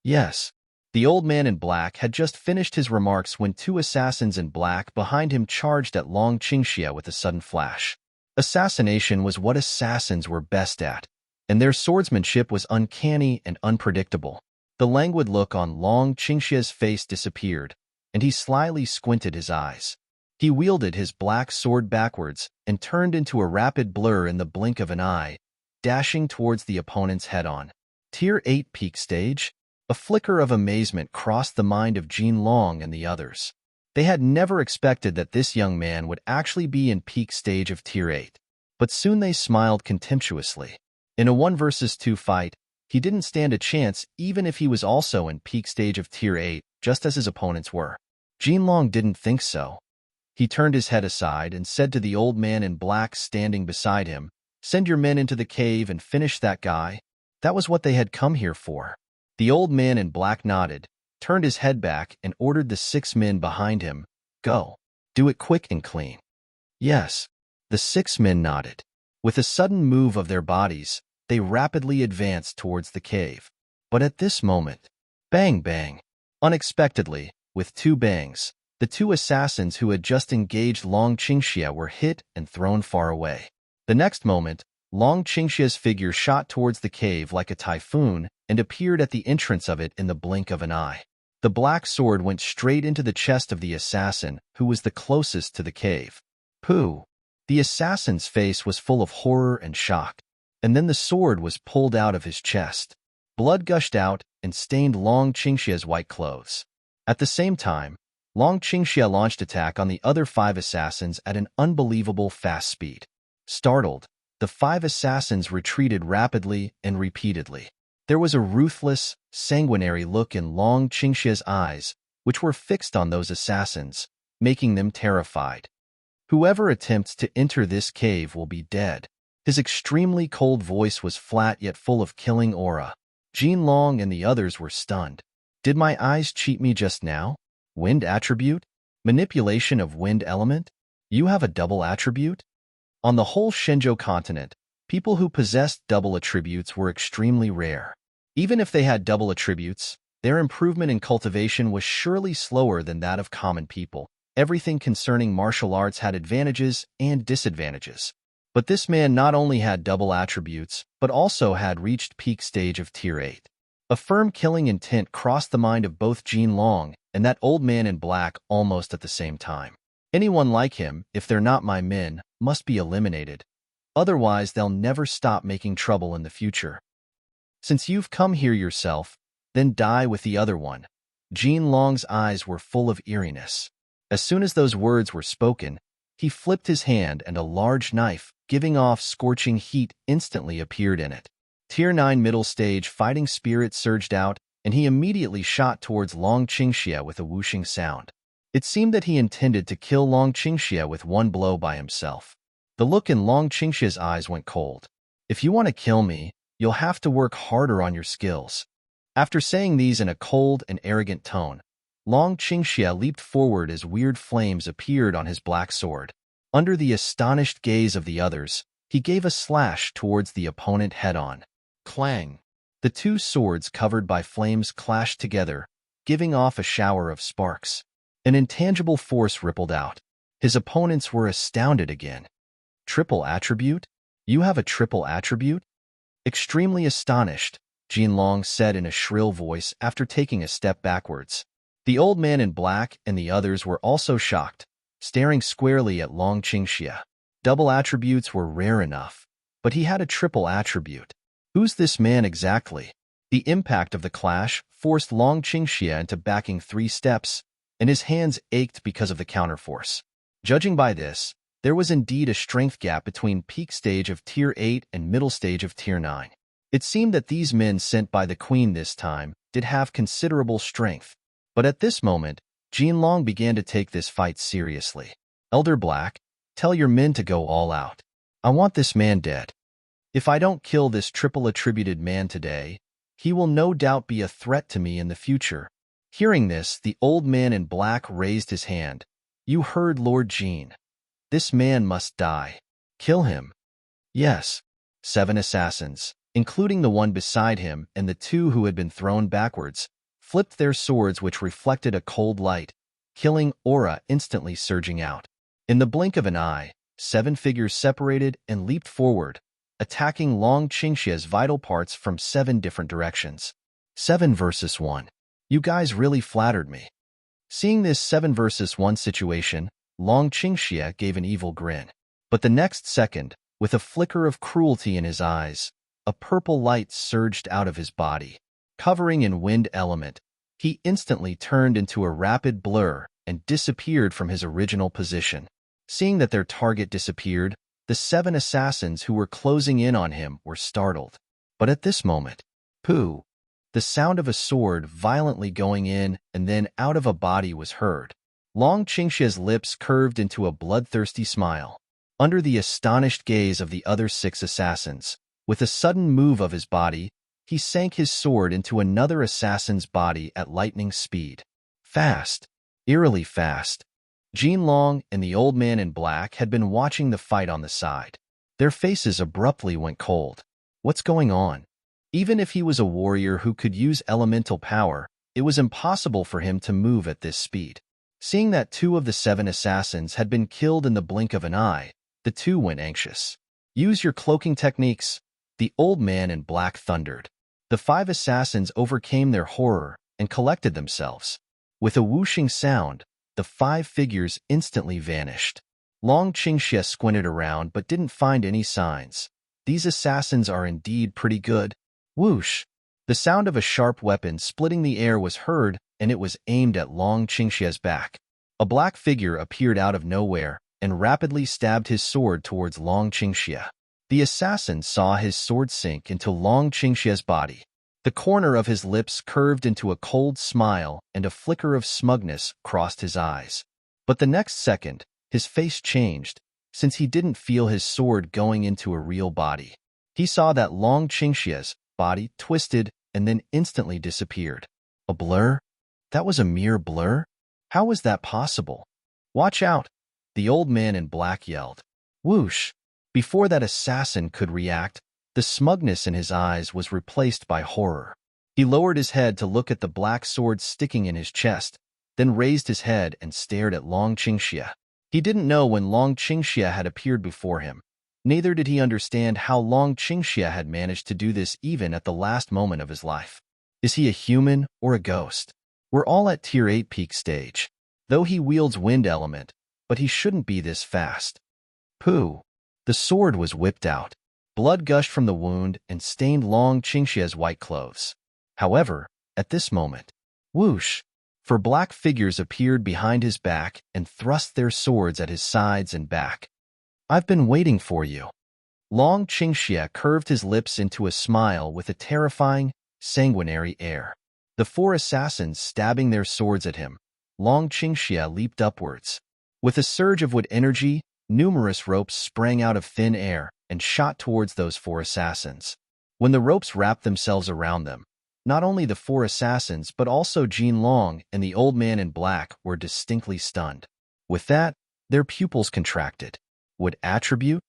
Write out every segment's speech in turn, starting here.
Yes. The old man in black had just finished his remarks when two assassins in black behind him charged at Long Qingxia with a sudden flash. Assassination was what assassins were best at, and their swordsmanship was uncanny and unpredictable. The languid look on Long Qingxia's face disappeared, and he slyly squinted his eyes. He wielded his black sword backwards and turned into a rapid blur in the blink of an eye, dashing towards the opponent's head-on. Tier 8 peak stage? A flicker of amazement crossed the mind of Jin Long and the others. They had never expected that this young man would actually be in peak stage of Tier 8. But soon they smiled contemptuously. In a 1 versus 2 fight, he didn't stand a chance even if he was also in peak stage of Tier 8, just as his opponents were. Jin Long didn't think so. He turned his head aside and said to the old man in black standing beside him, "Send your men into the cave and finish that guy." That was what they had come here for. The old man in black nodded, turned his head back, and ordered the 6 men behind him, "Go. Do it quick and clean." Yes. The 6 men nodded. With a sudden move of their bodies, they rapidly advanced towards the cave. But at this moment, bang bang. Unexpectedly, with 2 bangs, the 2 assassins who had just engaged Long Qingxia were hit and thrown far away. The next moment, Long Qingxia's figure shot towards the cave like a typhoon and appeared at the entrance of it in the blink of an eye. The black sword went straight into the chest of the assassin who was the closest to the cave. Pooh! The assassin's face was full of horror and shock, and then the sword was pulled out of his chest. Blood gushed out and stained Long Qingxia's white clothes. At the same time, Long Qingxia launched attack on the other 5 assassins at an unbelievable fast speed. Startled, the 5 assassins retreated rapidly and repeatedly. There was a ruthless, sanguinary look in Long Qingxia's eyes, which were fixed on those assassins, making them terrified. "Whoever attempts to enter this cave will be dead." His extremely cold voice was flat yet full of killing aura. Jin Long and the others were stunned. Did my eyes cheat me just now? Wind attribute? Manipulation of wind element? You have a double attribute? On the whole Shenzhou continent, people who possessed double attributes were extremely rare. Even if they had double attributes, their improvement in cultivation was surely slower than that of common people. Everything concerning martial arts had advantages and disadvantages. But this man not only had double attributes, but also had reached peak stage of Tier 8. A firm killing intent crossed the mind of both Jin Long and that old man in black almost at the same time. Anyone like him, if they're not my men, must be eliminated. Otherwise, they'll never stop making trouble in the future. Since you've come here yourself, then die with the other one. Jin Long's eyes were full of eeriness. As soon as those words were spoken, he flipped his hand and a large knife, giving off scorching heat, instantly appeared in it. Tier 9 middle stage fighting spirit surged out, and he immediately shot towards Long Qingxia with a whooshing sound. It seemed that he intended to kill Long Qingxia with one blow by himself. The look in Long Qingxia's eyes went cold. "If you want to kill me, you'll have to work harder on your skills." After saying these in a cold and arrogant tone, Long Qingxia leaped forward as weird flames appeared on his black sword. Under the astonished gaze of the others, he gave a slash towards the opponent head-on. Clang! The 2 swords covered by flames clashed together, giving off a shower of sparks. An intangible force rippled out. His opponents were astounded again. "Triple attribute? You have a triple attribute?" Extremely astonished, Jin Long said in a shrill voice after taking a step backwards. The old man in black and the others were also shocked, staring squarely at Long Qingxia. Double attributes were rare enough, but he had a triple attribute. Who's this man exactly? The impact of the clash forced Long Qingxia into backing 3 steps, and his hands ached because of the counterforce. Judging by this, there was indeed a strength gap between peak stage of Tier 8 and middle stage of Tier 9. It seemed that these men sent by the Queen this time did have considerable strength. But at this moment, Jin Long began to take this fight seriously. "Elder Black, tell your men to go all out. I want this man dead. If I don't kill this triple-attributed man today, he will no doubt be a threat to me in the future." Hearing this, the old man in black raised his hand. "You heard Lord Jin. This man must die. Kill him." "Yes." 7 assassins, including the one beside him and the two who had been thrown backwards, flipped their swords which reflected a cold light, killing aura instantly surging out. In the blink of an eye, 7 figures separated and leaped forward, attacking Long Qingxia's vital parts from 7 different directions. 7 versus 1. You guys really flattered me. Seeing this 7 versus 1 situation, Long Qingxia gave an evil grin. But the next second, with a flicker of cruelty in his eyes, a purple light surged out of his body. Covering in wind element, he instantly turned into a rapid blur and disappeared from his original position. Seeing that their target disappeared, the 7 assassins who were closing in on him were startled. But at this moment, pooh! The sound of a sword violently going in and then out of a body was heard. Long Qingxia's lips curved into a bloodthirsty smile. Under the astonished gaze of the other 6 assassins, with a sudden move of his body, he sank his sword into another assassin's body at lightning speed. Fast, eerily fast. Jin Long and the old man in black had been watching the fight on the side. Their faces abruptly went cold. What's going on? Even if he was a warrior who could use elemental power, it was impossible for him to move at this speed. Seeing that 2 of the 7 assassins had been killed in the blink of an eye, the 2 went anxious. Use your cloaking techniques, the old man in black thundered. The 5 assassins overcame their horror and collected themselves. With a whooshing sound, the 5 figures instantly vanished. Long Qingxia squinted around but didn't find any signs. These assassins are indeed pretty good. Whoosh! The sound of a sharp weapon splitting the air was heard, and it was aimed at Long Qingxia's back. A black figure appeared out of nowhere and rapidly stabbed his sword towards Long Qingxia. The assassin saw his sword sink into Long Qingxia's body. The corner of his lips curved into a cold smile and a flicker of smugness crossed his eyes. But the next second, his face changed, since he didn't feel his sword going into a real body. He saw that Long Qingxia's body twisted and then instantly disappeared. A blur? That was a mere blur? How was that possible? Watch out! The old man in black yelled. Whoosh! Before that assassin could react, the smugness in his eyes was replaced by horror. He lowered his head to look at the black sword sticking in his chest, then raised his head and stared at Long Qingxia. He didn't know when Long Qingxia had appeared before him. Neither did he understand how Long Qingxia had managed to do this even at the last moment of his life. Is he a human or a ghost? We're all at Tier 8 peak stage. Though he wields wind element, but he shouldn't be this fast. Pooh! The sword was whipped out. Blood gushed from the wound and stained Long Qingxia's white clothes. However, at this moment, whoosh! 4 black figures appeared behind his back and thrust their swords at his sides and back. I've been waiting for you. Long Qingxia curved his lips into a smile with a terrifying, sanguinary air. The 4 assassins stabbing their swords at him, Long Qingxia leaped upwards. With a surge of wood energy, numerous ropes sprang out of thin air and shot towards those 4 assassins. When the ropes wrapped themselves around them, not only the 4 assassins but also Jin Long and the old man in black were distinctly stunned. With that, their pupils contracted. Wood attribute?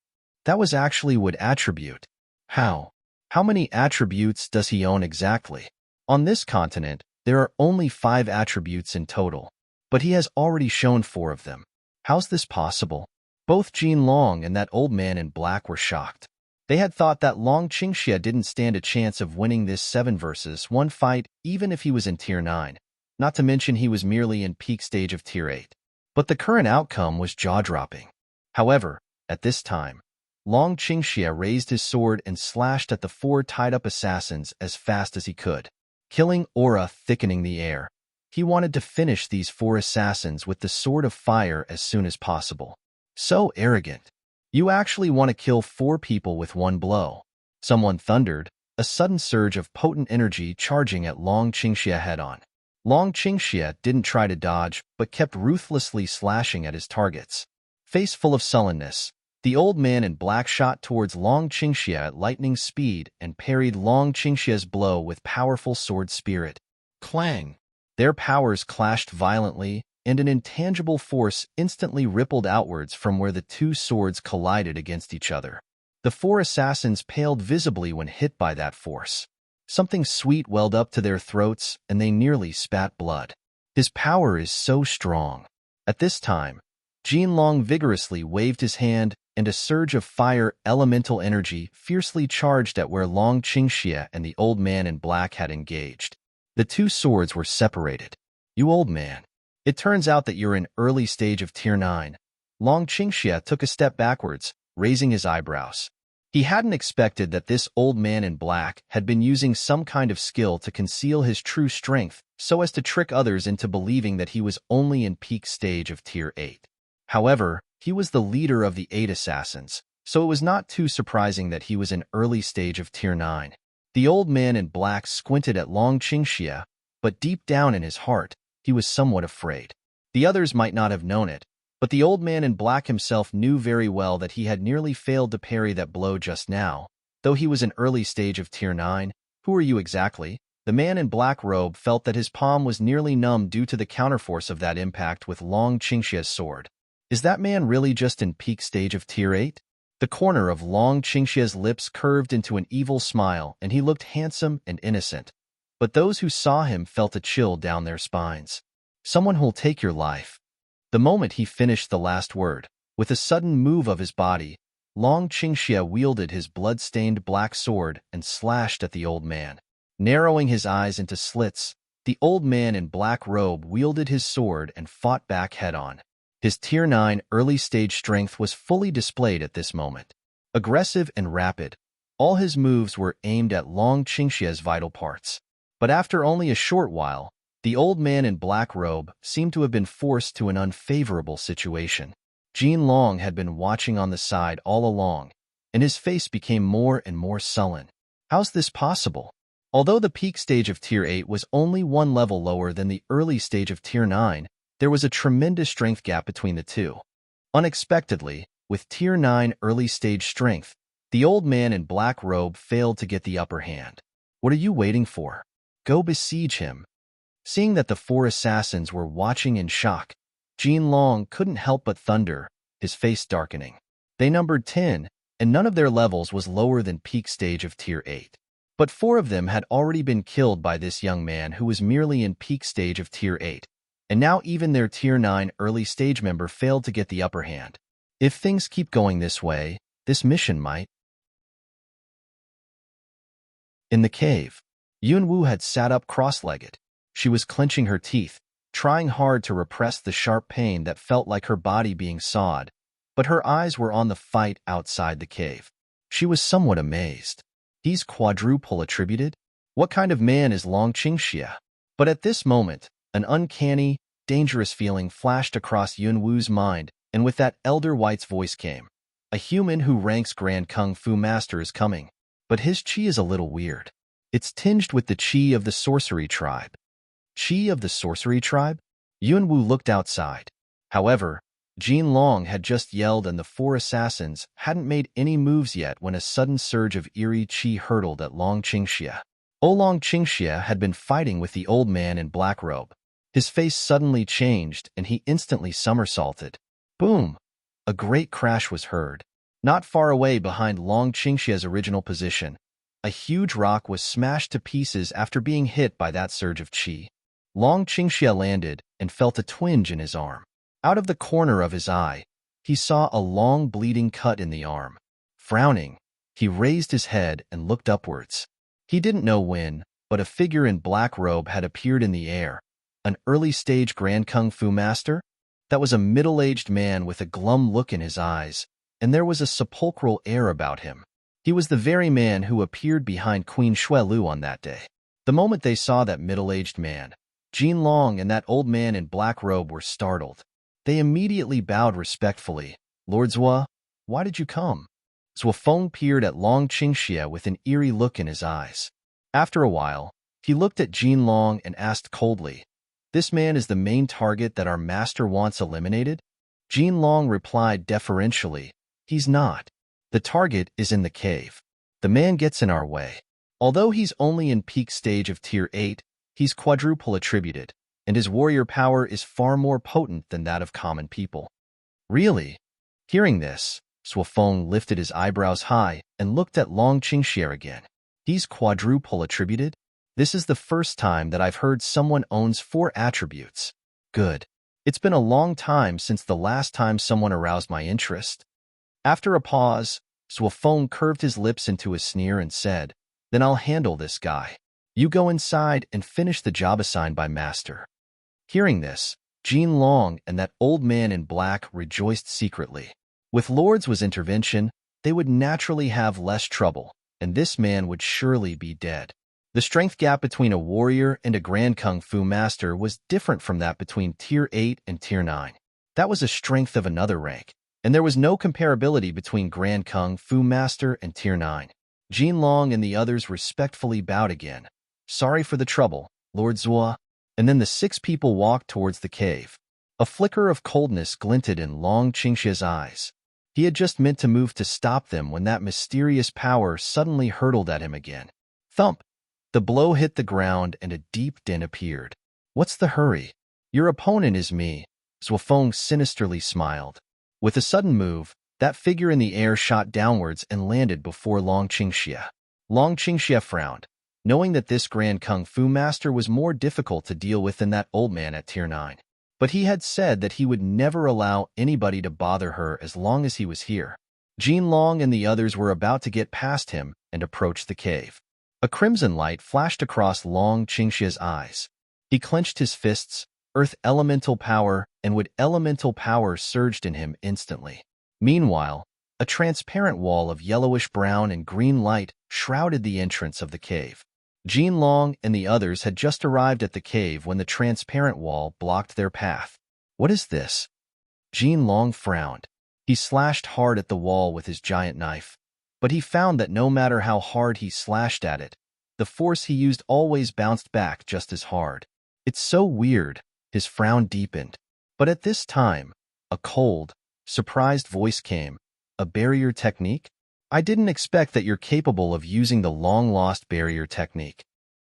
That was actually wood attribute. How? How many attributes does he own exactly? On this continent, there are only 5 attributes in total, but he has already shown 4 of them. How's this possible? Both Jin Long and that old man in black were shocked. They had thought that Long Qingxia didn't stand a chance of winning this 7 versus 1 fight even if he was in Tier 9, not to mention he was merely in peak stage of Tier 8. But the current outcome was jaw-dropping. However, at this time, Long Qingxia raised his sword and slashed at the 4 tied-up assassins as fast as he could, killing aura thickening the air. He wanted to finish these 4 assassins with the sword of fire as soon as possible. So arrogant. You actually want to kill 4 people with 1 blow. Someone thundered, a sudden surge of potent energy charging at Long Qingxia head-on. Long Qingxia didn't try to dodge, but kept ruthlessly slashing at his targets. Face full of sullenness, the old man in black shot towards Long Qingxia at lightning speed and parried Long Qingxia's blow with powerful sword spirit. Clang! Their powers clashed violently, and an intangible force instantly rippled outwards from where the 2 swords collided against each other. The four assassins paled visibly when hit by that force. Something sweet welled up to their throats, and they nearly spat blood. His power is so strong. At this time, Jinlong vigorously waved his hand, and a surge of fire elemental energy fiercely charged at where Long Qingxie and the old man in black had engaged. The two swords were separated. "You old man. It turns out that you're in early stage of Tier 9. Long Qingxie took a step backwards, raising his eyebrows. He hadn't expected that this old man in black had been using some kind of skill to conceal his true strength so as to trick others into believing that he was only in peak stage of Tier 8. However, he was the leader of the 8 assassins, so it was not too surprising that he was in early stage of Tier 9. The old man in black squinted at Long Qingxie, but deep down in his heart, he was somewhat afraid. The others might not have known it, but the old man in black himself knew very well that he had nearly failed to parry that blow just now. Though he was in early stage of Tier 9, who are you exactly? The man in black robe felt that his palm was nearly numb due to the counterforce of that impact with Long Qingxie's sword. Is that man really just in peak stage of Tier 8? The corner of Long Qingxie's lips curved into an evil smile, and he looked handsome and innocent. But those who saw him felt a chill down their spines. Someone who'll take your life. The moment he finished the last word, with a sudden move of his body, Long Qingxie wielded his blood-stained black sword and slashed at the old man. Narrowing his eyes into slits, the old man in black robe wielded his sword and fought back head-on. His Tier 9 early-stage strength was fully displayed at this moment. Aggressive and rapid, all his moves were aimed at Long Qingxie's vital parts. But after only a short while, the old man in black robe seemed to have been forced to an unfavorable situation. Jinlong had been watching on the side all along, and his face became more and more sullen. How's this possible? Although the peak stage of Tier 8 was only one level lower than the early stage of Tier 9, there was a tremendous strength gap between the two. Unexpectedly, with Tier 9 early stage strength, the old man in black robe failed to get the upper hand. What are you waiting for? Go besiege him. Seeing that the four assassins were watching in shock, Jinlong couldn't help but thunder, his face darkening. They numbered 10, and none of their levels was lower than peak stage of Tier 8. But 4 of them had already been killed by this young man who was merely in peak stage of Tier 8, and now even their Tier 9 early stage member failed to get the upper hand. If things keep going this way, this mission might. In the cave, Yunwu had sat up cross-legged. She was clenching her teeth, trying hard to repress the sharp pain that felt like her body being sawed, but her eyes were on the fight outside the cave. She was somewhat amazed. He's quadruple attributed? What kind of man is Long Qingxie? But at this moment, an uncanny, dangerous feeling flashed across Yunwu's mind, and with that Elder White's voice came. A human who ranks Grand Kung Fu Master is coming, but his chi is a little weird. It's tinged with the chi of the sorcery tribe. Chi of the sorcery tribe? Yunwu looked outside. However, Jinlong had just yelled and the 4 assassins hadn't made any moves yet when a sudden surge of eerie chi hurtled at Long Qingxie. Long Qingxie had been fighting with the old man in black robe. His face suddenly changed and he instantly somersaulted. Boom! A great crash was heard. Not far away behind Long Qingxie's original position, a huge rock was smashed to pieces after being hit by that surge of chi. Long Qingxie landed and felt a twinge in his arm. Out of the corner of his eye, he saw a long bleeding cut in the arm. Frowning, he raised his head and looked upwards. He didn't know when, but a figure in black robe had appeared in the air. An early-stage Grand Kung Fu Master? That was a middle-aged man with a glum look in his eyes, and there was a sepulchral air about him. He was the very man who appeared behind Queen Xuelu on that day. The moment they saw that middle-aged man, Jinlong and that old man in black robe were startled. They immediately bowed respectfully. Lord Zhua, why did you come? Zhuafeng peered at Long Qingxie with an eerie look in his eyes. After a while, he looked at Jinlong and asked coldly, This man is the main target that our master wants eliminated? Jinlong replied deferentially, He's not. The target is in the cave. The man gets in our way. Although he's only in peak stage of Tier 8, he's quadruple attributed, and his warrior power is far more potent than that of common people. Really? Hearing this, Suofeng lifted his eyebrows high and looked at Long Qingxie again. He's quadruple attributed? This is the first time that I've heard someone owns 4 attributes. Good. It's been a long time since the last time someone aroused my interest. After a pause, Suofeng curved his lips into a sneer and said, Then I'll handle this guy. You go inside and finish the job assigned by Master. Hearing this, Jean Long and that old man in black rejoiced secretly. With Lord's intervention, they would naturally have less trouble, and this man would surely be dead. The strength gap between a warrior and a Grand Kung Fu master was different from that between Tier 8 and Tier 9. That was a strength of another rank, and there was no comparability between Grand Kung Fu master and Tier 9. Jean Long and the others respectfully bowed again. Sorry for the trouble, Lord Zhua. And then the 6 people walked towards the cave. A flicker of coldness glinted in Long Qingxie's eyes. He had just meant to move to stop them when that mysterious power suddenly hurtled at him again. Thump! The blow hit the ground and a deep dent appeared. What's the hurry? Your opponent is me. Suofeng sinisterly smiled. With a sudden move, that figure in the air shot downwards and landed before Long Qingxie. Long Qingxie frowned, knowing that this Grand Kung Fu master was more difficult to deal with than that old man at Tier 9. But he had said that he would never allow anybody to bother her as long as he was here. Jean Long and the others were about to get past him and approach the cave. A crimson light flashed across Long Qingxie's eyes. He clenched his fists, earth elemental power and wood elemental power surged in him instantly. Meanwhile, a transparent wall of yellowish-brown and green light shrouded the entrance of the cave. Jean Long and the others had just arrived at the cave when the transparent wall blocked their path. What is this? Jean Long frowned. He slashed hard at the wall with his giant knife, but he found that no matter how hard he slashed at it, the force he used always bounced back just as hard. It's so weird, his frown deepened. But at this time, a cold, surprised voice came. A barrier technique? I didn't expect that you're capable of using the long-lost barrier technique.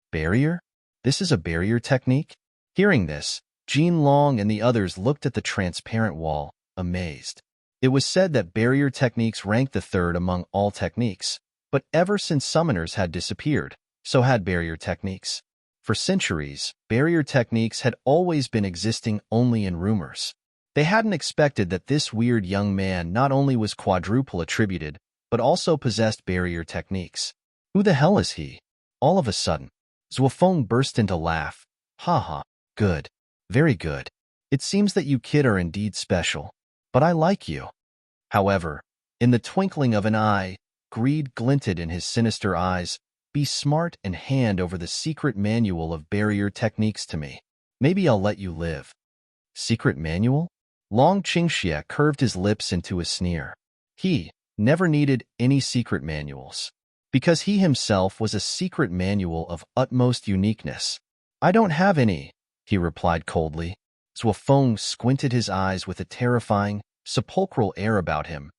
Barrier? This is a barrier technique? Hearing this, Jean Long and the others looked at the transparent wall, amazed. It was said that barrier techniques ranked the 3rd among all techniques, but ever since summoners had disappeared, so had barrier techniques. For centuries, barrier techniques had always been existing only in rumors. They hadn't expected that this weird young man not only was quadruple attributed, but also possessed barrier techniques. Who the hell is he? All of a sudden, Suofeng burst into laugh. Ha ha, good. Very good. It seems that you kid are indeed special. But I like you. However, in the twinkling of an eye, greed glinted in his sinister eyes. Be smart and hand over the secret manual of barrier techniques to me. Maybe I'll let you live. Secret manual? Long Qingxie curved his lips into a sneer. He never needed any secret manuals, because he himself was a secret manual of utmost uniqueness. I don't have any, he replied coldly. Suofeng squinted his eyes with a terrifying, sepulchral air about him.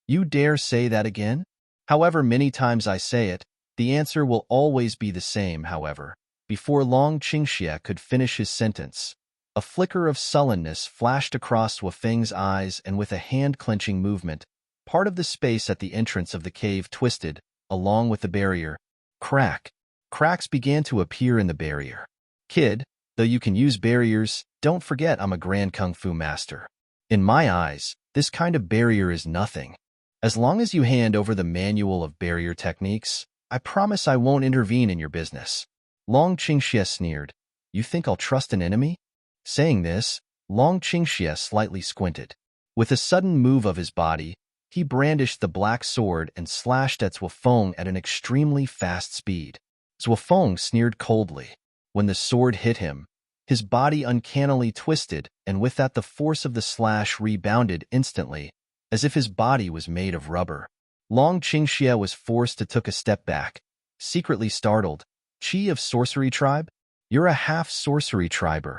You dare say that again? However many times I say it, the answer will always be the same, however. Before Long Qingxie could finish his sentence, a flicker of sullenness flashed across Suofeng's eyes, and with a hand-clenching movement, part of the space at the entrance of the cave twisted, along with the barrier. Crack. Cracks began to appear in the barrier. Kid, though you can use barriers, don't forget I'm a Grand Kung Fu master. In my eyes, this kind of barrier is nothing. As long as you hand over the manual of barrier techniques, I promise I won't intervene in your business. Long Qingxie sneered. You think I'll trust an enemy? Saying this, Long Qingxie slightly squinted. With a sudden move of his body, he brandished the black sword and slashed at Suofeng at an extremely fast speed. Suofeng sneered coldly. When the sword hit him, his body uncannily twisted, and with that the force of the slash rebounded instantly, as if his body was made of rubber. Long Qingxie was forced to take a step back, secretly startled. Chi of Sorcery Tribe? You're a half-sorcery triber.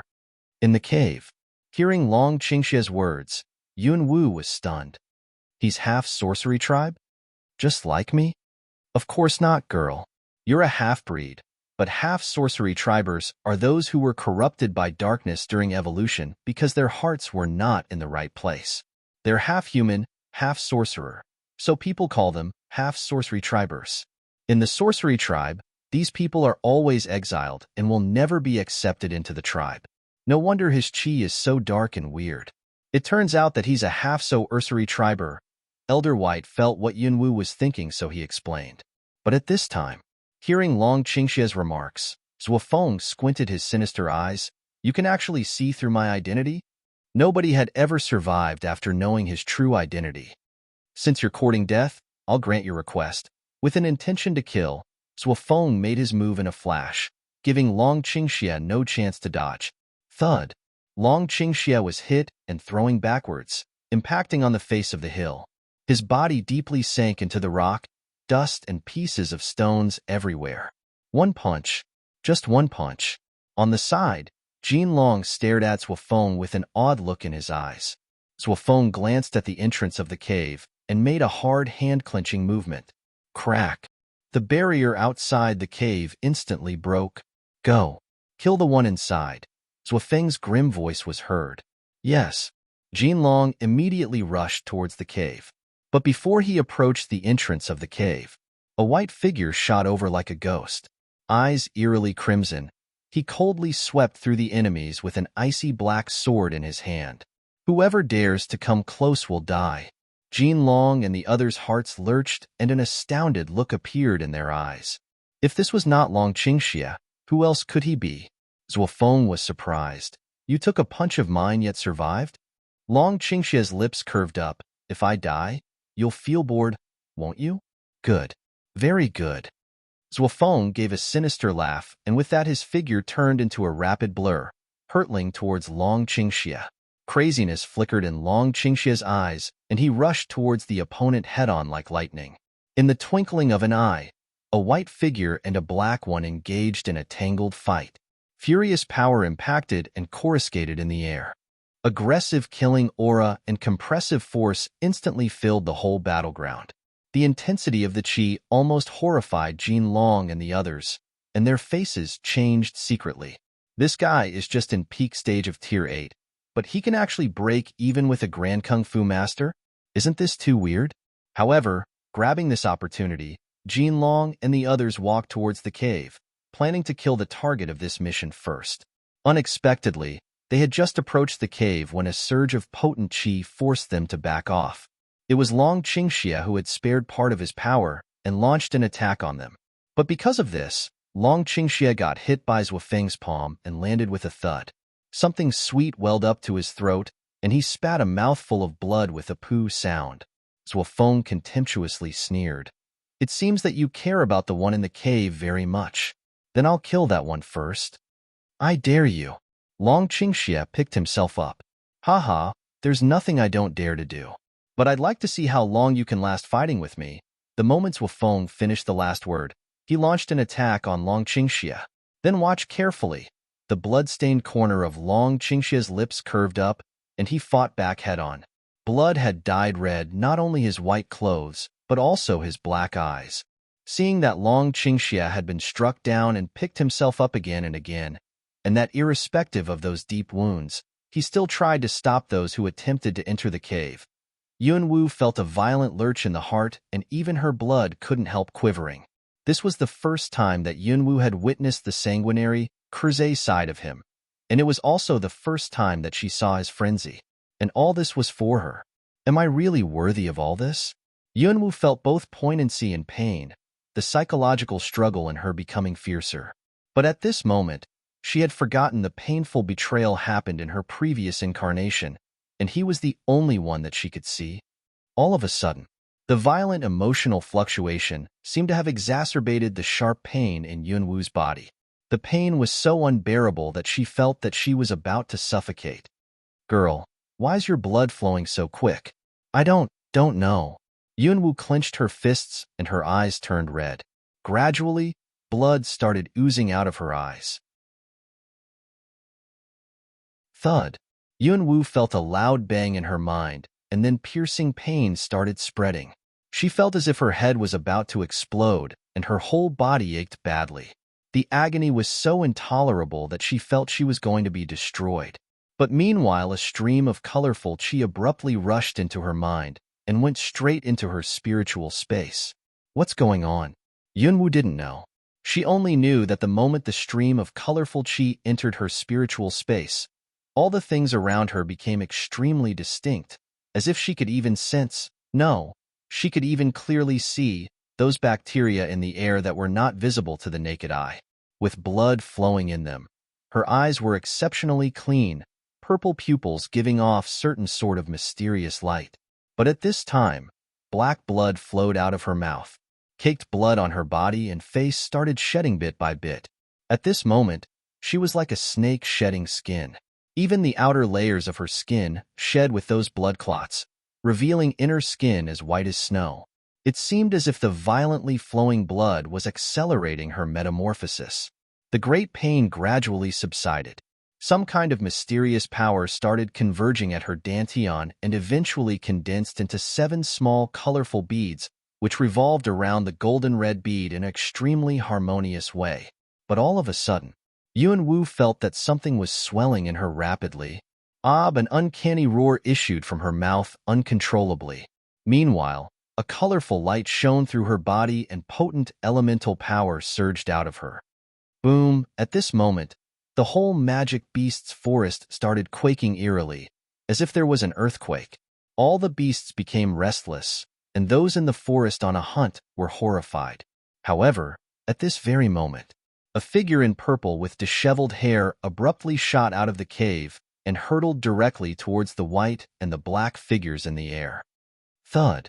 In the cave, hearing Long Qingxie's words, Yun Wu was stunned. He's half-sorcery tribe? Just like me? Of course not, girl. You're a half-breed, but half-sorcery tribers are those who were corrupted by darkness during evolution because their hearts were not in the right place. They're half-human, half-sorcerer, so people call them half-sorcery tribers. In the sorcery tribe, these people are always exiled and will never be accepted into the tribe. No wonder his chi is so dark and weird. It turns out that he's a half-sorcery triber. Elder White felt what Yunwu was thinking, so he explained. But at this time, hearing Long Qingxie's remarks, Zhuofeng squinted his sinister eyes. You can actually see through my identity? Nobody had ever survived after knowing his true identity. Since you're courting death, I'll grant your request. With an intention to kill, Zhuofeng made his move in a flash, giving Long Qingxie no chance to dodge. Thud. Long Qingxie was hit and throwing backwards, impacting on the face of the hill. His body deeply sank into the rock, dust and pieces of stones everywhere. One punch. Just one punch. On the side, Jin Long stared at Zhuofeng with an odd look in his eyes. Zhuofeng glanced at the entrance of the cave and made a hard hand-clenching movement. Crack. The barrier outside the cave instantly broke. Go. Kill the one inside. Zhuofeng's grim voice was heard. Yes. Jin Long immediately rushed towards the cave. But before he approached the entrance of the cave, a white figure shot over like a ghost. Eyes eerily crimson, he coldly swept through the enemies with an icy black sword in his hand. Whoever dares to come close will die. Jin Long and the others' hearts lurched, and an astounded look appeared in their eyes. If this was not Long Qingxie, who else could he be? Zhuofeng was surprised. You took a punch of mine yet survived? Long Qingxie's lips curved up. If I die, you'll feel bored, won't you? Good. Very good. Zhuofeng gave a sinister laugh, and with that his figure turned into a rapid blur, hurtling towards Long Qingxie. Craziness flickered in Long Qingxie's eyes, and he rushed towards the opponent head-on like lightning. In the twinkling of an eye, a white figure and a black one engaged in a tangled fight. Furious power impacted and coruscated in the air. Aggressive killing aura and compressive force instantly filled the whole battleground. The intensity of the chi almost horrified Jin Long and the others, and their faces changed secretly. This guy is just in peak stage of Tier 8, but he can actually break even with a Grand Kung Fu master? Isn't this too weird? However, grabbing this opportunity, Jin Long and the others walked towards the cave, planning to kill the target of this mission first. Unexpectedly, they had just approached the cave when a surge of potent chi forced them to back off. It was Long Qingxie who had spared part of his power and launched an attack on them. But because of this, Long Qingxie got hit by Zhuofeng's palm and landed with a thud. Something sweet welled up to his throat, and he spat a mouthful of blood with a poo sound. Zhuofeng contemptuously sneered. It seems that you care about the one in the cave very much. Then I'll kill that one first. I dare you. Long Qingxie picked himself up. Haha, there's nothing I don't dare to do. But I'd like to see how long you can last fighting with me. The moment Zhuofeng finished the last word, he launched an attack on Long Qingxie. Then watch carefully. The blood-stained corner of Long Qingxie's lips curved up, and he fought back head-on. Blood had dyed red not only his white clothes, but also his black eyes. Seeing that Long Qingxie had been struck down and picked himself up again and again, and that irrespective of those deep wounds, he still tried to stop those who attempted to enter the cave. Yunwu felt a violent lurch in the heart, and even her blood couldn't help quivering. This was the first time that Yunwu had witnessed the sanguinary, cursé side of him, and it was also the first time that she saw his frenzy. And all this was for her. Am I really worthy of all this? Yunwu felt both poignancy and pain, the psychological struggle in her becoming fiercer. But at this moment, she had forgotten the painful betrayal happened in her previous incarnation, and he was the only one that she could see. All of a sudden, the violent emotional fluctuation seemed to have exacerbated the sharp pain in Yunwu's body. The pain was so unbearable that she felt that she was about to suffocate. Girl, why's your blood flowing so quick? I don't know. Yunwu clenched her fists and her eyes turned red. Gradually, blood started oozing out of her eyes. Thud. Yunwu felt a loud bang in her mind, and then piercing pain started spreading. She felt as if her head was about to explode, and her whole body ached badly. The agony was so intolerable that she felt she was going to be destroyed. But meanwhile, a stream of colorful chi abruptly rushed into her mind, and went straight into her spiritual space. What's going on? Yunwu didn't know. She only knew that the moment the stream of colorful qi entered her spiritual space, all the things around her became extremely distinct, as if she could even sense, no, she could even clearly see, those bacteria in the air that were not visible to the naked eye, with blood flowing in them. Her eyes were exceptionally clean, purple pupils giving off certain sort of mysterious light. But at this time, black blood flowed out of her mouth. Caked blood on her body and face started shedding bit by bit. At this moment, she was like a snake shedding skin. Even the outer layers of her skin shed with those blood clots, revealing inner skin as white as snow. It seemed as if the violently flowing blood was accelerating her metamorphosis. The great pain gradually subsided. Some kind of mysterious power started converging at her dantian and eventually condensed into 7 small colorful beads, which revolved around the golden red bead in an extremely harmonious way. But all of a sudden, Yunwu felt that something was swelling in her rapidly. An uncanny roar issued from her mouth uncontrollably. Meanwhile, a colorful light shone through her body and potent elemental power surged out of her. Boom! At this moment, the whole magic beasts forest started quaking eerily, as if there was an earthquake. All the beasts became restless, and those in the forest on a hunt were horrified. However, at this very moment, a figure in purple with disheveled hair abruptly shot out of the cave and hurtled directly towards the white and the black figures in the air. Thud!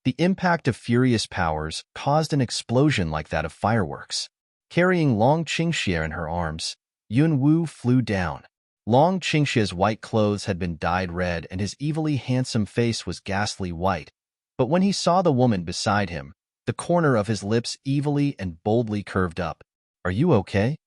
The impact of furious powers caused an explosion like that of fireworks. Carrying Long Qingxie in her arms, Yunwu flew down. Long Qingxie's white clothes had been dyed red and his evilly handsome face was ghastly white, but when he saw the woman beside him, the corner of his lips evilly and boldly curved up. "Are you okay?"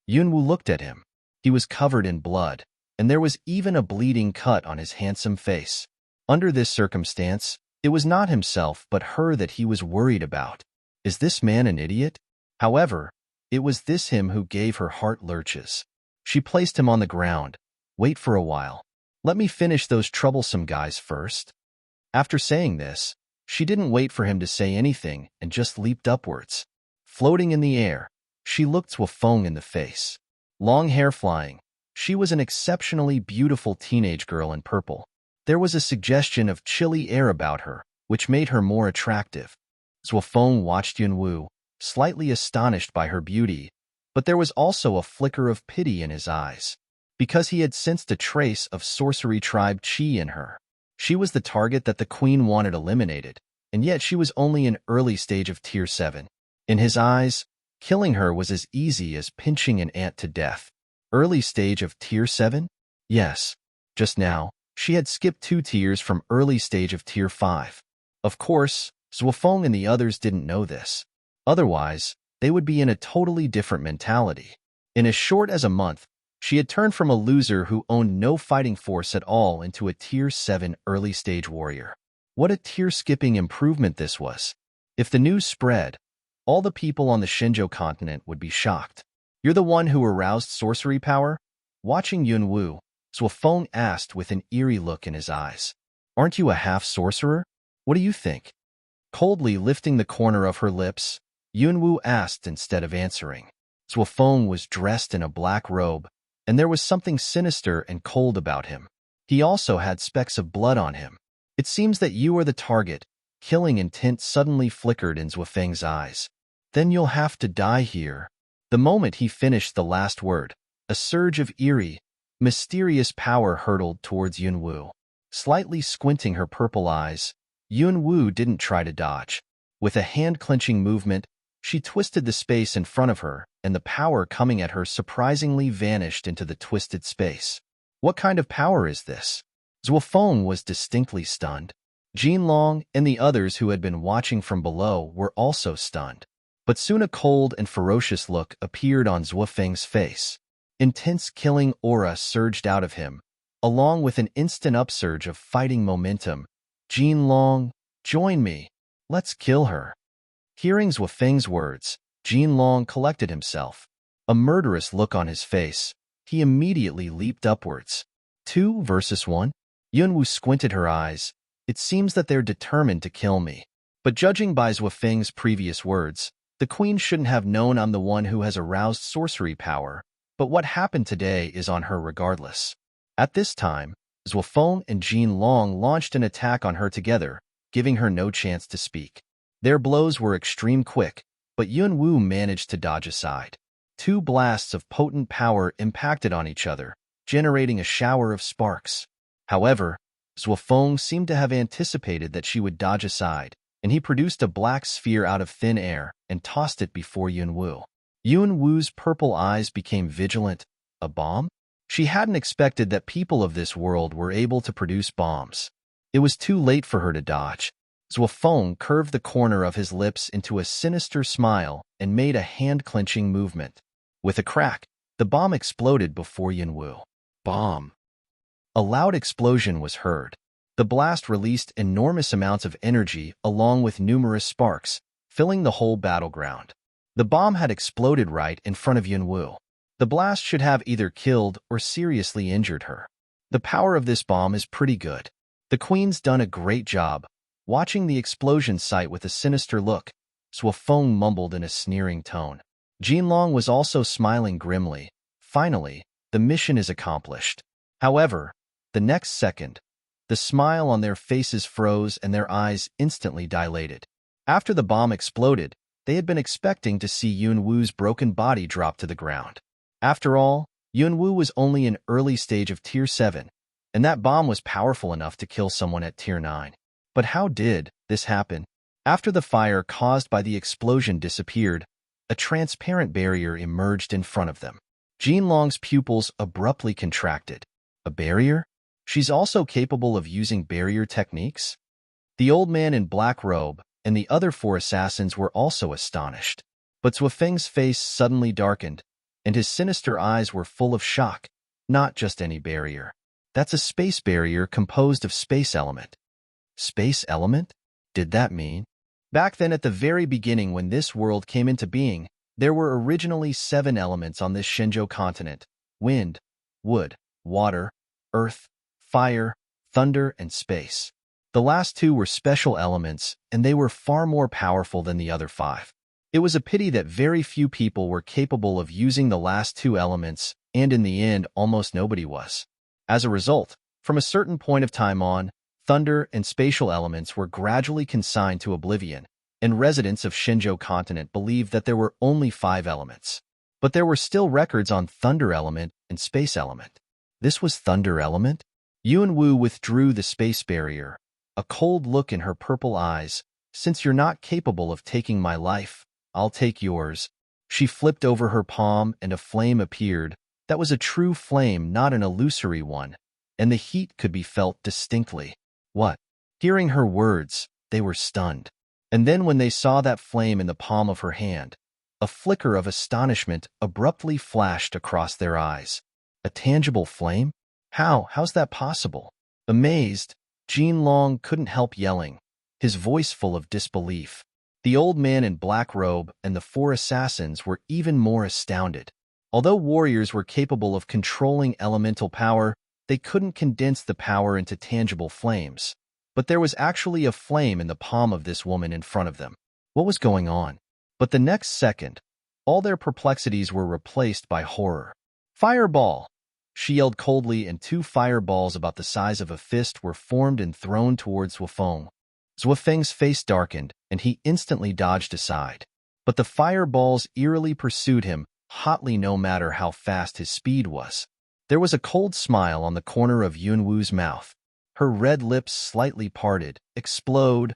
Yunwu looked at him. He was covered in blood, and there was even a bleeding cut on his handsome face. Under this circumstance, it was not himself but her that he was worried about. Is this man an idiot? However, it was this him who gave her heart lurches. She placed him on the ground. "Wait for a while. Let me finish those troublesome guys first." After saying this, she didn't wait for him to say anything and just leaped upwards. Floating in the air, she looked Zhuofeng in the face. Long hair flying, she was an exceptionally beautiful teenage girl in purple. There was a suggestion of chilly air about her, which made her more attractive. Zhuofeng watched Yunwu, slightly astonished by her beauty, but there was also a flicker of pity in his eyes, because he had sensed a trace of sorcery tribe qi in her. She was the target that the queen wanted eliminated, and yet she was only in early stage of Tier 7. In his eyes, killing her was as easy as pinching an ant to death. Early stage of Tier 7? Yes. Just now, she had skipped 2 tiers from early stage of Tier 5. Of course, Zhuofeng and the others didn't know this. Otherwise, they would be in a totally different mentality. In as short as a month, she had turned from a loser who owned no fighting force at all into a Tier 7 early-stage warrior. What a tier-skipping improvement this was. If the news spread, all the people on the Shenzhou continent would be shocked. "You're the one who aroused sorcery power?" Watching Yunwu, Zhuofeng asked with an eerie look in his eyes. "Aren't you a half-sorcerer? What do you think?" Coldly lifting the corner of her lips, Yunwu asked instead of answering. Zhuofeng was dressed in a black robe, and there was something sinister and cold about him. He also had specks of blood on him. "It seems that you are the target." Killing intent suddenly flickered in Zhuofeng's eyes. "Then you'll have to die here." The moment he finished the last word, a surge of eerie, mysterious power hurtled towards Yunwu. Slightly squinting her purple eyes, Yunwu didn't try to dodge. With a hand-clenching movement, she twisted the space in front of her, and the power coming at her surprisingly vanished into the twisted space. What kind of power is this? Zhuofeng was distinctly stunned. Jinlong and the others who had been watching from below were also stunned. But soon a cold and ferocious look appeared on Zhuofeng's face. Intense killing aura surged out of him, along with an instant upsurge of fighting momentum. "Jinlong, join me. Let's kill her." Hearing Zhuofeng's words, Jinlong collected himself. A murderous look on his face, he immediately leaped upwards. 2 versus 1? Yunwu squinted her eyes, It seems that they're determined to kill me. But judging by Zhuo Feng's previous words, the queen shouldn't have known I'm the one who has aroused sorcery power, but what happened today is on her regardless. At this time, Zhuo Feng and Jin Long launched an attack on her together, giving her no chance to speak. Their blows were extreme quick, but Yun Wu managed to dodge aside. Two blasts of potent power impacted on each other, generating a shower of sparks. However, Zhuo Feng seemed to have anticipated that she would dodge aside, and he produced a black sphere out of thin air and tossed it before Yun Wu. Yun Wu's purple eyes became vigilant. A bomb? She hadn't expected that people of this world were able to produce bombs. It was too late for her to dodge. Zhuo Feng curved the corner of his lips into a sinister smile and made a hand-clenching movement. With a crack, the bomb exploded before Yun Wu. Bomb! A loud explosion was heard. The blast released enormous amounts of energy along with numerous sparks, filling the whole battleground. The bomb had exploded right in front of Yun Wu. The blast should have either killed or seriously injured her. The power of this bomb is pretty good. The queen's done a great job. Watching the explosion site with a sinister look, Zhuo Feng mumbled in a sneering tone. Jinlong was also smiling grimly. Finally, the mission is accomplished. However, the next second, the smile on their faces froze and their eyes instantly dilated. After the bomb exploded, they had been expecting to see Yun Wu's broken body drop to the ground. After all, Yun Wu was only an early stage of Tier 7, and that bomb was powerful enough to kill someone at Tier 9. But how did this happen? After the fire caused by the explosion disappeared, a transparent barrier emerged in front of them. Jinlong's pupils abruptly contracted. A barrier? She's also capable of using barrier techniques? The old man in black robe and the other four assassins were also astonished. But Zhuo Feng's face suddenly darkened, and his sinister eyes were full of shock. Not just any barrier. That's a space barrier composed of space element. Space element? Did that mean? Back then at the very beginning when this world came into being, there were originally 7 elements on this Shenzhou continent: wind, wood, water, earth, fire, thunder, and space. The last 2 were special elements, and they were far more powerful than the other 5. It was a pity that very few people were capable of using the last 2 elements, and in the end, almost nobody was. As a result, from a certain point of time on, thunder and spatial elements were gradually consigned to oblivion, and residents of Shenzhou continent believed that there were only 5 elements. But there were still records on thunder element and space element. This was thunder element? Yun Wu withdrew the space barrier, a cold look in her purple eyes. Since you're not capable of taking my life, I'll take yours. She flipped over her palm and a flame appeared. That was a true flame, not an illusory one, and the heat could be felt distinctly. What? Hearing her words, they were stunned. And then when they saw that flame in the palm of her hand, a flicker of astonishment abruptly flashed across their eyes. A tangible flame? How's that possible? Amazed, Jinlong couldn't help yelling, his voice full of disbelief. The old man in black robe and the 4 assassins were even more astounded. Although warriors were capable of controlling elemental power, they couldn't condense the power into tangible flames. But there was actually a flame in the palm of this woman in front of them. What was going on? But the next second, all their perplexities were replaced by horror. Fireball! She yelled coldly, and 2 fireballs about the size of a fist were formed and thrown towards Zhuo Feng. Zhuo Feng's face darkened, and he instantly dodged aside. But the fireballs eerily pursued him, hotly no matter how fast his speed was. There was a cold smile on the corner of Yun Wu's mouth. Her red lips slightly parted. Explode!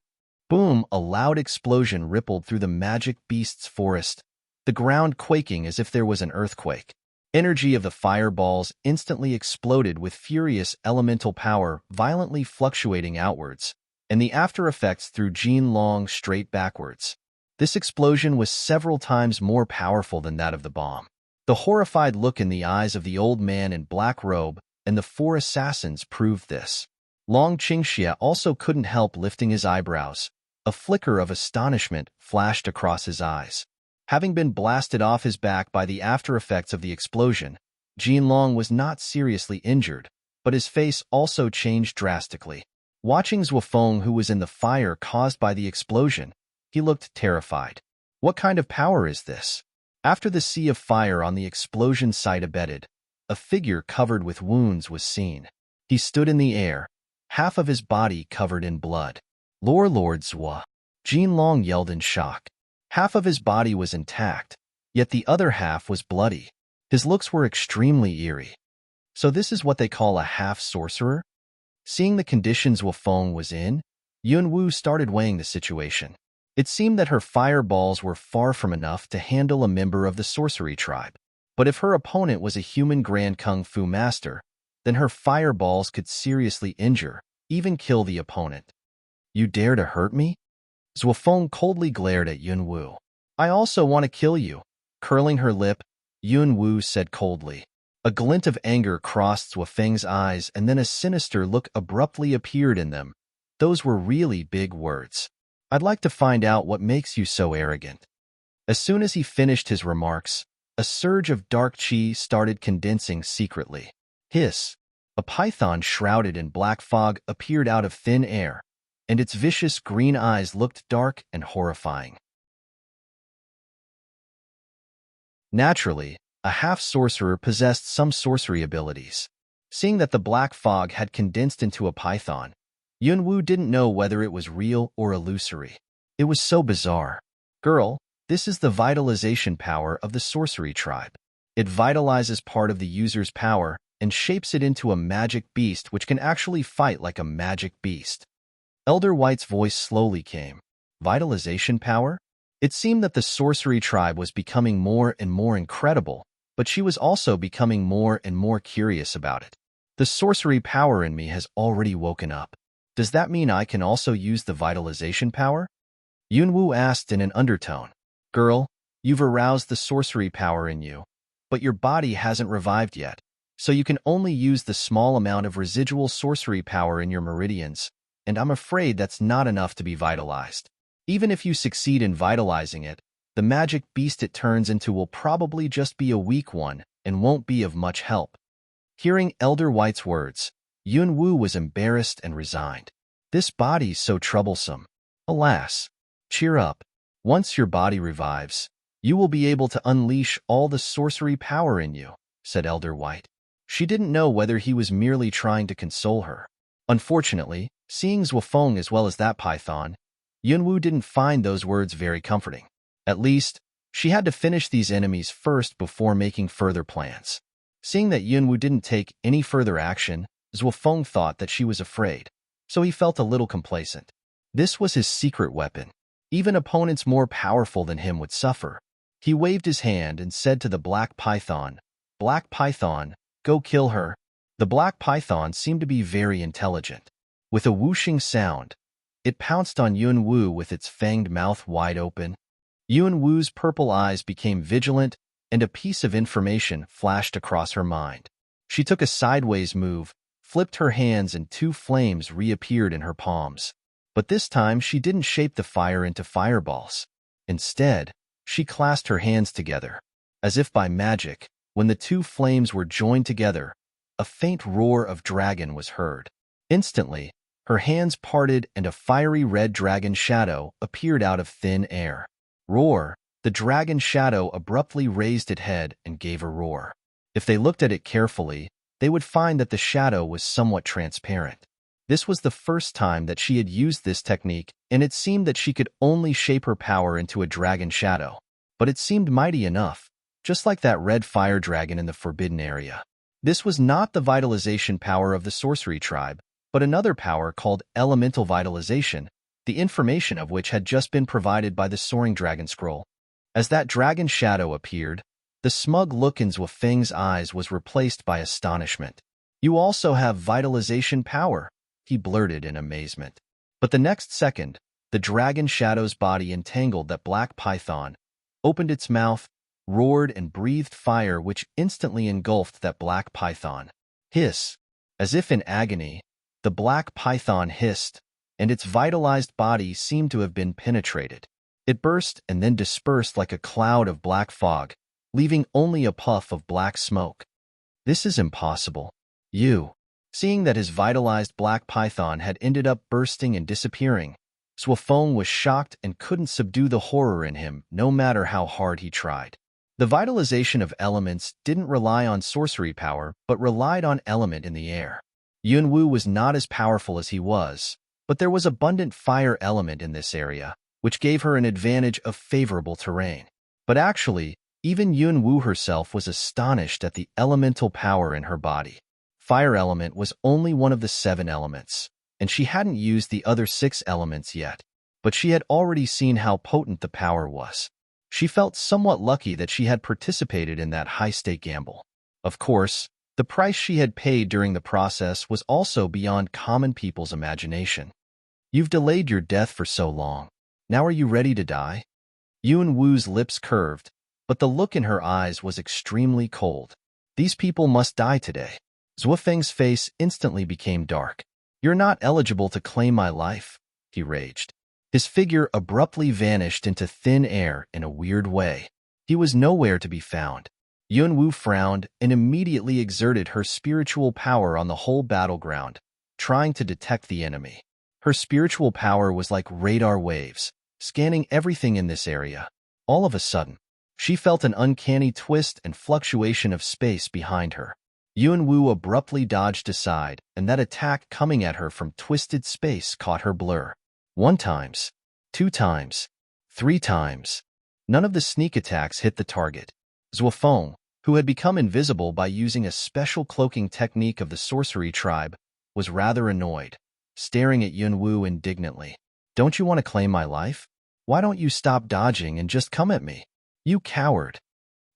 Boom! A loud explosion rippled through the magic beast's forest, the ground quaking as if there was an earthquake. Energy of the fireballs instantly exploded with furious elemental power violently fluctuating outwards, and the after effects threw Jinlong straight backwards. This explosion was several times more powerful than that of the bomb. The horrified look in the eyes of the old man in black robe and the 4 assassins proved this. Long Qingxia also couldn't help lifting his eyebrows. A flicker of astonishment flashed across his eyes. Having been blasted off his back by the after effects of the explosion, Jinlong was not seriously injured, but his face also changed drastically. Watching Zhuofeng, who was in the fire caused by the explosion, he looked terrified. What kind of power is this? After the sea of fire on the explosion site abated, a figure covered with wounds was seen. He stood in the air, half of his body covered in blood. Lord Zhua! Jin Long yelled in shock. Half of his body was intact, yet the other half was bloody. His looks were extremely eerie. So this is what they call a half-sorcerer? Seeing the conditions Zhuofeng was in, Yunwu started weighing the situation. It seemed that her fireballs were far from enough to handle a member of the sorcery tribe. But if her opponent was a human Grand Kung Fu master, then her fireballs could seriously injure, even kill the opponent. You dare to hurt me? Zhuofeng coldly glared at Yunwu. I also want to kill you. Curling her lip, Yunwu said coldly. A glint of anger crossed Zhuofeng's eyes, and then a sinister look abruptly appeared in them. Those were really big words. I'd like to find out what makes you so arrogant. As soon as he finished his remarks, a surge of dark chi started condensing secretly. Hiss! A python shrouded in black fog appeared out of thin air, and its vicious green eyes looked dark and horrifying. Naturally, a half-sorcerer possessed some sorcery abilities. Seeing that the black fog had condensed into a python, Yunwu didn't know whether it was real or illusory. It was so bizarre. Girl, this is the vitalization power of the sorcery tribe. It vitalizes part of the user's power and shapes it into a magic beast which can actually fight like a magic beast. Elder White's voice slowly came. Vitalization power? It seemed that the sorcery tribe was becoming more and more incredible, but she was also becoming more and more curious about it. The sorcery power in me has already woken up. Does that mean I can also use the vitalization power? Yunwu asked in an undertone. Girl, you've aroused the sorcery power in you, but your body hasn't revived yet, so you can only use the small amount of residual sorcery power in your meridians, and I'm afraid that's not enough to be vitalized. Even if you succeed in vitalizing it, the magic beast it turns into will probably just be a weak one and won't be of much help. Hearing Elder White's words, Yunwu was embarrassed and resigned. This body's so troublesome. Alas, cheer up. Once your body revives, you will be able to unleash all the sorcery power in you, said Elder White. She didn't know whether he was merely trying to console her. Unfortunately, seeing Zhuofeng as well as that python, Yunwu didn't find those words very comforting. At least, she had to finish these enemies first before making further plans. Seeing that Yunwu didn't take any further action, Zhuofeng thought that she was afraid, so he felt a little complacent. This was his secret weapon. Even opponents more powerful than him would suffer. He waved his hand and said to the black python, Black python, go kill her. The black python seemed to be very intelligent. With a whooshing sound, it pounced on Yunwu with its fanged mouth wide open. Yunwu's purple eyes became vigilant, and a piece of information flashed across her mind. She took a sideways move, flipped her hands, and two flames reappeared in her palms. But this time she didn't shape the fire into fireballs. Instead, she clasped her hands together. As if by magic, when the two flames were joined together, a faint roar of dragon was heard. Instantly, her hands parted and a fiery red dragon shadow appeared out of thin air. Roar! The dragon shadow abruptly raised its head and gave a roar. If they looked at it carefully, they would find that the shadow was somewhat transparent. This was the first time that she had used this technique, and it seemed that she could only shape her power into a dragon shadow. But it seemed mighty enough, just like that red fire dragon in the forbidden area. This was not the vitalization power of the sorcery tribe, but another power called elemental vitalization, the information of which had just been provided by the soaring dragon scroll. As that dragon shadow appeared, the smug look in Zhuofeng's eyes was replaced by astonishment. You also have vitalization power, he blurted in amazement. But the next second, the dragon shadow's body entangled that black python, opened its mouth, roared, and breathed fire which instantly engulfed that black python. Hiss! As if in agony, the black python hissed, and its vitalized body seemed to have been penetrated. It burst and then dispersed like a cloud of black fog, leaving only a puff of black smoke. This is impossible. You. Seeing that his vitalized black python had ended up bursting and disappearing, Zwafeng was shocked and couldn't subdue the horror in him, no matter how hard he tried. The vitalization of elements didn't rely on sorcery power, but relied on element in the air. Yunwu was not as powerful as he was, but there was abundant fire element in this area, which gave her an advantage of favorable terrain. But actually, even Yunwu herself was astonished at the elemental power in her body. Fire element was only one of the 7 elements, and she hadn't used the other 6 elements yet, but she had already seen how potent the power was. She felt somewhat lucky that she had participated in that high-stake gamble. Of course, the price she had paid during the process was also beyond common people's imagination. You've delayed your death for so long. Now are you ready to die? Yunwu's lips curved, but the look in her eyes was extremely cold. These people must die today. Zwafeng's face instantly became dark. You're not eligible to claim my life, he raged. His figure abruptly vanished into thin air in a weird way. He was nowhere to be found. Yunwu frowned and immediately exerted her spiritual power on the whole battleground, trying to detect the enemy. Her spiritual power was like radar waves, scanning everything in this area. All of a sudden, she felt an uncanny twist and fluctuation of space behind her. Yunwu abruptly dodged aside, and that attack coming at her from twisted space caught her blur. 1 times, 2 times, 3 times. None of the sneak attacks hit the target. Zwafeng, who had become invisible by using a special cloaking technique of the sorcery tribe, was rather annoyed, staring at Yunwu indignantly. Don't you want to claim my life? Why don't you stop dodging and just come at me? You coward.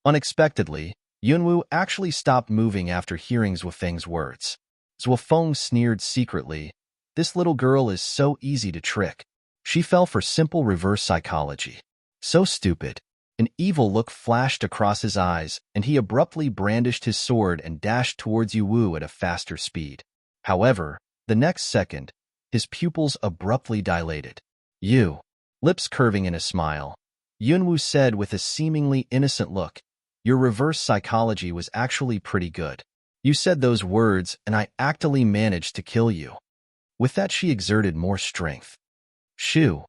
Unexpectedly, Yunwu actually stopped moving after hearing Zwafeng's words. Zwafeng sneered secretly. This little girl is so easy to trick. She fell for simple reverse psychology. So stupid. An evil look flashed across his eyes, and he abruptly brandished his sword and dashed towards Yunwu at a faster speed. However, the next second, his pupils abruptly dilated. You. Lips curving in a smile, Yunwu said with a seemingly innocent look, your reverse psychology was actually pretty good. You said those words, and I actually managed to kill you. With that, she exerted more strength. Shoo!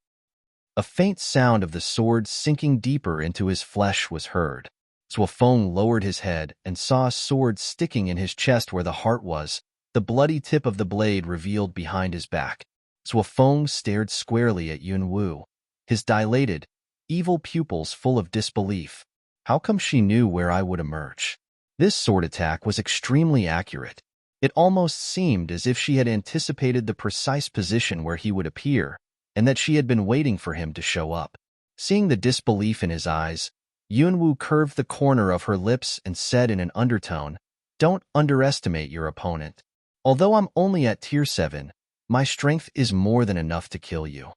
A faint sound of the sword sinking deeper into his flesh was heard. Zwafeng lowered his head and saw a sword sticking in his chest where the heart was, the bloody tip of the blade revealed behind his back. Zwafeng stared squarely at Yunwu, his dilated, evil pupils full of disbelief. How come she knew where I would emerge? This sword attack was extremely accurate. It almost seemed as if she had anticipated the precise position where he would appear, and that she had been waiting for him to show up. Seeing the disbelief in his eyes, Yunwu curved the corner of her lips and said in an undertone, Don't underestimate your opponent. Although I'm only at tier 7, my strength is more than enough to kill you.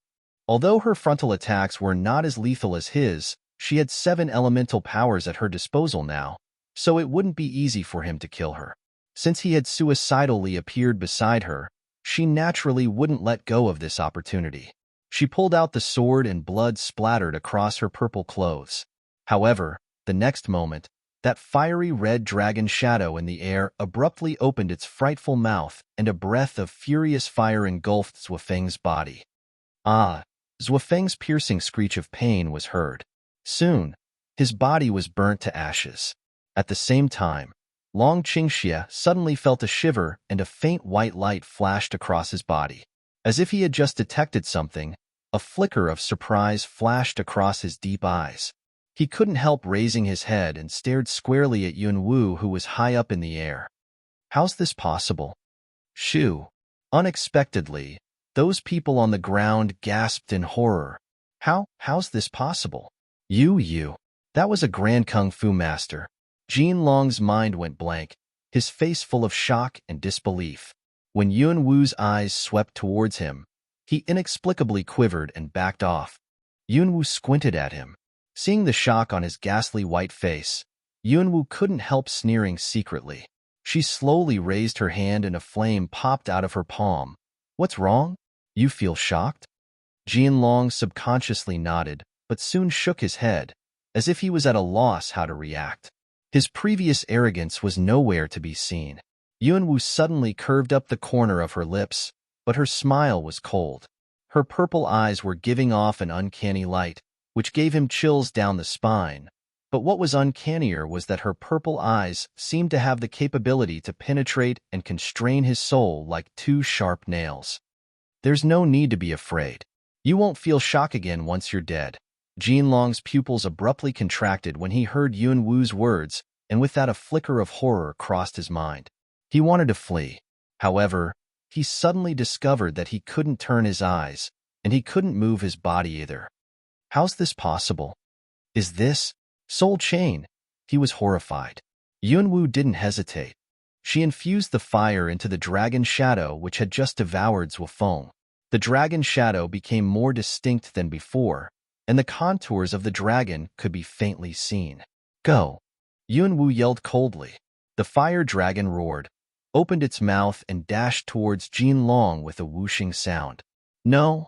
Although her frontal attacks were not as lethal as his, she had 7 elemental powers at her disposal now, so it wouldn't be easy for him to kill her. Since he had suicidally appeared beside her, she naturally wouldn't let go of this opportunity. She pulled out the sword and blood splattered across her purple clothes. However, the next moment, that fiery red dragon shadow in the air abruptly opened its frightful mouth and a breath of furious fire engulfed Zwafeng's body. Ah! Zwafeng's piercing screech of pain was heard. Soon, his body was burnt to ashes. At the same time, Long Qingxia suddenly felt a shiver and a faint white light flashed across his body. As if he had just detected something, a flicker of surprise flashed across his deep eyes. He couldn't help raising his head and stared squarely at Yunwu, who was high up in the air. How's this possible? Shoo! Unexpectedly, those people on the ground gasped in horror. How's this possible? You. That was a grand kung fu master. Jin Long's mind went blank, his face full of shock and disbelief. When Yunwu's eyes swept towards him, he inexplicably quivered and backed off. Yunwu squinted at him. Seeing the shock on his ghastly white face, Yunwu couldn't help sneering secretly. She slowly raised her hand and a flame popped out of her palm. What's wrong? You feel shocked? Jin Long subconsciously nodded, but soon shook his head, as if he was at a loss how to react. His previous arrogance was nowhere to be seen. Yuanwu suddenly curved up the corner of her lips, but her smile was cold. Her purple eyes were giving off an uncanny light, which gave him chills down the spine. But what was uncannier was that her purple eyes seemed to have the capability to penetrate and constrain his soul like two sharp nails. There's no need to be afraid. You won't feel shock again once you're dead. Jinlong's pupils abruptly contracted when he heard Yuanwu's words, and with that a flicker of horror crossed his mind. He wanted to flee. However, he suddenly discovered that he couldn't turn his eyes, and he couldn't move his body either. How's this possible? Is this Soul Chain? He was horrified. Yuanwu didn't hesitate. She infused the fire into the dragon shadow which had just devoured Zhuofeng. The dragon shadow became more distinct than before, and the contours of the dragon could be faintly seen. Go! Yuanwu yelled coldly. The fire dragon roared, opened its mouth and dashed towards Jinlong with a whooshing sound. No!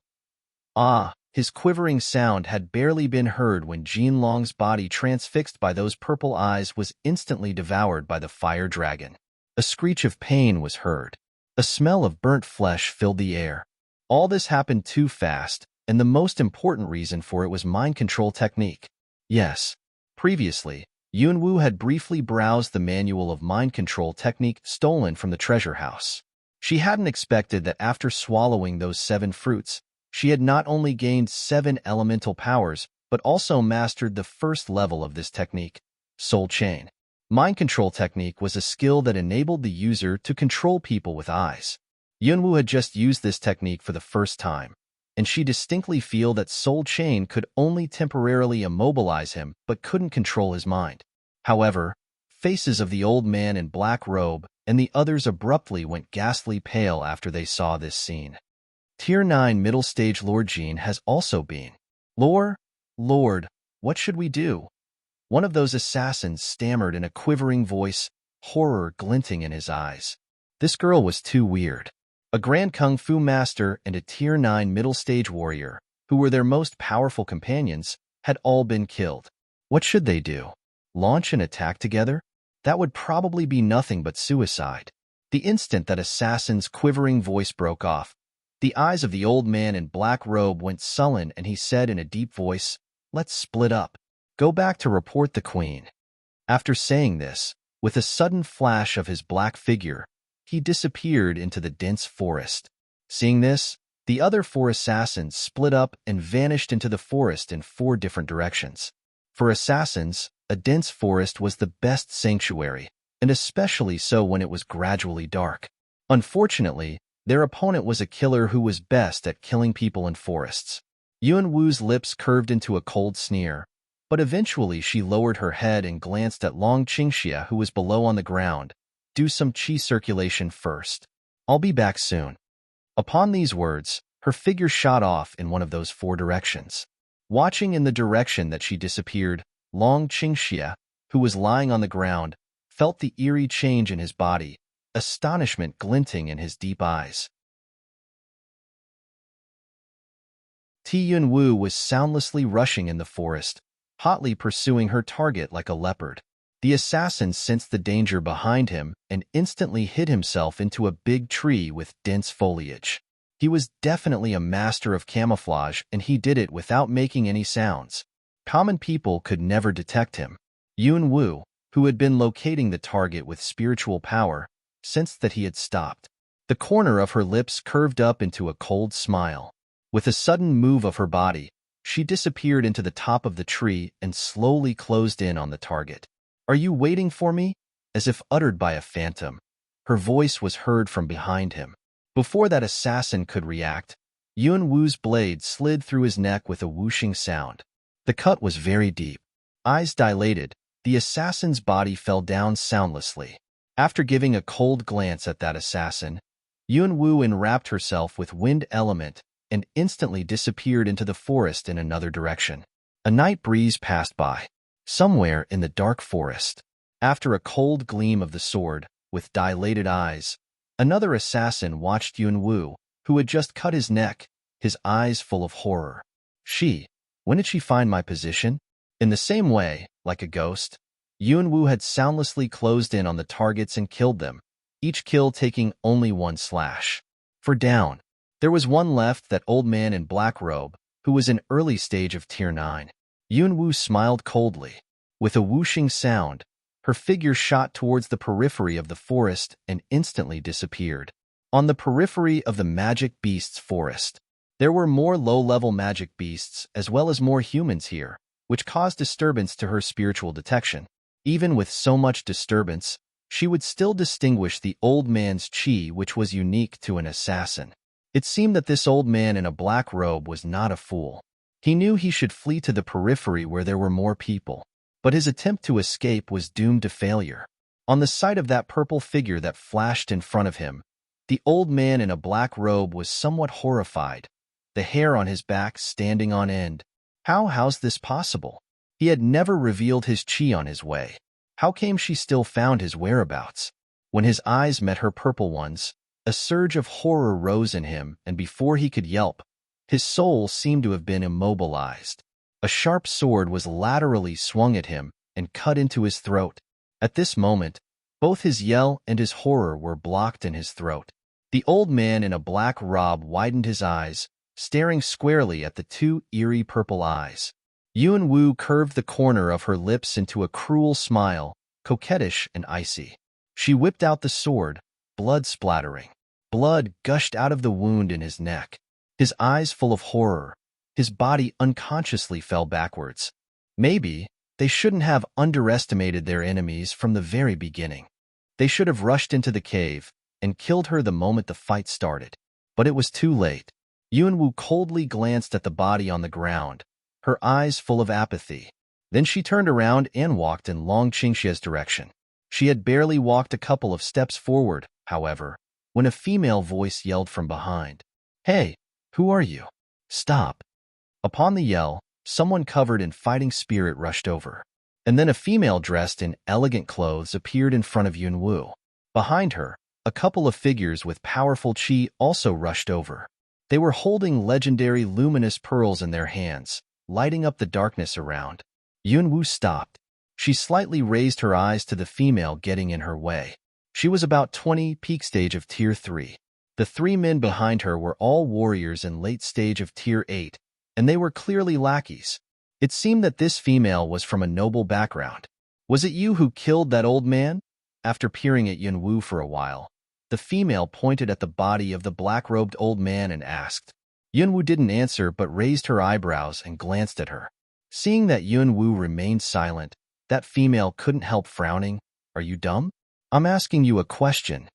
Ah! His quivering sound had barely been heard when Jinlong's body, transfixed by those purple eyes, was instantly devoured by the fire dragon. A screech of pain was heard. A smell of burnt flesh filled the air. All this happened too fast, and the most important reason for it was mind control technique. Yes. Previously, Yuanwu had briefly browsed the manual of mind control technique stolen from the treasure house. She hadn't expected that after swallowing those 7 fruits, she had not only gained 7 elemental powers, but also mastered the first level of this technique, Soul Chain. Mind control technique was a skill that enabled the user to control people with eyes. Yuanwu had just used this technique for the first time, and she distinctly felt that Soul Chain could only temporarily immobilize him but couldn't control his mind. However, faces of the old man in black robe and the others abruptly went ghastly pale after they saw this scene. Tier 9 middle stage Lord Jin has also been. Lord, what should we do? One of those assassins stammered in a quivering voice, horror glinting in his eyes. This girl was too weird. A grand kung fu master and a tier 9 middle stage warrior, who were their most powerful companions, had all been killed. What should they do? Launch an attack together? That would probably be nothing but suicide. The instant that assassin's quivering voice broke off, the eyes of the old man in black robe went sullen and he said in a deep voice, "Let's split up. Go back to report the queen." After saying this, with a sudden flash of his black figure, he disappeared into the dense forest. Seeing this, the other 4 assassins split up and vanished into the forest in 4 different directions. For assassins, a dense forest was the best sanctuary, and especially so when it was gradually dark. Unfortunately, their opponent was a killer who was best at killing people in forests. Yuanwu's lips curved into a cold sneer, but eventually she lowered her head and glanced at Long Qingxia, who was below on the ground. "Do some qi circulation first. I'll be back soon." Upon these words, her figure shot off in one of those 4 directions. Watching in the direction that she disappeared, Long Qingxia, who was lying on the ground, felt the eerie change in his body, astonishment glinting in his deep eyes. Yuanwu was soundlessly rushing in the forest, hotly pursuing her target like a leopard. The assassin sensed the danger behind him and instantly hid himself into a big tree with dense foliage. He was definitely a master of camouflage, and he did it without making any sounds. Common people could never detect him. Yuanwu, who had been locating the target with spiritual power, sensed that he had stopped. The corner of her lips curved up into a cold smile. With a sudden move of her body, she disappeared into the top of the tree and slowly closed in on the target. "Are you waiting for me?" As if uttered by a phantom, her voice was heard from behind him. Before that assassin could react, Yuanwu's blade slid through his neck with a whooshing sound. The cut was very deep. Eyes dilated, the assassin's body fell down soundlessly. After giving a cold glance at that assassin, Yuanwu enwrapped herself with wind element and instantly disappeared into the forest in another direction. A night breeze passed by. Somewhere in the dark forest, after a cold gleam of the sword, with dilated eyes, another assassin watched Yuanwu, who had just cut his neck, his eyes full of horror. When did she find my position? In the same way, like a ghost, Yuanwu had soundlessly closed in on the targets and killed them, each kill taking only one slash. For down, there was one left, that old man in black robe, who was in early stage of Tier 9. Yunwu smiled coldly. With a whooshing sound, her figure shot towards the periphery of the forest and instantly disappeared. On the periphery of the magic beasts forest, there were more low-level magic beasts as well as more humans here, which caused disturbance to her spiritual detection. Even with so much disturbance, she would still distinguish the old man's chi, which was unique to an assassin. It seemed that this old man in a black robe was not a fool. He knew he should flee to the periphery where there were more people, but his attempt to escape was doomed to failure. On the sight of that purple figure that flashed in front of him, the old man in a black robe was somewhat horrified, the hair on his back standing on end. How's this possible? He had never revealed his chi on his way. How came she still found his whereabouts? When his eyes met her purple ones, a surge of horror rose in him, and before he could yelp, his soul seemed to have been immobilized. A sharp sword was laterally swung at him and cut into his throat. At this moment, both his yell and his horror were blocked in his throat. The old man in a black robe widened his eyes, staring squarely at the two eerie purple eyes. Yunwu curved the corner of her lips into a cruel smile, coquettish and icy. She whipped out the sword, blood splattering. Blood gushed out of the wound in his neck. His eyes full of horror, his body unconsciously fell backwards. Maybe they shouldn't have underestimated their enemies from the very beginning. They should have rushed into the cave and killed her the moment the fight started. But it was too late. Yunwu coldly glanced at the body on the ground, her eyes full of apathy. Then she turned around and walked in Long Qingxia's direction. She had barely walked a couple of steps forward, however, when a female voice yelled from behind, "Hey, who are you? Stop." Upon the yell, someone covered in fighting spirit rushed over. And then a female dressed in elegant clothes appeared in front of Yunwu. Behind her, a couple of figures with powerful chi also rushed over. They were holding legendary luminous pearls in their hands, lighting up the darkness around. Yunwu stopped. She slightly raised her eyes to the female getting in her way. She was about 20, peak stage of Tier 3. The three men behind her were all warriors in late stage of Tier 8, and they were clearly lackeys. It seemed that this female was from a noble background. "Was it you who killed that old man?" After peering at Yunwu for a while, the female pointed at the body of the black-robed old man and asked. Yunwu didn't answer but raised her eyebrows and glanced at her. Seeing that Yunwu remained silent, that female couldn't help frowning. "Are you dumb? I'm asking you a question."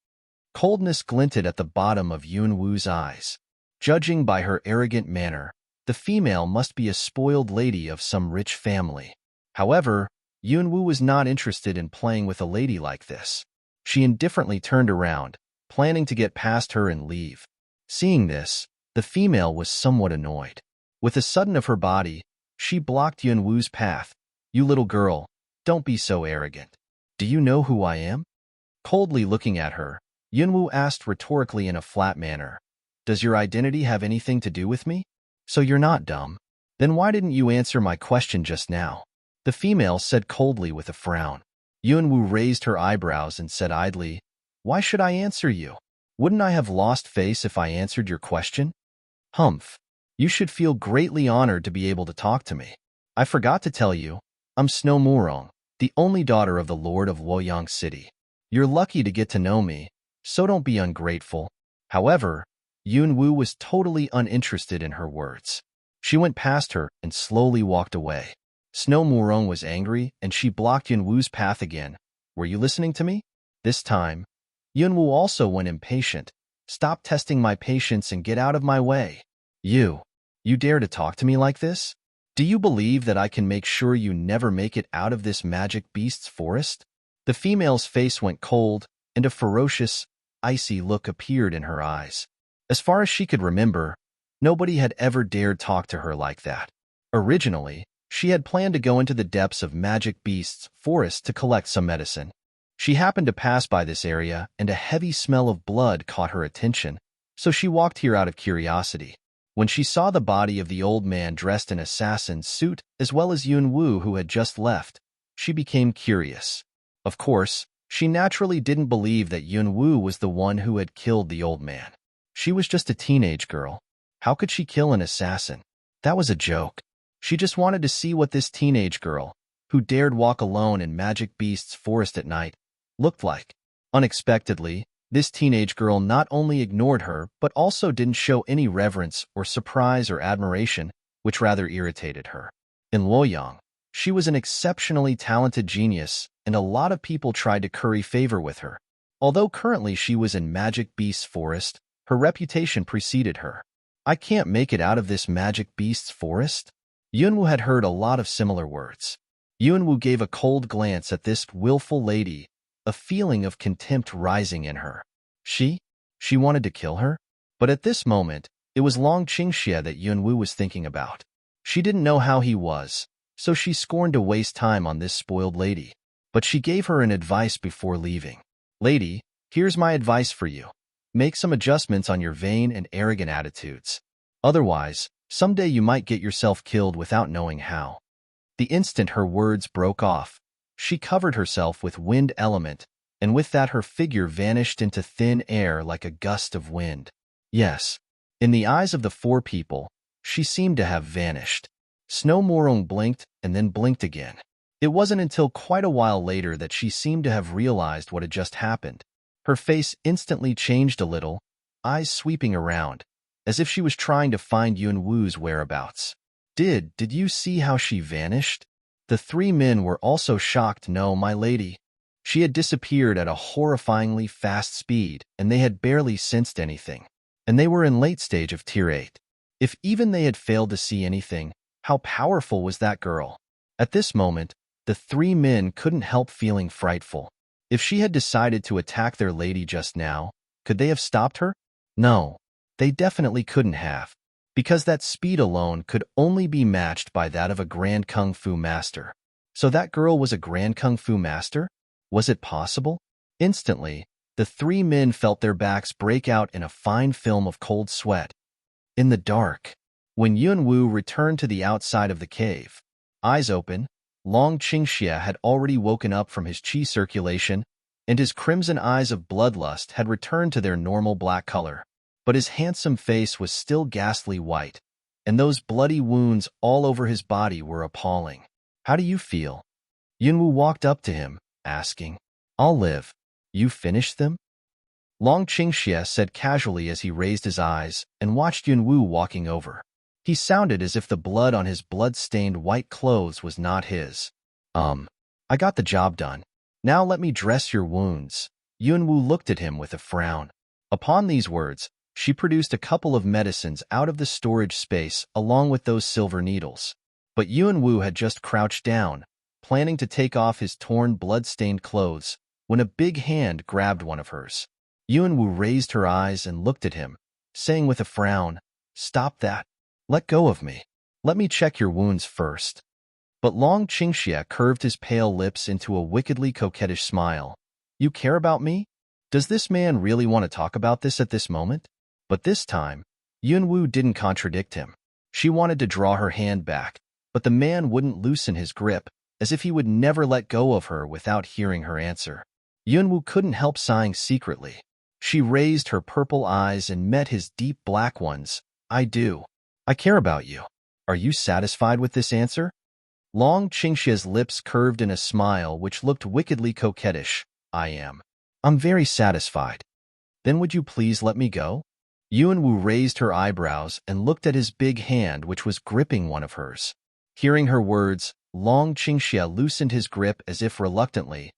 Coldness glinted at the bottom of Yunwu's eyes. Judging by her arrogant manner, the female must be a spoiled lady of some rich family. However, Yunwu was not interested in playing with a lady like this. She indifferently turned around, planning to get past her and leave. Seeing this, the female was somewhat annoyed. With a sudden of her body, she blocked Yunwu's path. "You little girl, don't be so arrogant. Do you know who I am?" Coldly looking at her, Yunwu asked rhetorically in a flat manner, "Does your identity have anything to do with me? So you're not dumb. Then why didn't you answer my question just now?" The female said coldly with a frown. Yunwu raised her eyebrows and said idly, "Why should I answer you? Wouldn't I have lost face if I answered your question?" "Humph. You should feel greatly honored to be able to talk to me. I forgot to tell you, I'm Snow Murong, the only daughter of the Lord of Luoyang City. You're lucky to get to know me, so don't be ungrateful." However, Yunwu was totally uninterested in her words. She went past her and slowly walked away. Snow Murong was angry and she blocked Yunwu's path again. "Were you listening to me?" This time, Yunwu also went impatient. "Stop testing my patience and get out of my way. You dare to talk to me like this? Do you believe that I can make sure you never make it out of this magic beast's forest?" The female's face went cold, and a ferocious, icy look appeared in her eyes. As far as she could remember, nobody had ever dared talk to her like that. Originally, she had planned to go into the depths of Magic Beast's forest to collect some medicine. She happened to pass by this area, and a heavy smell of blood caught her attention, so she walked here out of curiosity. When she saw the body of the old man dressed in assassin's suit, as well as Yunwu who had just left, she became curious. Of course, She naturally didn't believe that Yunwu was the one who had killed the old man. She was just a teenage girl. How could she kill an assassin? That was a joke. She just wanted to see what this teenage girl, who dared walk alone in Magic Beast's forest at night, looked like. Unexpectedly, this teenage girl not only ignored her, but also didn't show any reverence or surprise or admiration, which rather irritated her. In Luoyang, she was an exceptionally talented genius, and a lot of people tried to curry favor with her. Although currently she was in Magic Beast's forest, her reputation preceded her. I can't make it out of this Magic Beast's forest? Yunwu had heard a lot of similar words. Yunwu gave a cold glance at this willful lady, a feeling of contempt rising in her. She wanted to kill her? But at this moment, it was Long Qingxie that Yunwu was thinking about. She didn't know how he was, so she scorned to waste time on this spoiled lady. But she gave her an advice before leaving. Lady, here's my advice for you. Make some adjustments on your vain and arrogant attitudes. Otherwise, someday you might get yourself killed without knowing how. The instant her words broke off, she covered herself with wind element, and with that her figure vanished into thin air like a gust of wind. Yes, in the eyes of the four people, she seemed to have vanished. Snow Morong blinked and then blinked again. It wasn't until quite a while later that she seemed to have realized what had just happened. Her face instantly changed a little, eyes sweeping around, as if she was trying to find Yunwu's whereabouts. Did you see how she vanished? The three men were also shocked. No, my lady. She had disappeared at a horrifyingly fast speed, and they had barely sensed anything. And they were in late stage of Tier 8. If even they had failed to see anything, how powerful was that girl? At this moment, the three men couldn't help feeling frightful. If she had decided to attack their lady just now, could they have stopped her? No, they definitely couldn't have, because that speed alone could only be matched by that of a Grand Kung Fu master. So that girl was a Grand Kung Fu master? Was it possible? Instantly, the three men felt their backs break out in a fine film of cold sweat. In the dark, when Yunwu returned to the outside of the cave, eyes open, Long Qingxie had already woken up from his qi circulation, and his crimson eyes of bloodlust had returned to their normal black color. But his handsome face was still ghastly white, and those bloody wounds all over his body were appalling. How do you feel? Yunwu walked up to him, asking. I'll live. You finished them? Long Qingxie said casually as he raised his eyes and watched Yunwu walking over. He sounded as if the blood on his blood-stained white clothes was not his. I got the job done. Now let me dress your wounds. Yunwu looked at him with a frown. Upon these words, she produced a couple of medicines out of the storage space along with those silver needles. But Yunwu had just crouched down, planning to take off his torn blood-stained clothes, when a big hand grabbed one of hers. Yunwu raised her eyes and looked at him, saying with a frown, Stop that. Let go of me. Let me check your wounds first. But Long Qingxie curved his pale lips into a wickedly coquettish smile. You care about me? Does this man really want to talk about this at this moment? But this time, Yunwu didn't contradict him. She wanted to draw her hand back, but the man wouldn't loosen his grip, as if he would never let go of her without hearing her answer. Yunwu couldn't help sighing secretly. She raised her purple eyes and met his deep black ones. I do. I care about you. Are you satisfied with this answer? Long Qingxie's lips curved in a smile which looked wickedly coquettish. I am. I'm very satisfied. Then would you please let me go? Yunwu raised her eyebrows and looked at his big hand which was gripping one of hers. Hearing her words, Long Qingxie loosened his grip as if reluctantly,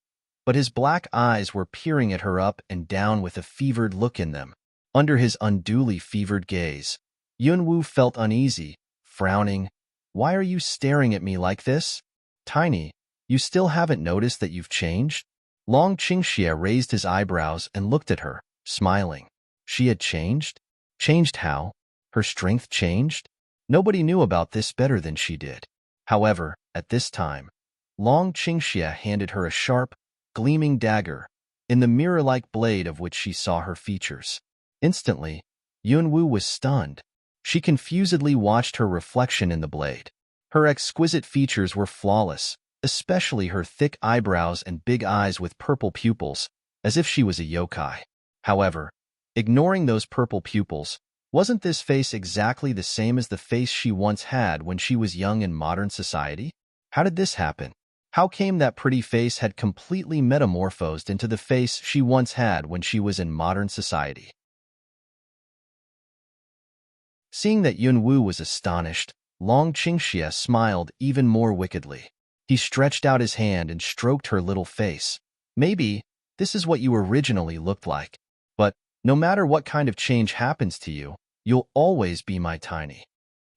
but his black eyes were peering at her up and down with a fevered look in them. Under his unduly fevered gaze, Yunwu felt uneasy, frowning. Why are you staring at me like this? Tiny, you still haven't noticed that you've changed? Long Qingxie raised his eyebrows and looked at her, smiling. She had changed? Changed how? Her strength changed? Nobody knew about this better than she did. However, at this time, Long Qingxie handed her a sharp, gleaming dagger, in the mirror-like blade of which she saw her features. Instantly, Yunwu was stunned. She confusedly watched her reflection in the blade. Her exquisite features were flawless, especially her thick eyebrows and big eyes with purple pupils, as if she was a yokai. However, ignoring those purple pupils, wasn't this face exactly the same as the face she once had when she was young in modern society? How did this happen? How came that pretty face had completely metamorphosed into the face she once had when she was in modern society? Seeing that Yunwu was astonished, Long Qingxie smiled even more wickedly. He stretched out his hand and stroked her little face. Maybe this is what you originally looked like. But no matter what kind of change happens to you, you'll always be my Tiny.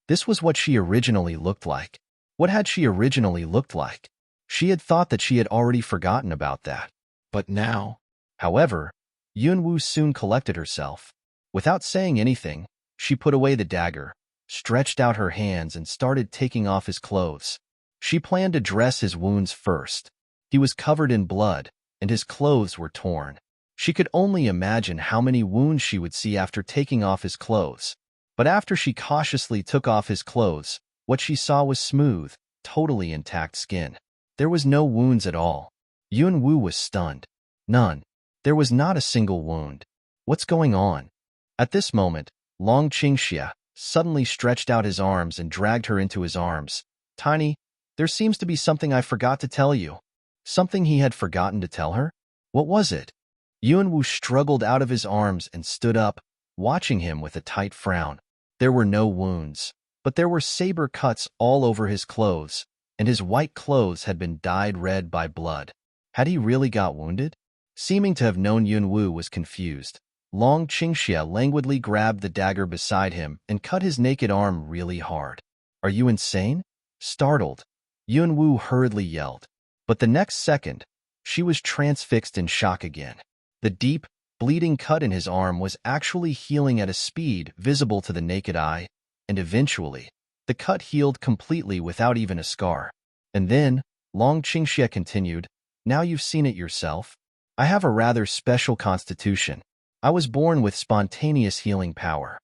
This was what she originally looked like. What had she originally looked like? She had thought that she had already forgotten about that. But now... However, Yunwu soon collected herself. Without saying anything, she put away the dagger, stretched out her hands and started taking off his clothes. She planned to dress his wounds first. He was covered in blood, and his clothes were torn. She could only imagine how many wounds she would see after taking off his clothes. But after she cautiously took off his clothes, what she saw was smooth, totally intact skin. There was no wounds at all. Yunwu was stunned. None. There was not a single wound. What's going on? At this moment, Long Qingxie suddenly stretched out his arms and dragged her into his arms. Tiny, there seems to be something I forgot to tell you. Something he had forgotten to tell her? What was it? Yunwu struggled out of his arms and stood up, watching him with a tight frown. There were no wounds, but there were saber cuts all over his clothes, and his white clothes had been dyed red by blood. Had he really got wounded? Seeming to have known Yunwu was confused. Long Qingxie languidly grabbed the dagger beside him and cut his naked arm really hard. Are you insane? Startled, Yunwu hurriedly yelled. But the next second, she was transfixed in shock again. The deep, bleeding cut in his arm was actually healing at a speed visible to the naked eye, and eventually, the cut healed completely without even a scar. And then, Long Qingxie continued, now you've seen it yourself. I have a rather special constitution. I was born with spontaneous healing power.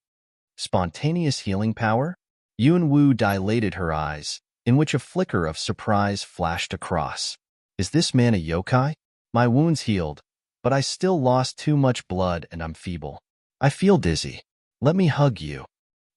Spontaneous healing power? Yunwu dilated her eyes, in which a flicker of surprise flashed across. Is this man a yokai? My wounds healed, but I still lost too much blood and I'm feeble. I feel dizzy. Let me hug you.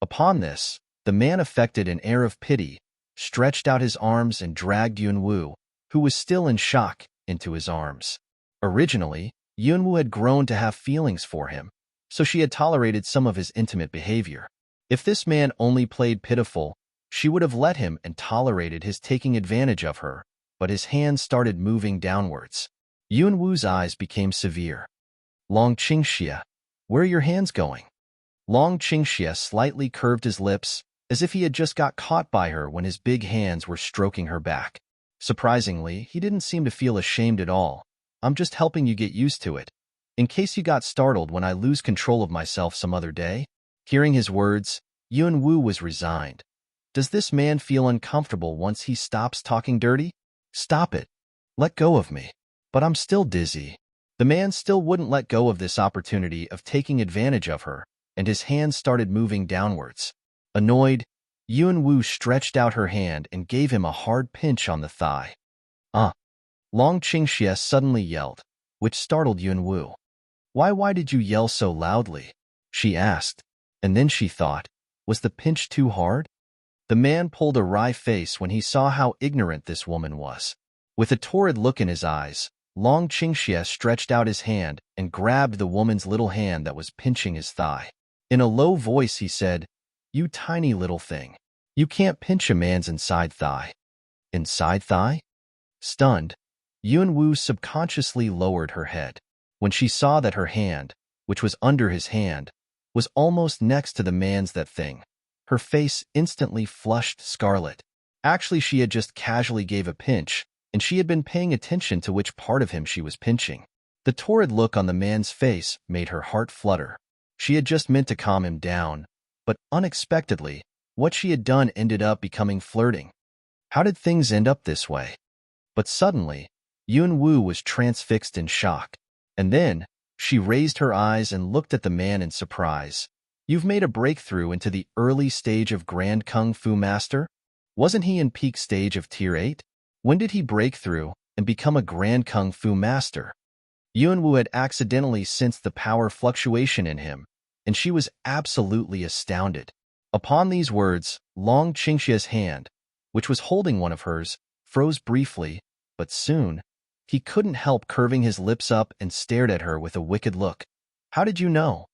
Upon this, the man affected an air of pity, stretched out his arms and dragged Yunwu, who was still in shock, into his arms. Originally, Yunwu had grown to have feelings for him, so she had tolerated some of his intimate behavior. If this man only played pitiful, she would have let him and tolerated his taking advantage of her, but his hands started moving downwards. Yunwu's eyes became severe. Long Qingxie, where are your hands going? Long Qingxie slightly curved his lips, as if he had just got caught by her when his big hands were stroking her back. Surprisingly, he didn't seem to feel ashamed at all. I'm just helping you get used to it, in case you got startled when I lose control of myself some other day. Hearing his words, Yunwu was resigned. Does this man feel uncomfortable once he stops talking dirty? Stop it. Let go of me. But I'm still dizzy. The man still wouldn't let go of this opportunity of taking advantage of her, and his hands started moving downwards. Annoyed, Yunwu stretched out her hand and gave him a hard pinch on the thigh. Long Qingxie suddenly yelled, which startled Yunwu. Why did you yell so loudly? She asked, and then she thought, was the pinch too hard? The man pulled a wry face when he saw how ignorant this woman was. With a torrid look in his eyes, Long Qingxie stretched out his hand and grabbed the woman's little hand that was pinching his thigh. In a low voice he said, you tiny little thing. You can't pinch a man's inside thigh. Inside thigh? Stunned, Yunwu subconsciously lowered her head. When she saw that her hand, which was under his hand, was almost next to the man's that thing, her face instantly flushed scarlet. Actually, she had just casually gave a pinch, and she had been paying attention to which part of him she was pinching. The torrid look on the man's face made her heart flutter. She had just meant to calm him down, but unexpectedly, what she had done ended up becoming flirting. How did things end up this way? But suddenly, Yunwu was transfixed in shock. And then, she raised her eyes and looked at the man in surprise. You've made a breakthrough into the early stage of Grand Kung Fu Master? Wasn't he in peak stage of Tier 8? When did he break through and become a grand kung fu master? Yuanwu had accidentally sensed the power fluctuation in him, and she was absolutely astounded. Upon these words, Long Qingxia's hand, which was holding one of hers, froze briefly, but soon, he couldn't help curving his lips up and stared at her with a wicked look. How did you know?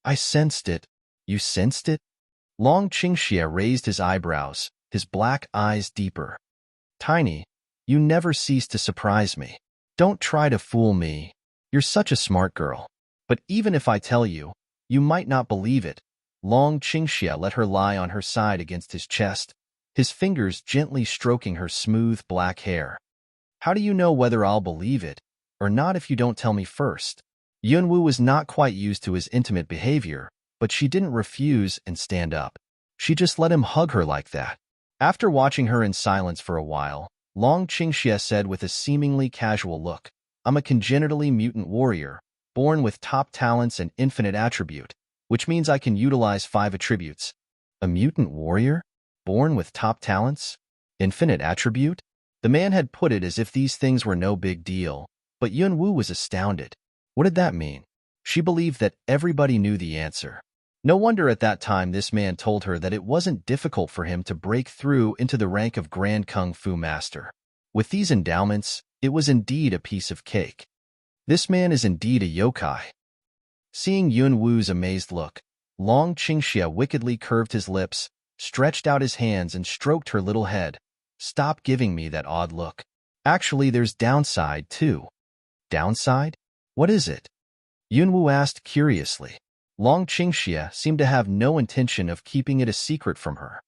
I sensed it. You sensed it? Long Qingxia raised his eyebrows, his black eyes deeper. Tiny, you never cease to surprise me. Don't try to fool me. You're such a smart girl. But even if I tell you, you might not believe it. Long Qingxia let her lie on her side against his chest, his fingers gently stroking her smooth black hair. How do you know whether I'll believe it or not if you don't tell me first? Yunwu was not quite used to his intimate behavior, but she didn't refuse and stand up. She just let him hug her like that. After watching her in silence for a while, Long Qingxia said with a seemingly casual look, I'm a congenitally mutant warrior, born with top talents and infinite attribute, which means I can utilize 5 attributes. A mutant warrior? Born with top talents? Infinite attribute? The man had put it as if these things were no big deal, but Yunwu was astounded. What did that mean? She believed that everybody knew the answer. No wonder at that time this man told her that it wasn't difficult for him to break through into the rank of Grand Kung Fu Master. With these endowments, it was indeed a piece of cake. This man is indeed a yokai. Seeing Yunwu's amazed look, Long Qingxia wickedly curved his lips, stretched out his hands and stroked her little head. Stop giving me that odd look. Actually, there's downside, too. Downside? What is it? Yunwu asked curiously. Long Qingxia seemed to have no intention of keeping it a secret from her.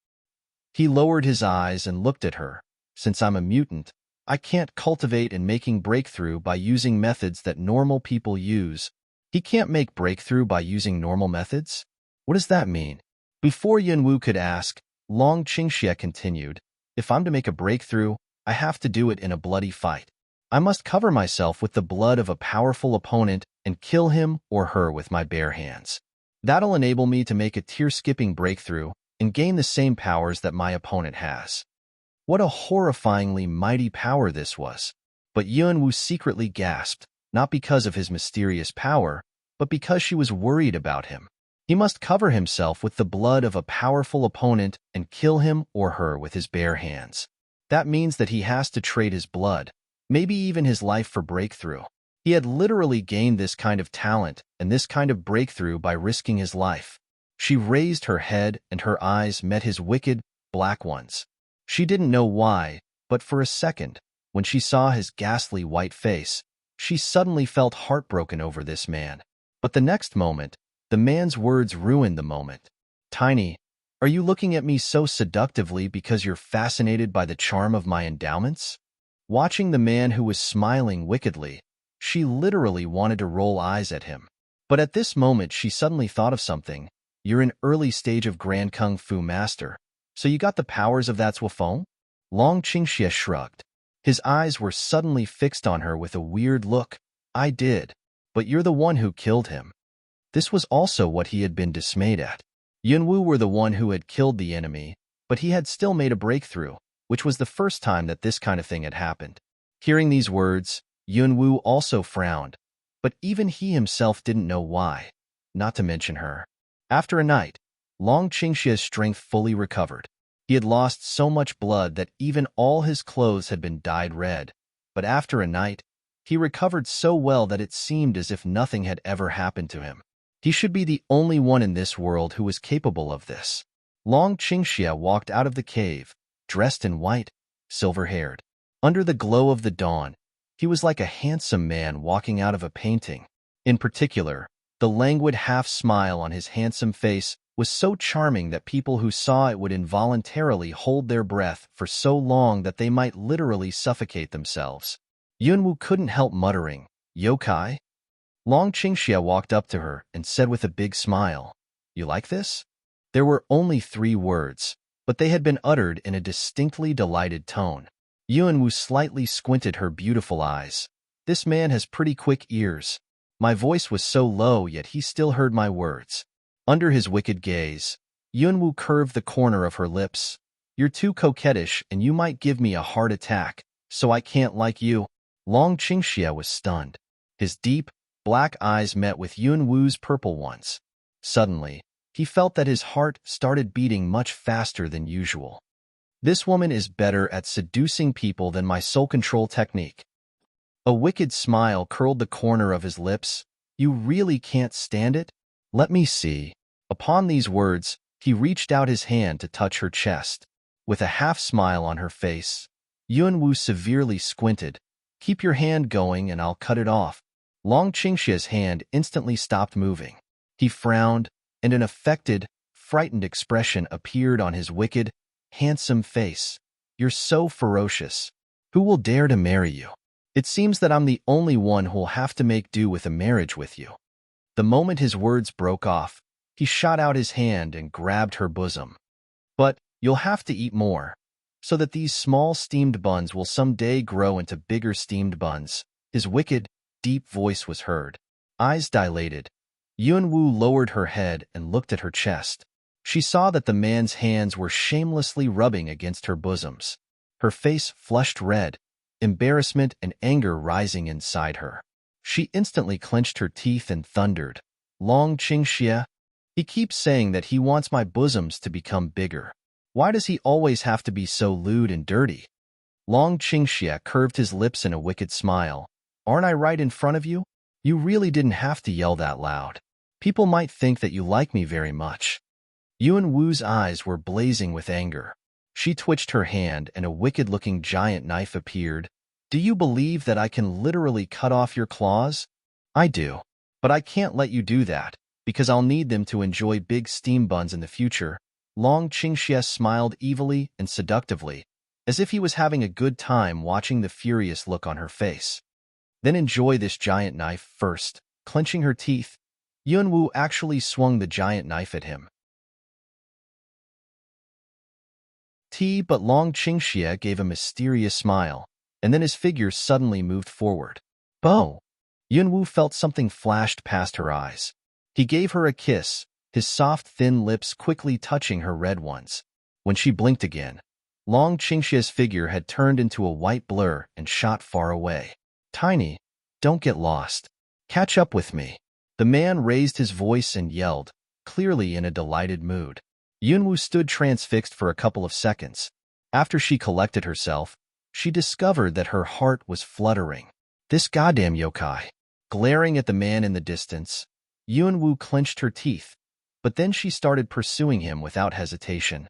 He lowered his eyes and looked at her. Since I'm a mutant, I can't cultivate and making breakthrough by using methods that normal people use. He can't make breakthrough by using normal methods? What does that mean? Before Yunwu could ask, Long Qingxia continued, if I'm to make a breakthrough, I have to do it in a bloody fight. I must cover myself with the blood of a powerful opponent and kill him or her with my bare hands. That'll enable me to make a tear-skipping breakthrough and gain the same powers that my opponent has. What a horrifyingly mighty power this was. But Yunwu secretly gasped, not because of his mysterious power, but because she was worried about him. He must cover himself with the blood of a powerful opponent and kill him or her with his bare hands. That means that he has to trade his blood, maybe even his life for breakthrough. He had literally gained this kind of talent and this kind of breakthrough by risking his life. She raised her head and her eyes met his wicked, black ones. She didn't know why, but for a second, when she saw his ghastly white face, she suddenly felt heartbroken over this man. But the next moment, the man's words ruined the moment. Tiny, are you looking at me so seductively because you're fascinated by the charm of my endowments? Watching the man who was smiling wickedly, she literally wanted to roll eyes at him. But at this moment she suddenly thought of something. You're an early stage of Grand Kung Fu Master, so you got the powers of that Zhuofeng? Long Qingxia shrugged. His eyes were suddenly fixed on her with a weird look. I did, but you're the one who killed him. This was also what he had been dismayed at. Yunwu were the one who had killed the enemy, but he had still made a breakthrough, which was the first time that this kind of thing had happened. Hearing these words, Yunwu also frowned, but even he himself didn't know why, not to mention her. After a night, Long Qingxia's strength fully recovered. He had lost so much blood that even all his clothes had been dyed red, but after a night, he recovered so well that it seemed as if nothing had ever happened to him. He should be the only one in this world who was capable of this. Long Qingxia walked out of the cave, dressed in white, silver-haired. Under the glow of the dawn, he was like a handsome man walking out of a painting. In particular, the languid half-smile on his handsome face was so charming that people who saw it would involuntarily hold their breath for so long that they might literally suffocate themselves. Yunwu couldn't help muttering, yokai? Long Qingxia walked up to her and said with a big smile, you like this? There were only 3 words, but they had been uttered in a distinctly delighted tone. Yunwu slightly squinted her beautiful eyes. This man has pretty quick ears. My voice was so low, yet he still heard my words. Under his wicked gaze, Yunwu curved the corner of her lips. You're too coquettish and you might give me a heart attack, So I can't like you? Long Qingxia was stunned. His deep, black eyes met with Yun Wu's purple ones. Suddenly, he felt that his heart started beating much faster than usual. This woman is better at seducing people than my soul control technique. A wicked smile curled the corner of his lips. You really can't stand it? Let me see. Upon these words, he reached out his hand to touch her chest. With a half-smile on her face, Yunwu severely squinted. Keep your hand going and I'll cut it off. Long Qingxia's hand instantly stopped moving. He frowned, and an affected, frightened expression appeared on his wicked, handsome face. You're so ferocious. Who will dare to marry you? It seems that I'm the only one who'll have to make do with a marriage with you. The moment his words broke off, he shot out his hand and grabbed her bosom. But you'll have to eat more, so that these small steamed buns will someday grow into bigger steamed buns. His wicked, deep voice was heard. Eyes dilated, Yunwu lowered her head and looked at her chest. She saw that the man's hands were shamelessly rubbing against her bosoms. Her face flushed red, embarrassment and anger rising inside her. She instantly clenched her teeth and thundered, Long Qingxia, he keeps saying that he wants my bosoms to become bigger. Why does he always have to be so lewd and dirty? Long Qingxia curved his lips in a wicked smile. Aren't I right in front of you? You really didn't have to yell that loud. People might think that you like me very much. Yuan Wu's eyes were blazing with anger. She twitched her hand and a wicked-looking giant knife appeared. Do you believe that I can literally cut off your claws? I do. But I can't let you do that, because I'll need them to enjoy big steam buns in the future. Long Qingxia smiled evilly and seductively, as if he was having a good time watching the furious look on her face. Then enjoy this giant knife first. Clenching her teeth, Yunwu actually swung the giant knife at him. But Long Qingxia gave a mysterious smile, and then his figure suddenly moved forward. Bo! Yunwu felt something flashed past her eyes. He gave her a kiss, his soft, thin lips quickly touching her red ones. When she blinked again, Long Qingxia's figure had turned into a white blur and shot far away. Tiny, don't get lost. Catch up with me. The man raised his voice and yelled, clearly in a delighted mood. Yunwu stood transfixed for a couple of seconds. After she collected herself, she discovered that her heart was fluttering. This goddamn yokai. Glaring at the man in the distance, Yunwu clenched her teeth, but then she started pursuing him without hesitation.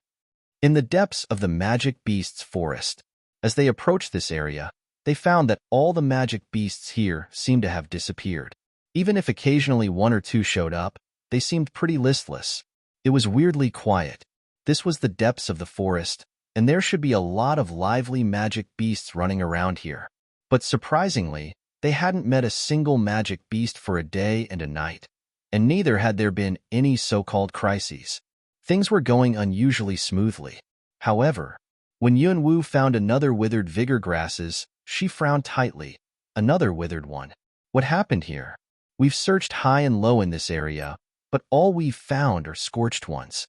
In the depths of the magic beasts forest, as they approached this area, they found that all the magic beasts here seemed to have disappeared. Even if occasionally one or two showed up, they seemed pretty listless. It was weirdly quiet. This was the depths of the forest, and there should be a lot of lively magic beasts running around here. But surprisingly, they hadn't met a single magic beast for a day and a night, and neither had there been any so-called crises. Things were going unusually smoothly. However, when Yunwu found another withered vigor grasses, she frowned tightly. Another withered one. What happened here? We've searched high and low in this area, but all we've found are scorched ones.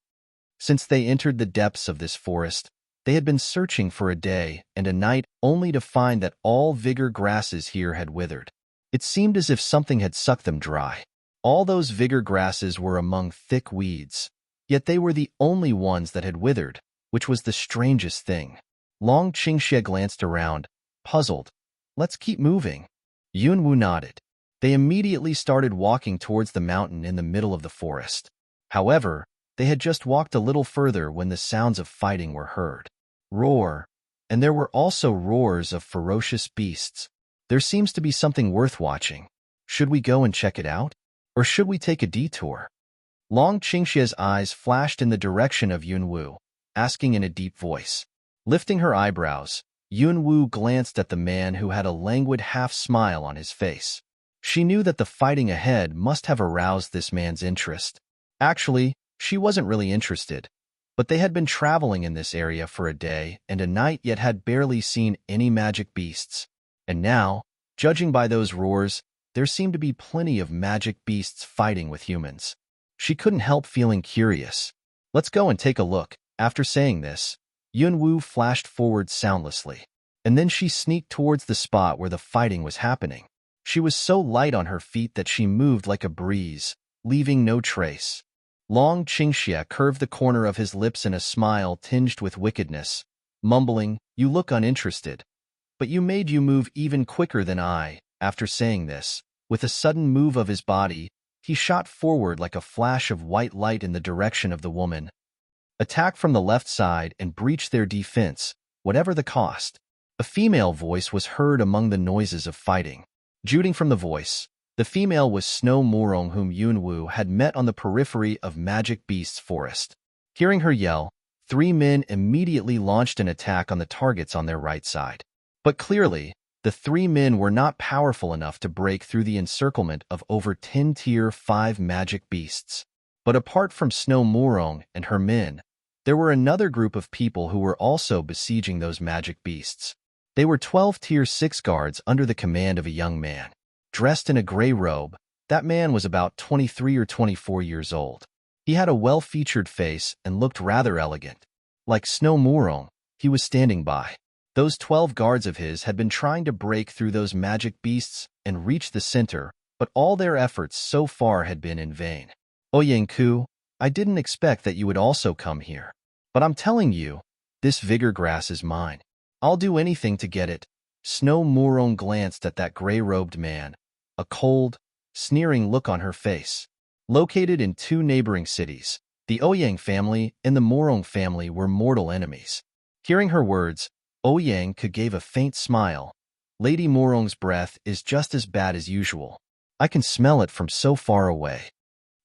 Since they entered the depths of this forest, they had been searching for a day and a night only to find that all vigor grasses here had withered. It seemed as if something had sucked them dry. All those vigor grasses were among thick weeds, yet they were the only ones that had withered, which was the strangest thing. Long Qingxia glanced around, puzzled. Let's keep moving. Yunwu nodded. They immediately started walking towards the mountain in the middle of the forest. However, they had just walked a little further when the sounds of fighting were heard. Roar, and there were also roars of ferocious beasts. There seems to be something worth watching. Should we go and check it out? Or should we take a detour? Long Qingxia's eyes flashed in the direction of Yunwu, asking in a deep voice. Lifting her eyebrows, Yunwu glanced at the man who had a languid half-smile on his face. She knew that the fighting ahead must have aroused this man's interest. Actually, she wasn't really interested, but they had been traveling in this area for a day and a night yet had barely seen any magic beasts. And now, judging by those roars, there seemed to be plenty of magic beasts fighting with humans. She couldn't help feeling curious. Let's go and take a look. After saying this, Yunwu flashed forward soundlessly. and then she sneaked towards the spot where the fighting was happening. She was so light on her feet that she moved like a breeze, leaving no trace. Long Qingxia curved the corner of his lips in a smile tinged with wickedness, mumbling, "You look uninterested. But you move even quicker than I." After saying this, with a sudden move of his body, he shot forward like a flash of white light in the direction of the woman. Attack from the left side and breach their defense, whatever the cost. A female voice was heard among the noises of fighting. Judging from the voice, the female was Snow Murong, whom Yunwu had met on the periphery of Magic Beast's forest. Hearing her yell, 3 men immediately launched an attack on the targets on their right side. But clearly, the 3 men were not powerful enough to break through the encirclement of over 10 Tier 5 magic beasts. But apart from Snow Murong and her men, there were another group of people who were also besieging those magic beasts. They were 12 Tier 6 guards under the command of a young man. Dressed in a gray robe, that man was about 23 or 24 years old. He had a well-featured face and looked rather elegant. Like Snow Murong, he was standing by. Those 12 guards of his had been trying to break through those magic beasts and reach the center, but all their efforts so far had been in vain. Ouyangku, I didn't expect that you would also come here. But I'm telling you, this vigor grass is mine. I'll do anything to get it. Snow Murong glanced at that gray-robed man, a cold, sneering look on her face. Located in 2 neighboring cities, the Ouyang family and the Murong family were mortal enemies. Hearing her words, Ouyangku gave a faint smile. Lady Murong's breath is just as bad as usual. I can smell it from so far away.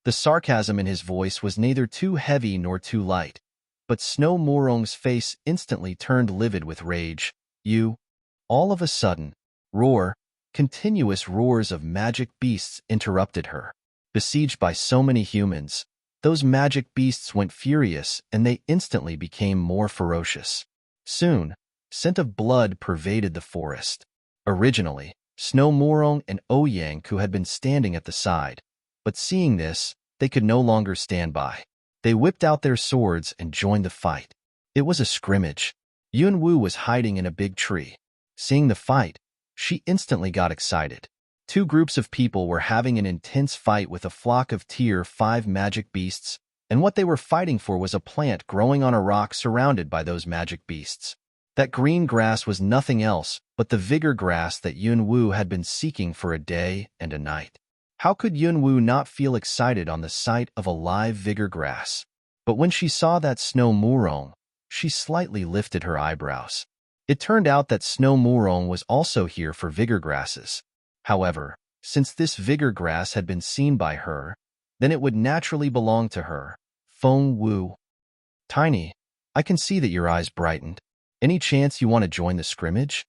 The sarcasm in his voice was neither too heavy nor too light, but Snow Murong's face instantly turned livid with rage. You? All of a sudden, continuous roars of magic beasts interrupted her. Besieged by so many humans, those magic beasts went furious and they instantly became more ferocious. Soon, scent of blood pervaded the forest. Originally, Snow Murong and Ouyangku had been standing at the side, but seeing this, they could no longer stand by. They whipped out their swords and joined the fight. It was a scrimmage. Yunwu was hiding in a big tree. Seeing the fight, she instantly got excited. 2 groups of people were having an intense fight with a flock of Tier 5 magic beasts, and what they were fighting for was a plant growing on a rock surrounded by those magic beasts. That green grass was nothing else but the vigor grass that Yunwu had been seeking for a day and a night. How could Yunwu not feel excited on the sight of a live vigor grass? But when she saw that Snow Murong, she slightly lifted her eyebrows. It turned out that Snow Murong was also here for vigor grasses. However, since this vigor grass had been seen by her, then it would naturally belong to her. Feng Wu. Tiny, I can see that your eyes brightened. Any chance you want to join the scrimmage?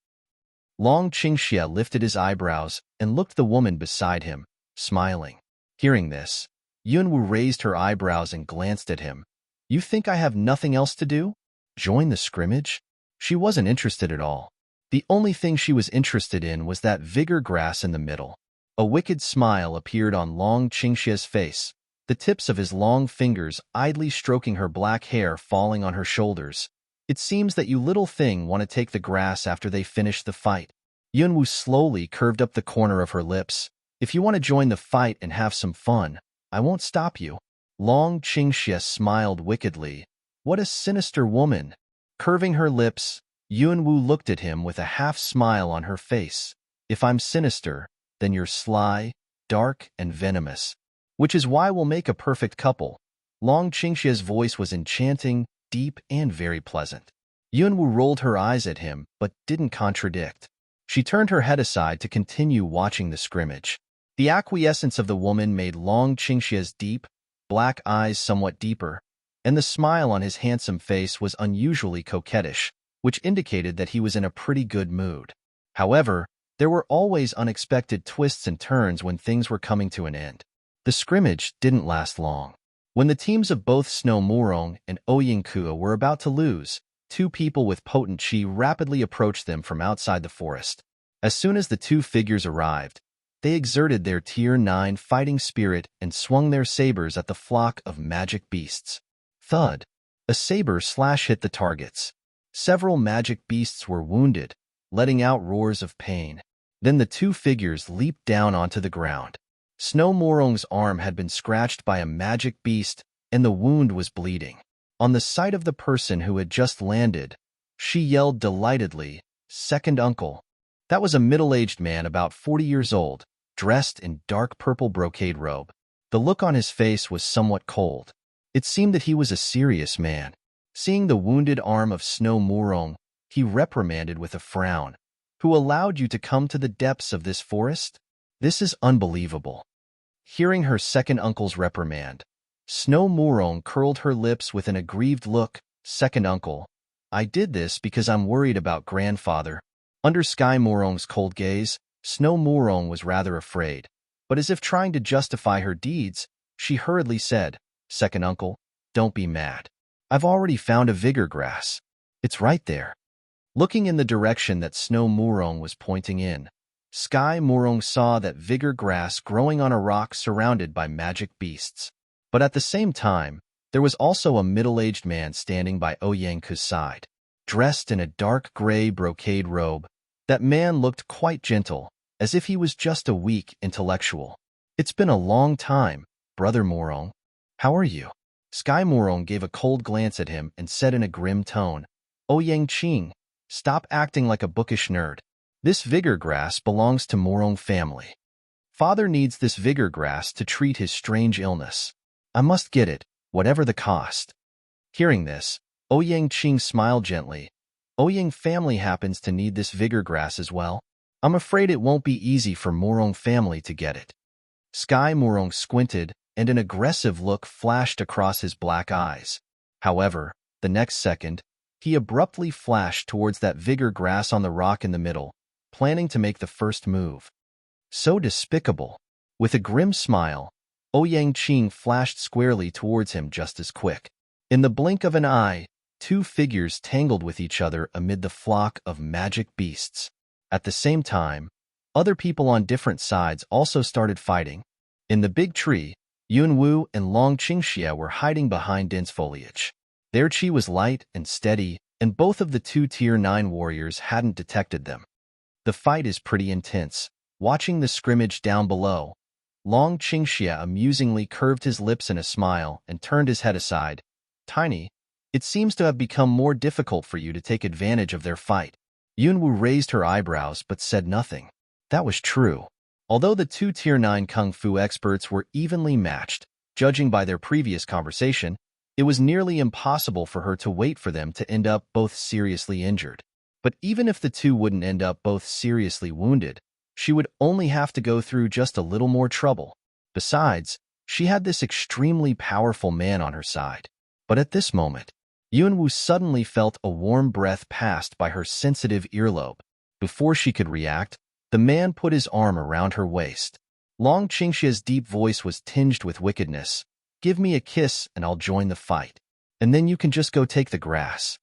Long Qingxia lifted his eyebrows and looked the woman beside him, smiling. Hearing this, Yunwu raised her eyebrows and glanced at him. You think I have nothing else to do? Join the scrimmage? She wasn't interested at all. The only thing she was interested in was that vigor grass in the middle. A wicked smile appeared on Long Qingxia's face, the tips of his long fingers idly stroking her black hair falling on her shoulders. It seems that you little thing want to take the grass after they finish the fight. Yunwu slowly curved up the corner of her lips. If you want to join the fight and have some fun, I won't stop you. Long Qingxia smiled wickedly. What a sinister woman. Curving her lips, Yunwu looked at him with a half-smile on her face. If I'm sinister, then you're sly, dark, and venomous. Which is why we'll make a perfect couple. Long Qingxia's voice was enchanting, deep, and very pleasant. Yunwu rolled her eyes at him, but didn't contradict. She turned her head aside to continue watching the scrimmage. The acquiescence of the woman made Long Qingxia's deep, black eyes somewhat deeper, and the smile on his handsome face was unusually coquettish, which indicated that he was in a pretty good mood. However, there were always unexpected twists and turns when things were coming to an end. The scrimmage didn't last long. When the teams of both Snow Murong and Ouyangku were about to lose, 2 people with potent qi rapidly approached them from outside the forest. As soon as the 2 figures arrived, they exerted their Tier 9 fighting spirit and swung their sabers at the flock of magic beasts. Thud! A saber slash hit the targets. Several magic beasts were wounded, letting out roars of pain. Then the two figures leaped down onto the ground. Snow Morong's arm had been scratched by a magic beast, and the wound was bleeding. On the sight of the person who had just landed, she yelled delightedly, "Second uncle." That was a middle-aged man about 40 years old, dressed in dark purple brocade robe. The look on his face was somewhat cold. It seemed that he was a serious man. Seeing the wounded arm of Snow Morong, he reprimanded with a frown. "Who allowed you to come to the depths of this forest? This is unbelievable." Hearing her second uncle's reprimand, Snow Morong curled her lips with an aggrieved look. "Second uncle, I did this because I'm worried about grandfather." Under Sky Morong's cold gaze, Snow Morong was rather afraid, but as if trying to justify her deeds, she hurriedly said, "Second uncle, don't be mad. I've already found a vigor grass. It's right there." Looking in the direction that Snow Morong was pointing in, Sky Morong saw that vigor grass growing on a rock surrounded by magic beasts. But at the same time, there was also a middle-aged man standing by Ouyangku's side, dressed in a dark gray brocade robe. That man looked quite gentle, as if he was just a weak intellectual. "It's been a long time, Brother Morong. How are you?" Sky Morong gave a cold glance at him and said in a grim tone, "Ouyangqing, stop acting like a bookish nerd. This vigor grass belongs to Morong family. Father needs this vigor grass to treat his strange illness. I must get it, whatever the cost." Hearing this, Ouyangqing smiled gently. "Ouyang family happens to need this vigor grass as well. I'm afraid it won't be easy for Morong family to get it." Sky Morong squinted, and an aggressive look flashed across his black eyes. However, the next second, he abruptly flashed towards that vigor grass on the rock in the middle, planning to make the first move. So despicable. With a grim smile, Ouyangqing flashed squarely towards him just as quick. In the blink of an eye, two figures tangled with each other amid the flock of magic beasts. At the same time, other people on different sides also started fighting. In the big tree, Yunwu and Long Qingxie were hiding behind dense foliage. Their chi was light and steady, and both of the two Tier 9 warriors hadn't detected them. The fight is pretty intense. Watching the scrimmage down below, Long Qingxie amusingly curved his lips in a smile and turned his head aside. "Tiny, it seems to have become more difficult for you to take advantage of their fight." Yunwu raised her eyebrows but said nothing. That was true. Although the two Tier 9 Kung Fu experts were evenly matched, judging by their previous conversation, it was nearly impossible for her to wait for them to end up both seriously injured. But even if the two wouldn't end up both seriously wounded, she would only have to go through just a little more trouble. Besides, she had this extremely powerful man on her side. But at this moment, Yunwu suddenly felt a warm breath passed by her sensitive earlobe. Before she could react, the man put his arm around her waist. Long Qingxie's deep voice was tinged with wickedness. "Give me a kiss and I'll join the fight. And then you can just go take the grass."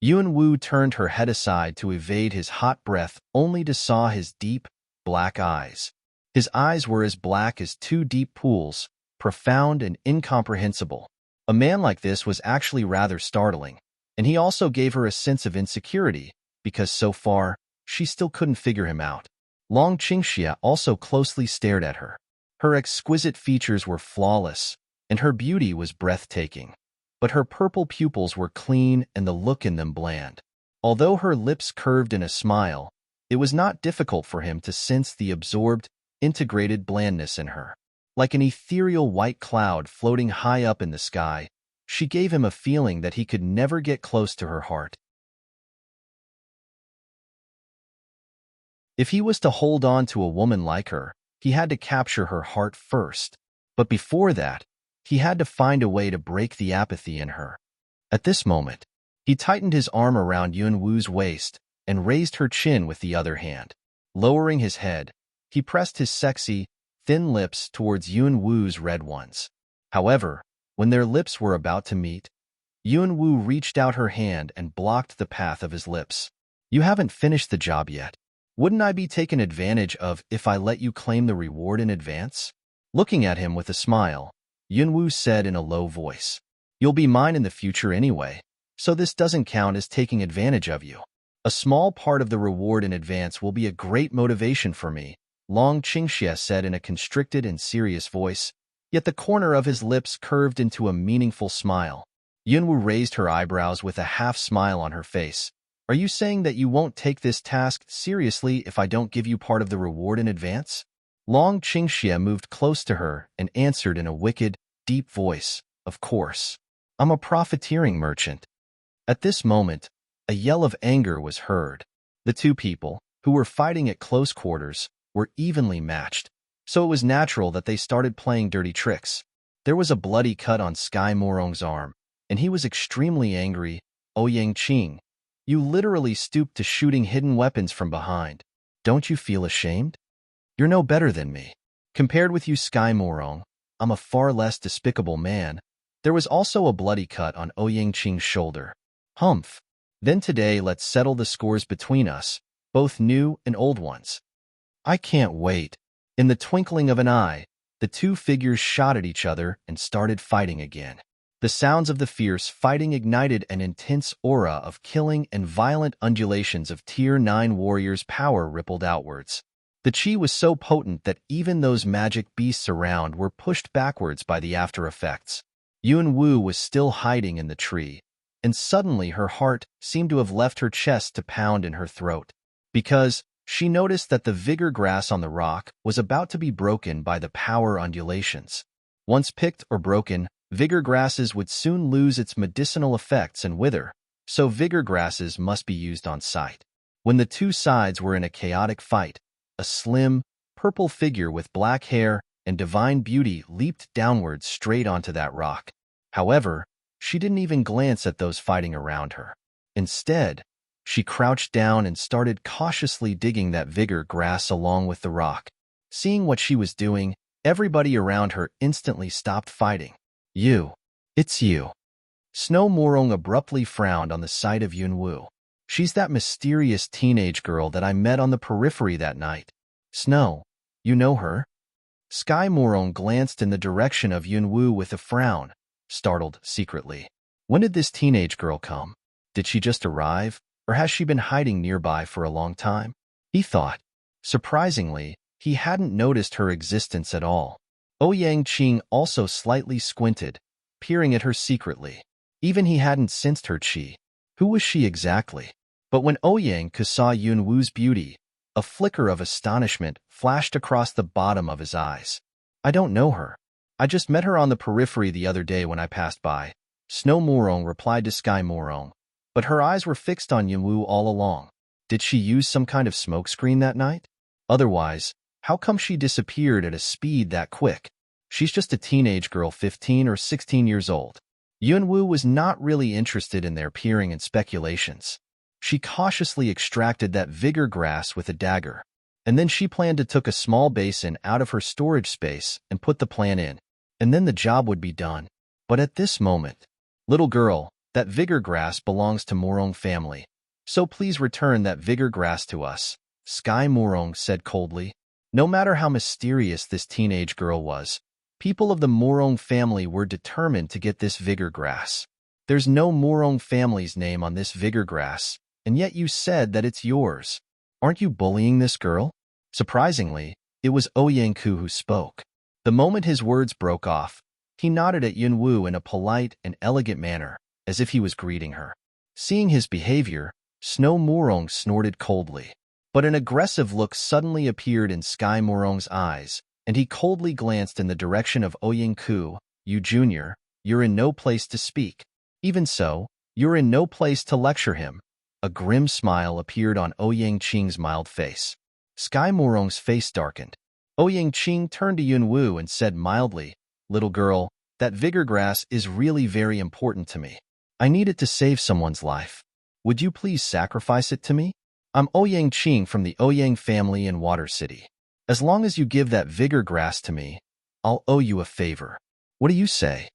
Yunwu turned her head aside to evade his hot breath only to saw his deep, black eyes. His eyes were as black as two deep pools, profound and incomprehensible. A man like this was actually rather startling, and he also gave her a sense of insecurity, because so far, she still couldn't figure him out. Long Qingxie also closely stared at her. Her exquisite features were flawless, and her beauty was breathtaking. But her purple pupils were clean and the look in them bland. Although her lips curved in a smile, it was not difficult for him to sense the absorbed, integrated blandness in her. Like an ethereal white cloud floating high up in the sky, she gave him a feeling that he could never get close to her heart. If he was to hold on to a woman like her, he had to capture her heart first. But before that, he had to find a way to break the apathy in her. At this moment, he tightened his arm around Yunwu's waist and raised her chin with the other hand. Lowering his head, he pressed his sexy, thin lips towards Yunwu's red ones. However, when their lips were about to meet, Yunwu reached out her hand and blocked the path of his lips. "You haven't finished the job yet. Wouldn't I be taken advantage of if I let you claim the reward in advance?" Looking at him with a smile, Yunwu said in a low voice, "You'll be mine in the future anyway, so this doesn't count as taking advantage of you." A small part of the reward in advance will be a great motivation for me, Long Qingxie said in a constricted and serious voice, yet the corner of his lips curved into a meaningful smile. Yunwu raised her eyebrows with a half-smile on her face. Are you saying that you won't take this task seriously if I don't give you part of the reward in advance? Long Qingxie moved close to her and answered in a wicked, deep voice, of course. I'm a profiteering merchant. At this moment, a yell of anger was heard. The two people, who were fighting at close quarters, were evenly matched, so it was natural that they started playing dirty tricks. There was a bloody cut on Sky Morong's arm, and he was extremely angry. Ouyang Qing, you literally stooped to shooting hidden weapons from behind. Don't you feel ashamed? You're no better than me. Compared with you, Sky Morong, I'm a far less despicable man. There was also a bloody cut on Ouyang Qing's shoulder. Humph. Then today let's settle the scores between us, both new and old ones. I can't wait. In the twinkling of an eye, the two figures shot at each other and started fighting again. The sounds of the fierce fighting ignited an intense aura of killing, and violent undulations of Tier 9 warriors' power rippled outwards. The chi was so potent that even those magic beasts around were pushed backwards by the after effects. Yun Wu was still hiding in the tree, and suddenly her heart seemed to have left her chest to pound in her throat, because she noticed that the vigor grass on the rock was about to be broken by the power undulations. Once picked or broken, vigor grasses would soon lose its medicinal effects and wither, so vigor grasses must be used on sight. When the two sides were in a chaotic fight, a slim, purple figure with black hair and divine beauty leaped downwards straight onto that rock. However, she didn't even glance at those fighting around her. Instead, she crouched down and started cautiously digging that vigor grass along with the rock. Seeing what she was doing, everybody around her instantly stopped fighting. It's you. Snow Morong abruptly frowned on the sight of Yunwu. She's that mysterious teenage girl that I met on the periphery that night. Snow, you know her? Sky Morong glanced in the direction of Yunwu with a frown, startled secretly. When did this teenage girl come? Did she just arrive, or has she been hiding nearby for a long time? He thought. Surprisingly, he hadn't noticed her existence at all. Ouyang Qing also slightly squinted, peering at her secretly. Even he hadn't sensed her chi. Who was she exactly? But when Ouyang saw Yun Wu's beauty, a flicker of astonishment flashed across the bottom of his eyes. I don't know her. I just met her on the periphery the other day when I passed by. Snow Morong replied to Sky Morong, but her eyes were fixed on Yunwu all along. Did she use some kind of smokescreen that night? Otherwise, how come she disappeared at a speed that quick? She's just a teenage girl 15 or 16 years old. Yunwu was not really interested in their peering and speculations. She cautiously extracted that vigor grass with a dagger, and then she planned to take a small basin out of her storage space and put the plant in, and then the job would be done. But at this moment, little girl, that vigor grass belongs to Morong family, so please return that vigor grass to us, Sky Morong said coldly. No matter how mysterious this teenage girl was, people of the Morong family were determined to get this vigor grass. There's no Morong family's name on this vigor grass, and yet you said that it's yours. Aren't you bullying this girl? Surprisingly, it was Ouyang Ku who spoke. The moment his words broke off, he nodded at Yunwu in a polite and elegant manner, as if he was greeting her. Seeing his behavior, Snow Morong snorted coldly. But an aggressive look suddenly appeared in Sky Morong's eyes, and he coldly glanced in the direction of Ouyang Ku. You junior, you're in no place to speak. Even so, you're in no place to lecture him. A grim smile appeared on Ouyang Qing's mild face. Sky Morong's face darkened. Ouyang Qing turned to Yunwu and said mildly, Little girl, that vigor grass is really very important to me. I need it to save someone's life. Would you please sacrifice it to me? I'm Ouyang Qing from the Ouyang family in Water City. As long as you give that vigor grass to me, I'll owe you a favor. What do you say?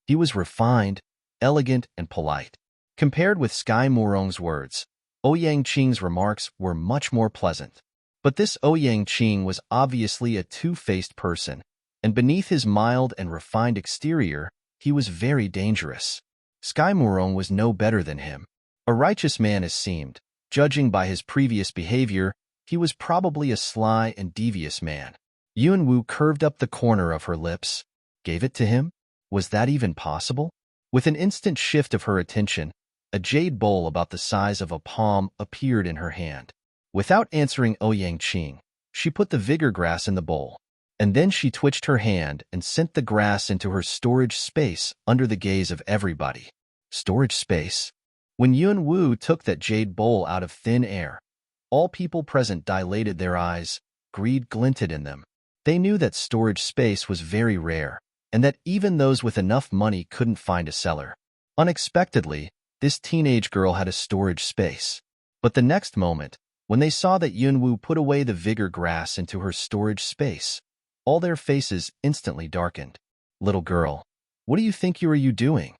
He was refined, elegant, and polite. Compared with Sky Morong's words, Ouyang Qing's remarks were much more pleasant. But this Ouyang Qing was obviously a two-faced person, and beneath his mild and refined exterior, he was very dangerous. Sky Morong was no better than him. A righteous man as seemed, Judging by his previous behavior, he was probably a sly and devious man. Yunwu curved up the corner of her lips. Gave it to him? Was that even possible? With an instant shift of her attention, a jade bowl about the size of a palm appeared in her hand. Without answering Ouyang Qing, she put the vigor grass in the bowl, and then she twitched her hand and sent the grass into her storage space under the gaze of everybody. Storage space? When Yunwu took that jade bowl out of thin air, all people present dilated their eyes, greed glinted in them. They knew that storage space was very rare, and that even those with enough money couldn't find a seller. Unexpectedly, this teenage girl had a storage space. But the next moment, when they saw that Yunwu put away the vigor grass into her storage space, all their faces instantly darkened. Little girl, what do you think you are doing?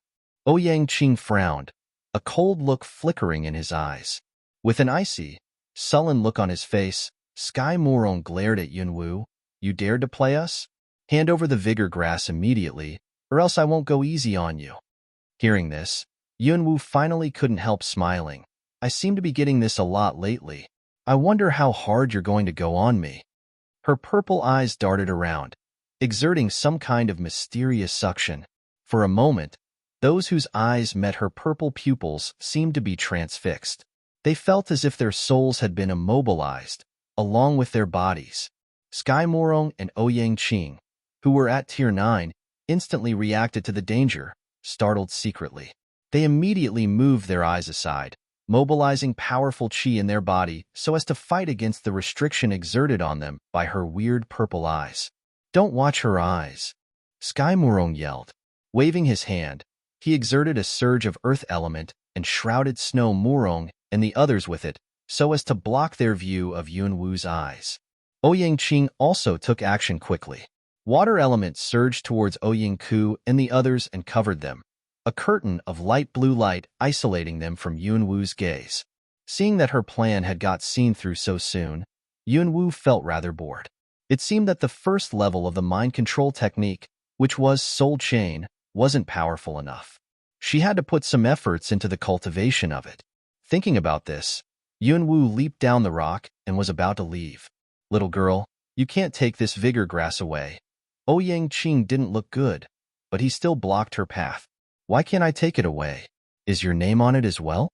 Ouyang Qing frowned, a cold look flickering in his eyes. With an icy, sullen look on his face, Sky Morong glared at Yunwu. You dared to play us? Hand over the vigor grass immediately, or else I won't go easy on you. Hearing this, Yunwu finally couldn't help smiling. I seem to be getting this a lot lately. I wonder how hard you're going to go on me. Her purple eyes darted around, exerting some kind of mysterious suction. For a moment, those whose eyes met her purple pupils seemed to be transfixed. They felt as if their souls had been immobilized, along with their bodies. Sky Morong and Ouyang Qing, who were at Tier 9, instantly reacted to the danger, startled secretly. They immediately moved their eyes aside, mobilizing powerful qi in their body so as to fight against the restriction exerted on them by her weird purple eyes. Don't watch her eyes, Sky Morong yelled. Waving his hand, he exerted a surge of earth element and shrouded Snow Morong and the others with it so as to block their view of Yunwu's eyes. Ouyang Qing also took action quickly. Water element surged towards Ouyang Ku and the others and covered them, a curtain of light blue light isolating them from Yunwu's gaze. Seeing that her plan had got seen through so soon, Yunwu felt rather bored. It seemed that the first level of the mind control technique, which was Soul Chain, wasn't powerful enough. She had to put some efforts into the cultivation of it. Thinking about this, Yunwu leaped down the rock and was about to leave. Little girl, you can't take this vigor grass away. Ouyang Qing didn't look good, but he still blocked her path. Why can't I take it away? Is your name on it as well?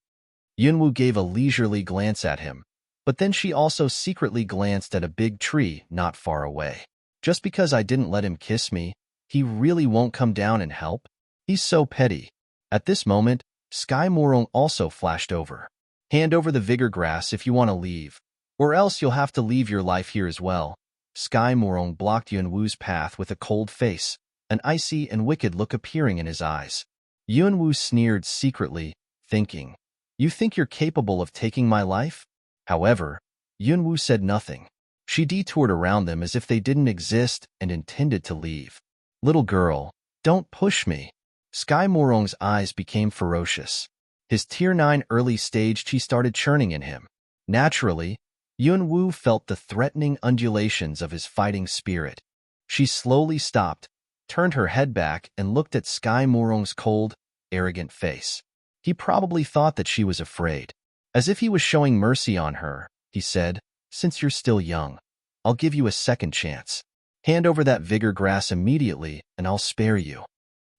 Yunwu gave a leisurely glance at him, but then she also secretly glanced at a big tree not far away. Just because I didn't let him kiss me, he really won't come down and help? He's so petty. At this moment, Sky Morong also flashed over. Hand over the vigor grass if you want to leave, or else you'll have to leave your life here as well. Sky Morong blocked Yunwu's path with a cold face, an icy and wicked look appearing in his eyes. Yunwu sneered secretly, thinking, You think you're capable of taking my life? However, Yunwu said nothing. She detoured around them as if they didn't exist and intended to leave. Little girl, don't push me. Sky Morong's eyes became ferocious. His Tier 9 early stage qi started churning in him. Naturally, Yunwu felt the threatening undulations of his fighting spirit. She slowly stopped, turned her head back and looked at Sky Morong's cold, arrogant face. He probably thought that she was afraid. As if he was showing mercy on her, he said, Since you're still young, I'll give you a second chance. Hand over that vigor grass immediately and I'll spare you.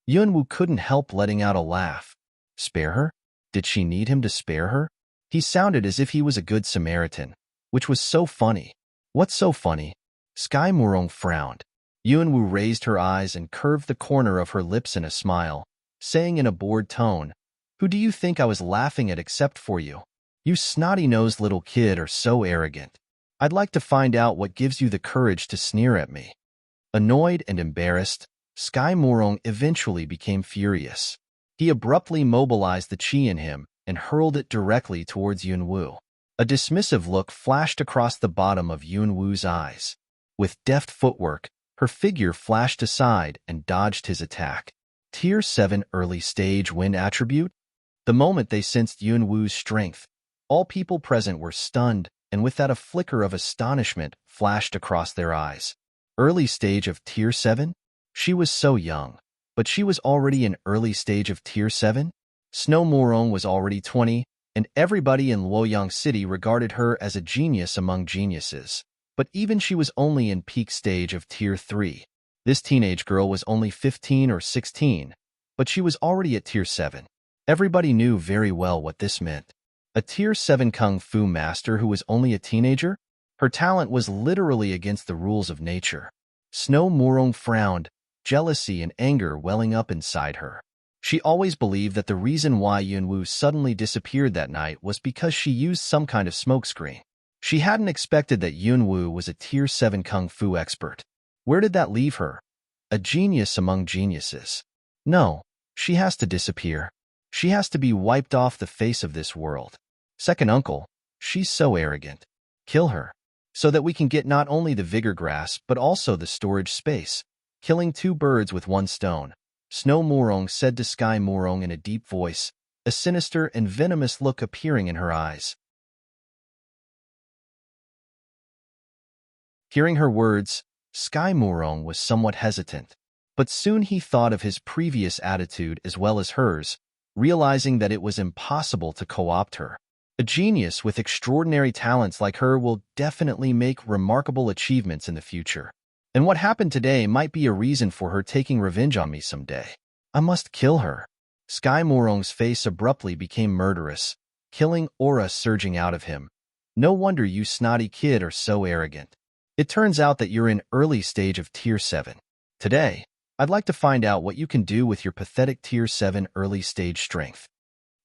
Yunwu couldn't help letting out a laugh. Spare her? Did she need him to spare her? He sounded as if he was a good Samaritan, which was so funny. What's so funny? Sky Morong frowned. Yunwu raised her eyes and curved the corner of her lips in a smile, saying in a bored tone, Who do you think I was laughing at except for you? You snotty-nosed little kid are so arrogant. I'd like to find out what gives you the courage to sneer at me. Annoyed and embarrassed, Sky Morong eventually became furious. He abruptly mobilized the qi in him and hurled it directly towards Yunwu. A dismissive look flashed across the bottom of Yunwu's eyes. With deft footwork, her figure flashed aside and dodged his attack. Tier 7 early stage wind attribute? The moment they sensed Yunwu's strength, all people present were stunned, and with that a flicker of astonishment flashed across their eyes. Early stage of Tier 7? She was so young, but she was already in early stage of Tier 7? Snow Morong was already 20, and everybody in Luoyang City regarded her as a genius among geniuses. But even she was only in peak stage of Tier 3. This teenage girl was only 15 or 16, but she was already at Tier 7. Everybody knew very well what this meant. A Tier 7 Kung Fu master who was only a teenager? Her talent was literally against the rules of nature. Snow Murong frowned, jealousy and anger welling up inside her. She always believed that the reason why Yunwu suddenly disappeared that night was because she used some kind of smokescreen. She hadn't expected that Yunwu was a Tier 7 Kung Fu expert. Where did that leave her? A genius among geniuses. No, she has to disappear. She has to be wiped off the face of this world. Second uncle, she's so arrogant. Kill her. So that we can get not only the vigor grasp but also the storage space. Killing two birds with one stone. Snow Murong said to Sky Murong in a deep voice, a sinister and venomous look appearing in her eyes. Hearing her words, Sky Murong was somewhat hesitant, but soon he thought of his previous attitude as well as hers, realizing that it was impossible to co-opt her. A genius with extraordinary talents like her will definitely make remarkable achievements in the future. And what happened today might be a reason for her taking revenge on me someday. I must kill her. Sky Murong's face abruptly became murderous, killing aura surging out of him. No wonder you snotty kid are so arrogant. It turns out that you're in early stage of Tier 7. Today, I'd like to find out what you can do with your pathetic Tier 7 early stage strength.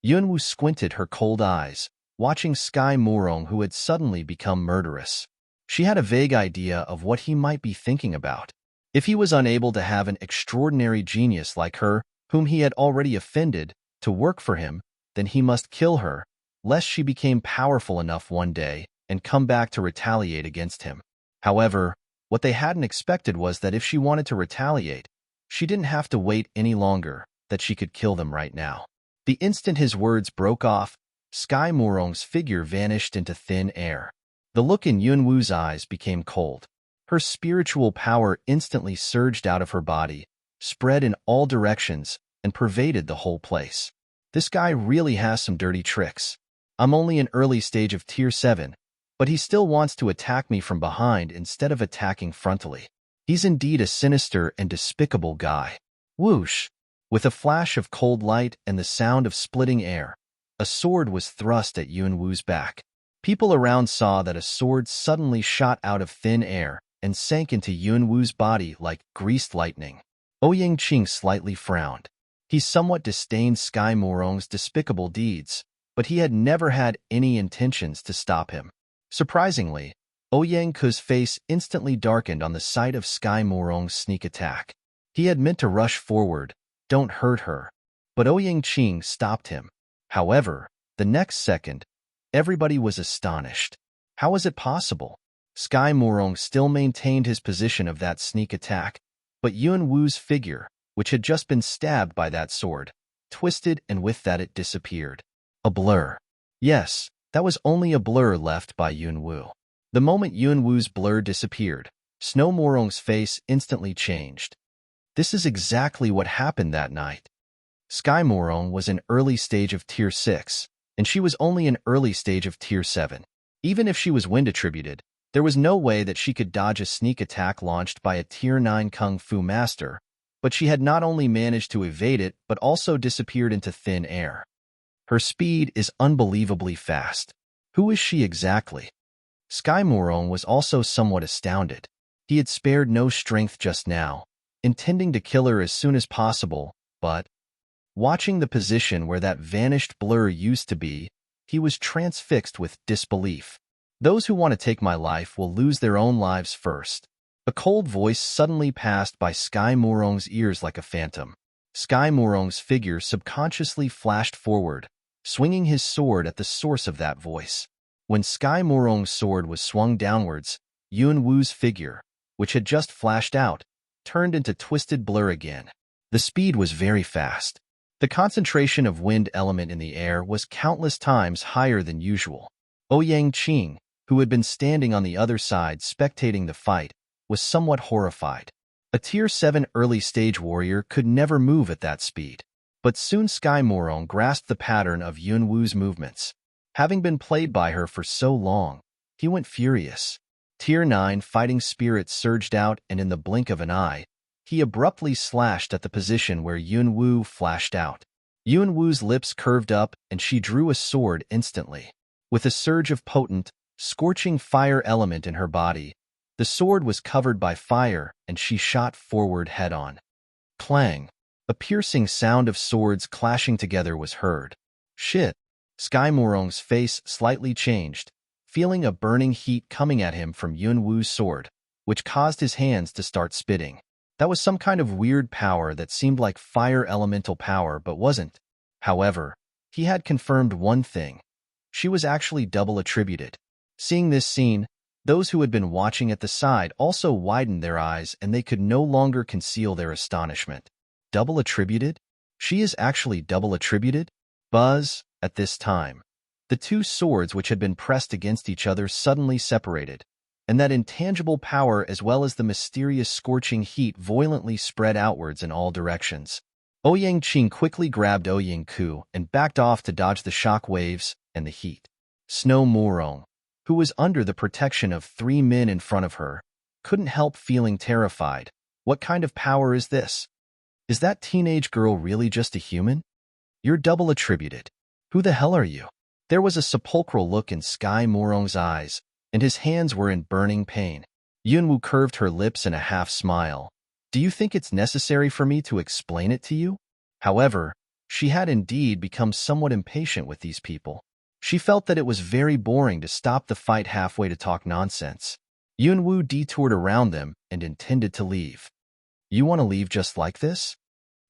Yunwu squinted her cold eyes, watching Sky Murong who had suddenly become murderous. She had a vague idea of what he might be thinking about. If he was unable to have an extraordinary genius like her, whom he had already offended, to work for him, then he must kill her, lest she became powerful enough one day and come back to retaliate against him. However, what they hadn't expected was that if she wanted to retaliate, she didn't have to wait any longer, that she could kill them right now. The instant his words broke off, Sky Murong's figure vanished into thin air. The look in Yunwu's eyes became cold. Her spiritual power instantly surged out of her body, spread in all directions, and pervaded the whole place. This guy really has some dirty tricks. I'm only an early stage of Tier 7, but he still wants to attack me from behind instead of attacking frontally. He's indeed a sinister and despicable guy. Whoosh! With a flash of cold light and the sound of splitting air, a sword was thrust at Yunwu's back. People around saw that a sword suddenly shot out of thin air and sank into Yunwu's body like greased lightning. Ouyang Qing slightly frowned. He somewhat disdained Sky Murong's despicable deeds, but he had never had any intentions to stop him. Surprisingly, Ouyang Ke's face instantly darkened on the sight of Sky Murong's sneak attack. He had meant to rush forward, don't hurt her, but Ouyang Qing stopped him. However, the next second, everybody was astonished. How was it possible? Sky Murong still maintained his position of that sneak attack, but Yunwu's figure, which had just been stabbed by that sword, twisted and with that it disappeared. A blur. Yes, that was only a blur left by Yunwu. The moment Yunwu's blur disappeared, Snow Murong's face instantly changed. This is exactly what happened that night. Sky Murong was an early stage of Tier 6, and she was only an early stage of Tier 7. Even if she was wind attributed, there was no way that she could dodge a sneak attack launched by a Tier 9 Kung Fu master, but she had not only managed to evade it but also disappeared into thin air. Her speed is unbelievably fast. Who is she exactly? Sky Murong was also somewhat astounded. He had spared no strength just now, intending to kill her as soon as possible, but, watching the position where that vanished blur used to be, he was transfixed with disbelief. Those who want to take my life will lose their own lives first. A cold voice suddenly passed by Sky Murong's ears like a phantom. Sky Murong's figure subconsciously flashed forward, swinging his sword at the source of that voice. When Sky Murong's sword was swung downwards, Yunwu's figure, which had just flashed out, turned into twisted blur again. The speed was very fast. The concentration of wind element in the air was countless times higher than usual. Ouyang Qing, who had been standing on the other side spectating the fight, was somewhat horrified. A Tier 7 early stage warrior could never move at that speed. But soon Sky Morong grasped the pattern of Yunwu's movements. Having been played by her for so long, he went furious. Tier 9 fighting spirit surged out, and in the blink of an eye, he abruptly slashed at the position where Yunwu flashed out. Yunwu's lips curved up, and she drew a sword instantly. With a surge of potent, scorching fire element in her body, the sword was covered by fire, and she shot forward head-on. Clang! A piercing sound of swords clashing together was heard. Shit! Sky Morong's face slightly changed, feeling a burning heat coming at him from Yunwu's sword, which caused his hands to start spitting. That was some kind of weird power that seemed like fire elemental power but wasn't. However, he had confirmed one thing. She was actually double attributed. Seeing this scene, those who had been watching at the side also widened their eyes, and they could no longer conceal their astonishment. Double attributed? She is actually double attributed? Buzz! At this time, the two swords which had been pressed against each other suddenly separated, and that intangible power as well as the mysterious scorching heat violently spread outwards in all directions. Ouyang Qing quickly grabbed Ouyang Ku and backed off to dodge the shock waves and the heat. Snow Morong, who was under the protection of 3 men in front of her, couldn't help feeling terrified. What kind of power is this? Is that teenage girl really just a human? You're double attributed. Who the hell are you? There was a sepulchral look in Sky Morong's eyes, and his hands were in burning pain. Yunwu curved her lips in a half smile. Do you think it's necessary for me to explain it to you? However, she had indeed become somewhat impatient with these people. She felt that it was very boring to stop the fight halfway to talk nonsense. Yunwu detoured around them and intended to leave. You want to leave just like this?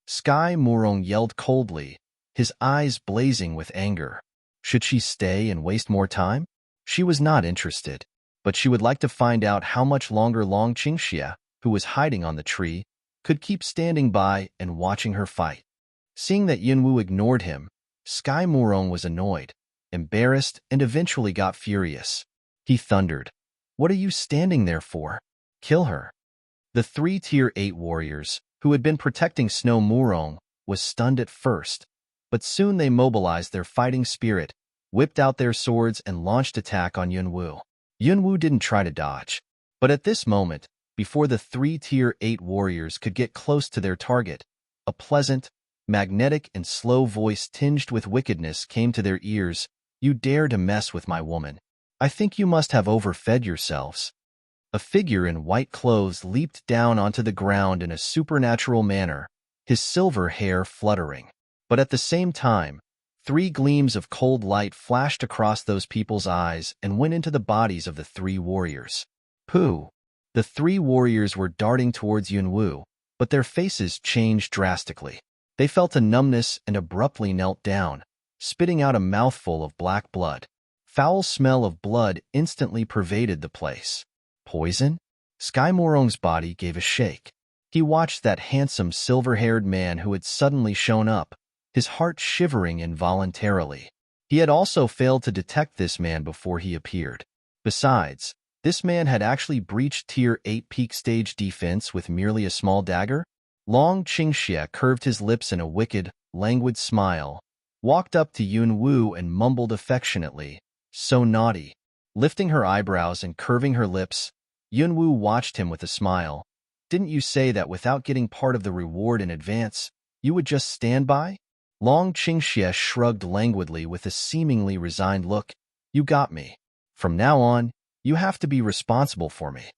Sky Morong yelled coldly, his eyes blazing with anger. Should she stay and waste more time? She was not interested, but she would like to find out how much longer Long Qingxia, who was hiding on the tree, could keep standing by and watching her fight. Seeing that Yunwu ignored him, Sky Morong was annoyed, embarrassed, and eventually got furious. He thundered, "What are you standing there for? Kill her." The 3 Tier 8 warriors, who had been protecting Snow Morong, was stunned at first, but soon they mobilized their fighting spirit, whipped out their swords, and launched attack on Yunwu. Yunwu didn't try to dodge, but at this moment, before the 3 Tier 8 warriors could get close to their target, a pleasant, magnetic, and slow voice tinged with wickedness came to their ears. "You dare to mess with my woman. I think you must have overfed yourselves." A figure in white clothes leaped down onto the ground in a supernatural manner, his silver hair fluttering. But at the same time, 3 gleams of cold light flashed across those people's eyes and went into the bodies of the 3 warriors. Pooh! The 3 warriors were darting towards Yunwu, but their faces changed drastically. They felt a numbness and abruptly knelt down, spitting out a mouthful of black blood. Foul smell of blood instantly pervaded the place. Poison? Sky Morong's body gave a shake. He watched that handsome silver-haired man who had suddenly shown up, his heart shivering involuntarily. He had also failed to detect this man before he appeared. Besides, this man had actually breached Tier 8 peak stage defense with merely a small dagger. Long Qingxia curved his lips in a wicked, languid smile, walked up to Yunwu and mumbled affectionately, "So naughty." Lifting her eyebrows and curving her lips, Yunwu watched him with a smile. "Didn't you say that without getting part of the reward in advance, you would just stand by?" Long Qingxia shrugged languidly with a seemingly resigned look. "You got me. From now on, you have to be responsible for me."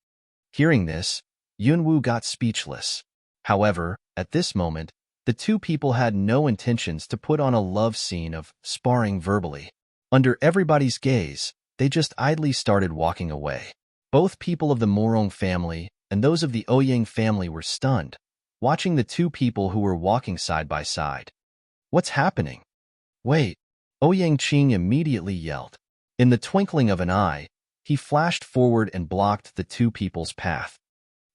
Hearing this, Yunwu got speechless. However, at this moment, the 2 people had no intentions to put on a love scene of sparring verbally. Under everybody's gaze, they just idly started walking away. Both people of the Morong family and those of the Ouyang family were stunned, watching the 2 people who were walking side by side. "What's happening?" "Wait!" Ouyang Qing immediately yelled. In the twinkling of an eye, he flashed forward and blocked the 2 people's path.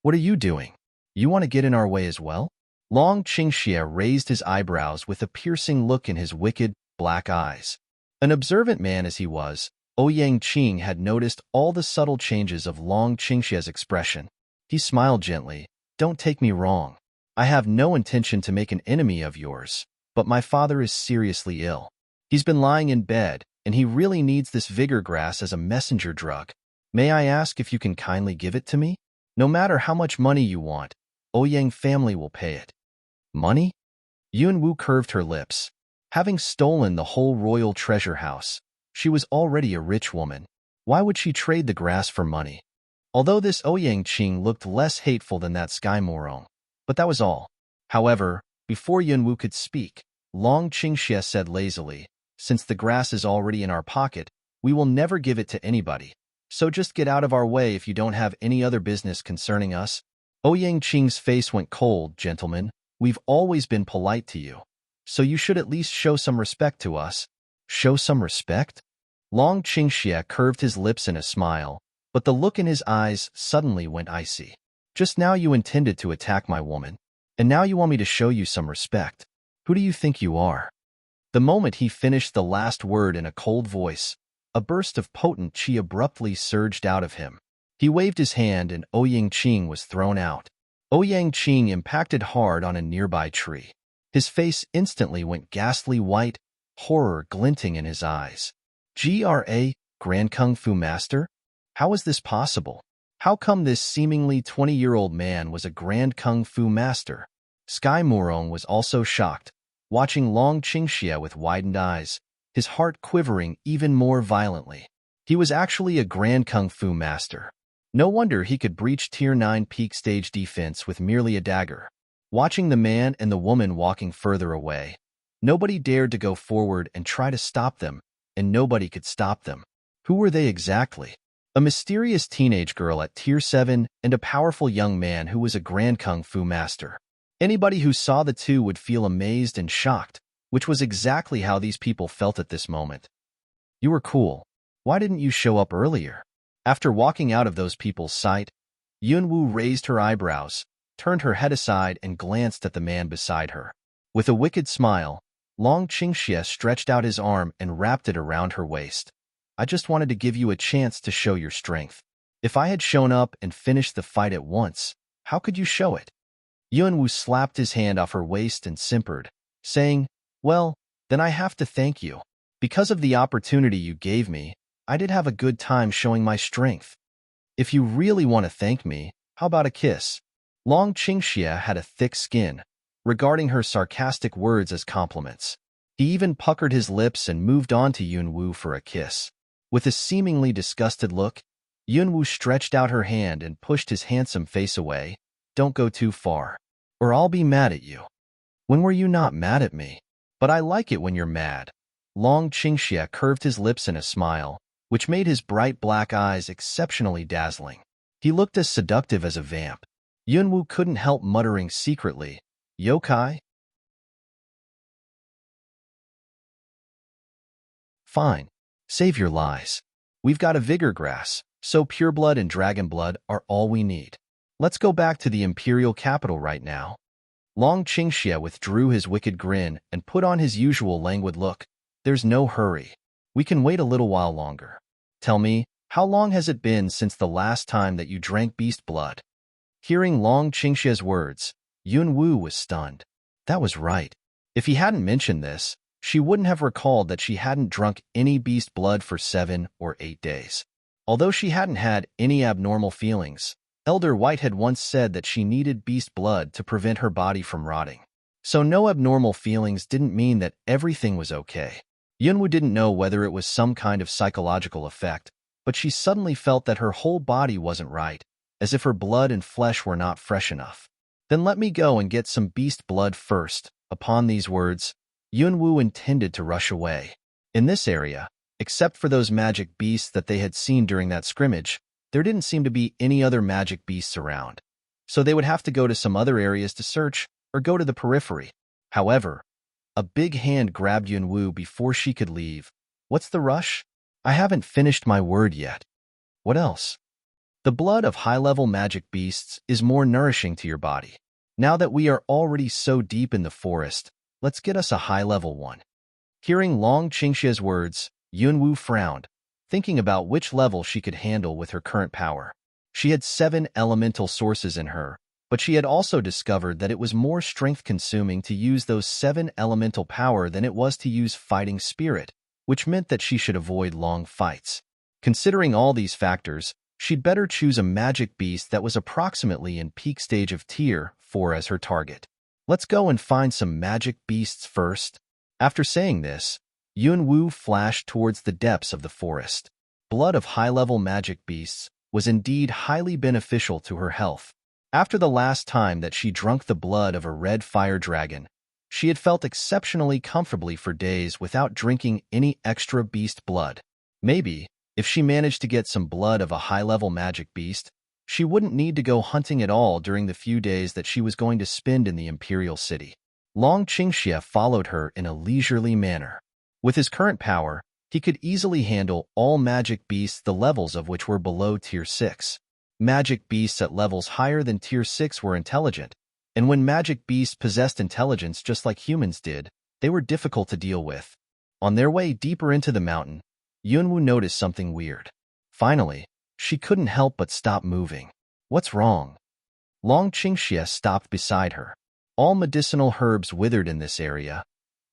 "What are you doing? You want to get in our way as well?" Long Qingxia raised his eyebrows with a piercing look in his wicked, black eyes. An observant man as he was, Ouyang Qing had noticed all the subtle changes of Long Qingxia's expression. He smiled gently. "Don't take me wrong. I have no intention to make an enemy of yours. but my father is seriously ill. He's been lying in bed, and he really needs this vigor grass as a messenger drug. May I ask if you can kindly give it to me? No matter how much money you want, Ouyang family will pay it. Money? Yunwu curved her lips. Having stolen the whole royal treasure house, she was already a rich woman. Why would she trade the grass for money? Although this Ouyang Qing looked less hateful than that Sky Morong, but that was all. However, before Yunwu could speak, Long Qingxie said lazily, since the grass is already in our pocket, we will never give it to anybody. So just get out of our way if you don't have any other business concerning us. Ouyang Qing's face went cold. Gentlemen, we've always been polite to you, so you should at least show some respect to us. Show some respect? Long Qingxie curved his lips in a smile, but the look in his eyes suddenly went icy. Just now you intended to attack my woman, and now you want me to show you some respect. Who do you think you are? The moment he finished the last word in a cold voice, a burst of potent qi abruptly surged out of him. He waved his hand and Ouyang Qing was thrown out. Ouyang Qing impacted hard on a nearby tree. His face instantly went ghastly white, horror glinting in his eyes. Gra, Grand Kung Fu Master? How is this possible? How come this seemingly 20-year-old man was a Grand Kung Fu Master? Sky Morong was also shocked, watching Long Qingxie with widened eyes, his heart quivering even more violently. He was actually a Grand Kung Fu Master. No wonder he could breach Tier 9 peak stage defense with merely a dagger. Watching the man and the woman walking further away, nobody dared to go forward and try to stop them, and nobody could stop them. Who were they exactly? A mysterious teenage girl at Tier 7 and a powerful young man who was a Grand Kung Fu Master. Anybody who saw the two would feel amazed and shocked, which was exactly how these people felt at this moment. You were cool. Why didn't you show up earlier? After walking out of those people's sight, Yunwu raised her eyebrows, turned her head aside and glanced at the man beside her. With a wicked smile, Long Qingxie stretched out his arm and wrapped it around her waist. I just wanted to give you a chance to show your strength. If I had shown up and finished the fight at once, how could you show it? Yunwu slapped his hand off her waist and simpered, saying, well, then I have to thank you. Because of the opportunity you gave me, I did have a good time showing my strength. If you really want to thank me, how about a kiss? Long Qingxie had a thick skin, regarding her sarcastic words as compliments. He even puckered his lips and moved on to Yunwu for a kiss. With a seemingly disgusted look, Yunwu stretched out her hand and pushed his handsome face away. Don't go too far, or I'll be mad at you. When were you not mad at me? But I like it when you're mad. Long Qingxie curved his lips in a smile, which made his bright black eyes exceptionally dazzling. He looked as seductive as a vamp. Yunwu couldn't help muttering secretly, yokai? Fine. Save your lies. We've got a vigor grass, so pureblood and dragon blood are all we need. Let's go back to the imperial capital right now. Long Qingxie withdrew his wicked grin and put on his usual languid look. There's no hurry. We can wait a little while longer. Tell me, how long has it been since the last time that you drank beast blood? Hearing Long Qingxie's words, Yunwu was stunned. That was right. If he hadn't mentioned this, she wouldn't have recalled that she hadn't drunk any beast blood for 7 or 8 days. Although she hadn't had any abnormal feelings, Elder White had once said that she needed beast blood to prevent her body from rotting. So no abnormal feelings didn't mean that everything was okay. Yunwu didn't know whether it was some kind of psychological effect, but she suddenly felt that her whole body wasn't right, as if her blood and flesh were not fresh enough. Then let me go and get some beast blood first. Upon these words, Yunwu intended to rush away. In this area, except for those magic beasts that they had seen during that scrimmage, there didn't seem to be any other magic beasts around. So they would have to go to some other areas to search, or go to the periphery. However, a big hand grabbed Yunwu before she could leave. What's the rush? I haven't finished my word yet. What else? The blood of high-level magic beasts is more nourishing to your body. Now that we are already so deep in the forest, let's get us a high-level one. Hearing Long Qingxie's words, Yunwu frowned, thinking about which level she could handle with her current power. She had 7 elemental sources in her, but she had also discovered that it was more strength-consuming to use those 7 elemental power than it was to use fighting spirit, which meant that she should avoid long fights. Considering all these factors, she'd better choose a magic beast that was approximately in peak stage of Tier 4 as her target. Let's go and find some magic beasts first. After saying this, Yunwu flashed towards the depths of the forest. Blood of high-level magic beasts was indeed highly beneficial to her health. After the last time that she drank the blood of a red fire dragon, she had felt exceptionally comfortably for days without drinking any extra beast blood. Maybe, if she managed to get some blood of a high-level magic beast, she wouldn't need to go hunting at all during the few days that she was going to spend in the Imperial City. Long Qingxie followed her in a leisurely manner. With his current power, he could easily handle all magic beasts the levels of which were below Tier 6. Magic beasts at levels higher than Tier 6 were intelligent, and when magic beasts possessed intelligence just like humans did, they were difficult to deal with. On their way deeper into the mountain, Yunwu noticed something weird. Finally, she couldn't help but stop moving. What's wrong? Long Qingxie stopped beside her. All medicinal herbs withered in this area.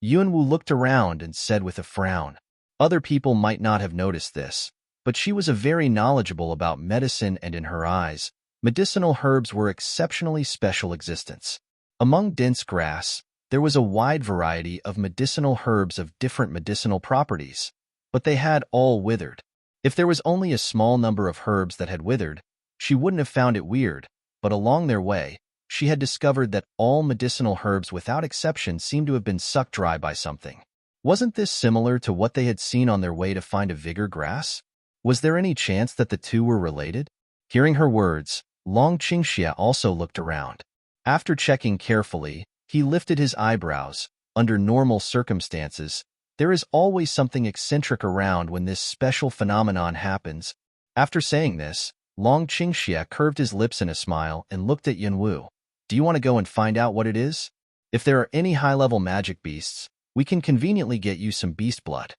Yunwu looked around and said with a frown. Other people might not have noticed this, but she was very knowledgeable about medicine, and in her eyes, medicinal herbs were exceptionally special existence. Among dense grass, there was a wide variety of medicinal herbs of different medicinal properties, but they had all withered. If there was only a small number of herbs that had withered, she wouldn't have found it weird, but along their way, she had discovered that all medicinal herbs without exception seemed to have been sucked dry by something. Wasn't this similar to what they had seen on their way to find a vigor grass? Was there any chance that the two were related? Hearing her words, Long Qingxie also looked around. After checking carefully, he lifted his eyebrows. Under normal circumstances, there is always something eccentric around when this special phenomenon happens. After saying this, Long Qingxie curved his lips in a smile and looked at Yunwu. Do you want to go and find out what it is? If there are any high-level magic beasts, we can conveniently get you some beast blood.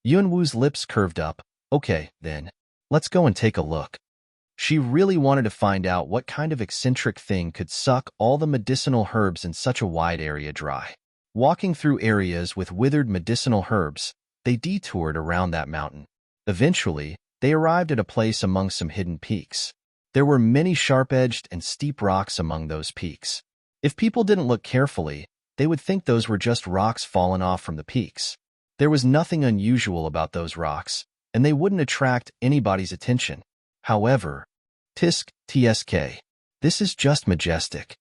Yunwu's lips curved up. Okay, then. Let's go and take a look. She really wanted to find out what kind of eccentric thing could suck all the medicinal herbs in such a wide area dry. Walking through areas with withered medicinal herbs, they detoured around that mountain. Eventually, they arrived at a place among some hidden peaks. There were many sharp-edged and steep rocks among those peaks. If people didn't look carefully, they would think those were just rocks fallen off from the peaks. There was nothing unusual about those rocks, and they wouldn't attract anybody's attention. However, tsk, this is just majestic.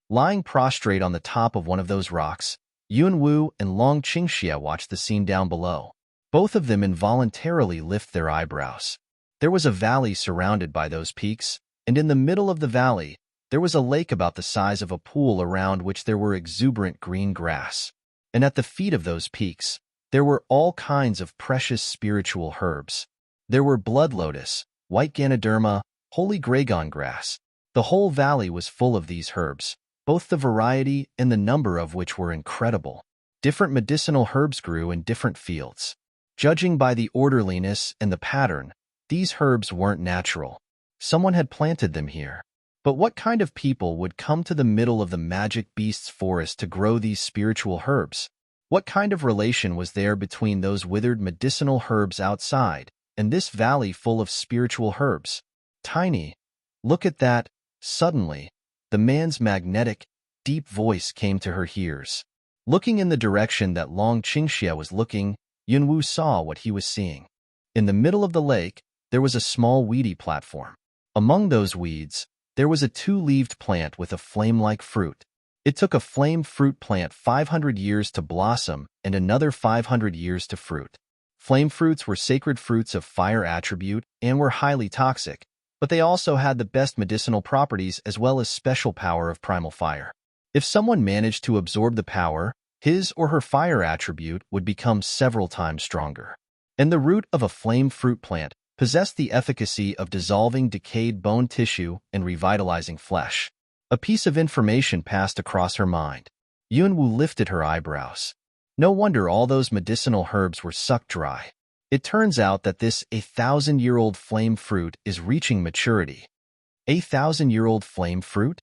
Lying prostrate on the top of one of those rocks, Yunwu and Long Qingxie watched the scene down below. Both of them involuntarily lift their eyebrows. There was a valley surrounded by those peaks, and in the middle of the valley, there was a lake about the size of a pool around which there were exuberant green grass. And at the feet of those peaks, there were all kinds of precious spiritual herbs. There were blood lotus, white ganoderma, holy gragon grass. The whole valley was full of these herbs, both the variety and the number of which were incredible. Different medicinal herbs grew in different fields. Judging by the orderliness and the pattern, these herbs weren't natural. Someone had planted them here. But what kind of people would come to the middle of the magic beast's forest to grow these spiritual herbs? What kind of relation was there between those withered medicinal herbs outside and this valley full of spiritual herbs? Tiny, look at that. Suddenly, the man's magnetic, deep voice came to her ears. Looking in the direction that Long Qingxie was looking, Yunwu saw what he was seeing. In the middle of the lake, there was a small weedy platform. Among those weeds, there was a 2-leaved plant with a flame-like fruit. It took a flame fruit plant 500 years to blossom and another 500 years to fruit. Flame fruits were sacred fruits of fire attribute and were highly toxic, but they also had the best medicinal properties as well as special power of primal fire. If someone managed to absorb the power, his or her fire attribute would become several times stronger. And the root of a flame fruit plant possessed the efficacy of dissolving decayed bone tissue and revitalizing flesh. A piece of information passed across her mind. Yunwu lifted her eyebrows. No wonder all those medicinal herbs were sucked dry. It turns out that this 1,000-year-old flame fruit is reaching maturity. 1,000-year-old flame fruit?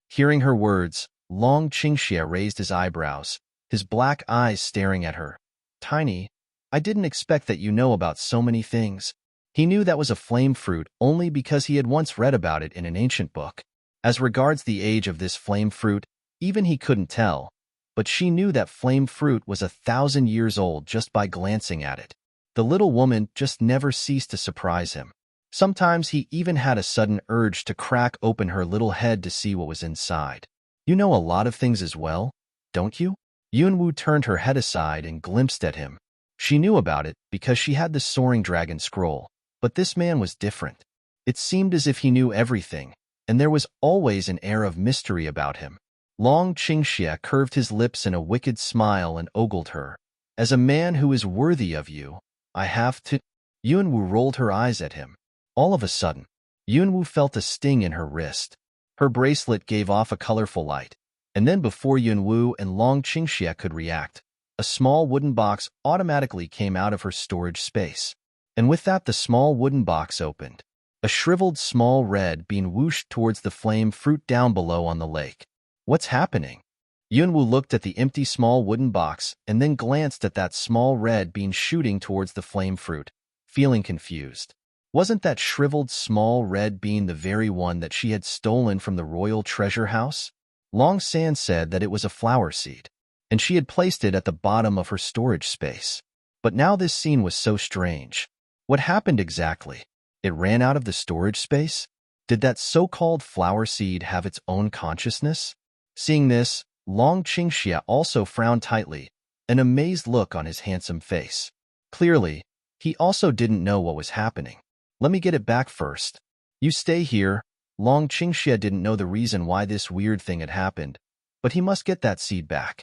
Hearing her words, Long Qingxie raised his eyebrows, his black eyes staring at her. Tiny, I didn't expect that you know about so many things. He knew that was a flame fruit only because he had once read about it in an ancient book. As regards the age of this flame fruit, even he couldn't tell, but she knew that flame fruit was 1,000 years old just by glancing at it. The little woman just never ceased to surprise him. Sometimes he even had a sudden urge to crack open her little head to see what was inside. You know a lot of things as well, don't you? Yunwu turned her head aside and glimpsed at him. She knew about it because she had the soaring dragon scroll, but this man was different. It seemed as if he knew everything, and there was always an air of mystery about him. Long Qingxie curved his lips in a wicked smile and ogled her. As a man who is worthy of you, I have to... Yunwu rolled her eyes at him. All of a sudden, Yunwu felt a sting in her wrist. Her bracelet gave off a colorful light, and then before Yunwu and Long Qingxie could react, a small wooden box automatically came out of her storage space. And with that, the small wooden box opened. A shriveled small red bean whooshed towards the flame fruit down below on the lake. What's happening? Yunwu looked at the empty small wooden box and then glanced at that small red bean shooting towards the flame fruit, feeling confused. Wasn't that shriveled small red bean the very one that she had stolen from the royal treasure house? Long San said that it was a flower seed, and she had placed it at the bottom of her storage space. But now this scene was so strange. What happened exactly? It ran out of the storage space? Did that so-called flower seed have its own consciousness? Seeing this, Long Qingxie also frowned tightly, an amazed look on his handsome face. Clearly, he also didn't know what was happening. Let me get it back first. You stay here. Long Qingxie didn't know the reason why this weird thing had happened, but he must get that seed back.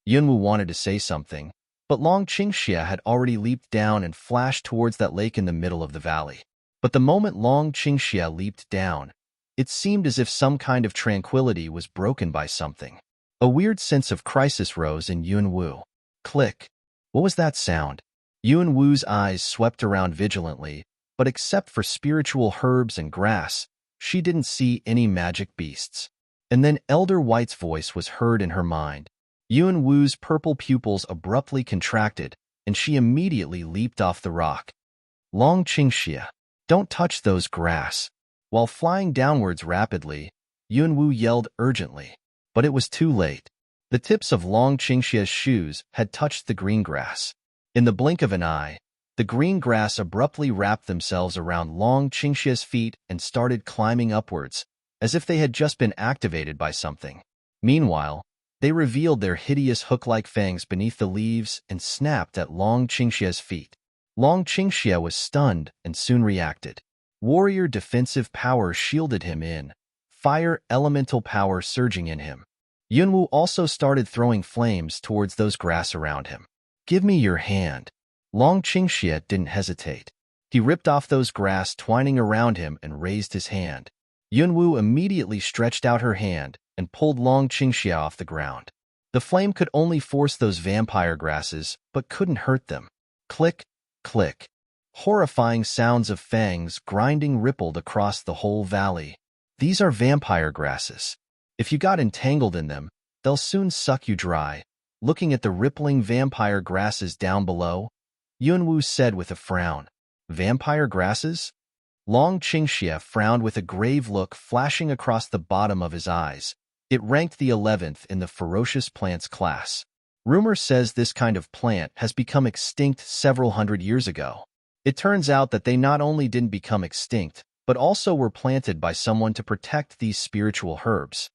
Yunwu wanted to say something, but Long Qingxie had already leaped down and flashed towards that lake in the middle of the valley. But the moment Long Qingxie leaped down, it seemed as if some kind of tranquility was broken by something. A weird sense of crisis rose in Yunwu. Click. What was that sound? Yunwu's eyes swept around vigilantly, but except for spiritual herbs and grass, she didn't see any magic beasts. And then Elder White's voice was heard in her mind. Yunwu's purple pupils abruptly contracted, and she immediately leaped off the rock. Long Qingxie, don't touch those grass. While flying downwards rapidly, Yunwu yelled urgently. But it was too late. The tips of Long Qingxie's shoes had touched the green grass. In the blink of an eye, the green grass abruptly wrapped themselves around Long Qingxie's feet and started climbing upwards, as if they had just been activated by something. Meanwhile, they revealed their hideous hook-like fangs beneath the leaves and snapped at Long Qingxie's feet. Long Qingxie was stunned and soon reacted. Warrior defensive power shielded him in, fire elemental power surging in him. Yunwu also started throwing flames towards those grass around him. Give me your hand. Long Qingxie didn't hesitate. He ripped off those grass twining around him and raised his hand. Yunwu immediately stretched out her hand and pulled Long Qingxie off the ground. The flame could only force those vampire grasses, but couldn't hurt them. Click, click. Horrifying sounds of fangs grinding rippled across the whole valley. These are vampire grasses. If you got entangled in them, they'll soon suck you dry. Looking at the rippling vampire grasses down below, Yunwu said with a frown, Vampire grasses? Long Qingxie frowned with a grave look flashing across the bottom of his eyes. It ranked the 11th in the ferocious plants class. Rumor says this kind of plant has become extinct several hundred years ago. It turns out that they not only didn't become extinct, but also were planted by someone to protect these spiritual herbs.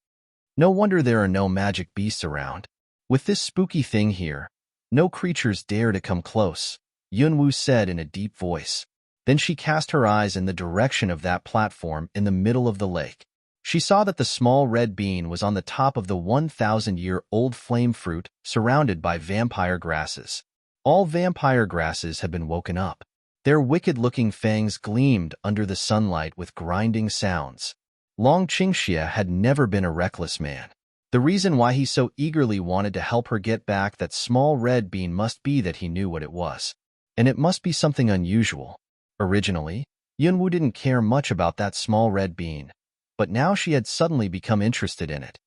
No wonder there are no magic beasts around. With this spooky thing here, no creatures dare to come close, Yunwu said in a deep voice. Then she cast her eyes in the direction of that platform in the middle of the lake. She saw that the small red bean was on the top of the 1,000-year-old flame fruit surrounded by vampire grasses. All vampire grasses had been woken up. Their wicked-looking fangs gleamed under the sunlight with grinding sounds. Long Qingxie had never been a reckless man. The reason why he so eagerly wanted to help her get back that small red bean must be that he knew what it was. And it must be something unusual. Originally, Yunwu didn't care much about that small red bean, but now she had suddenly become interested in it.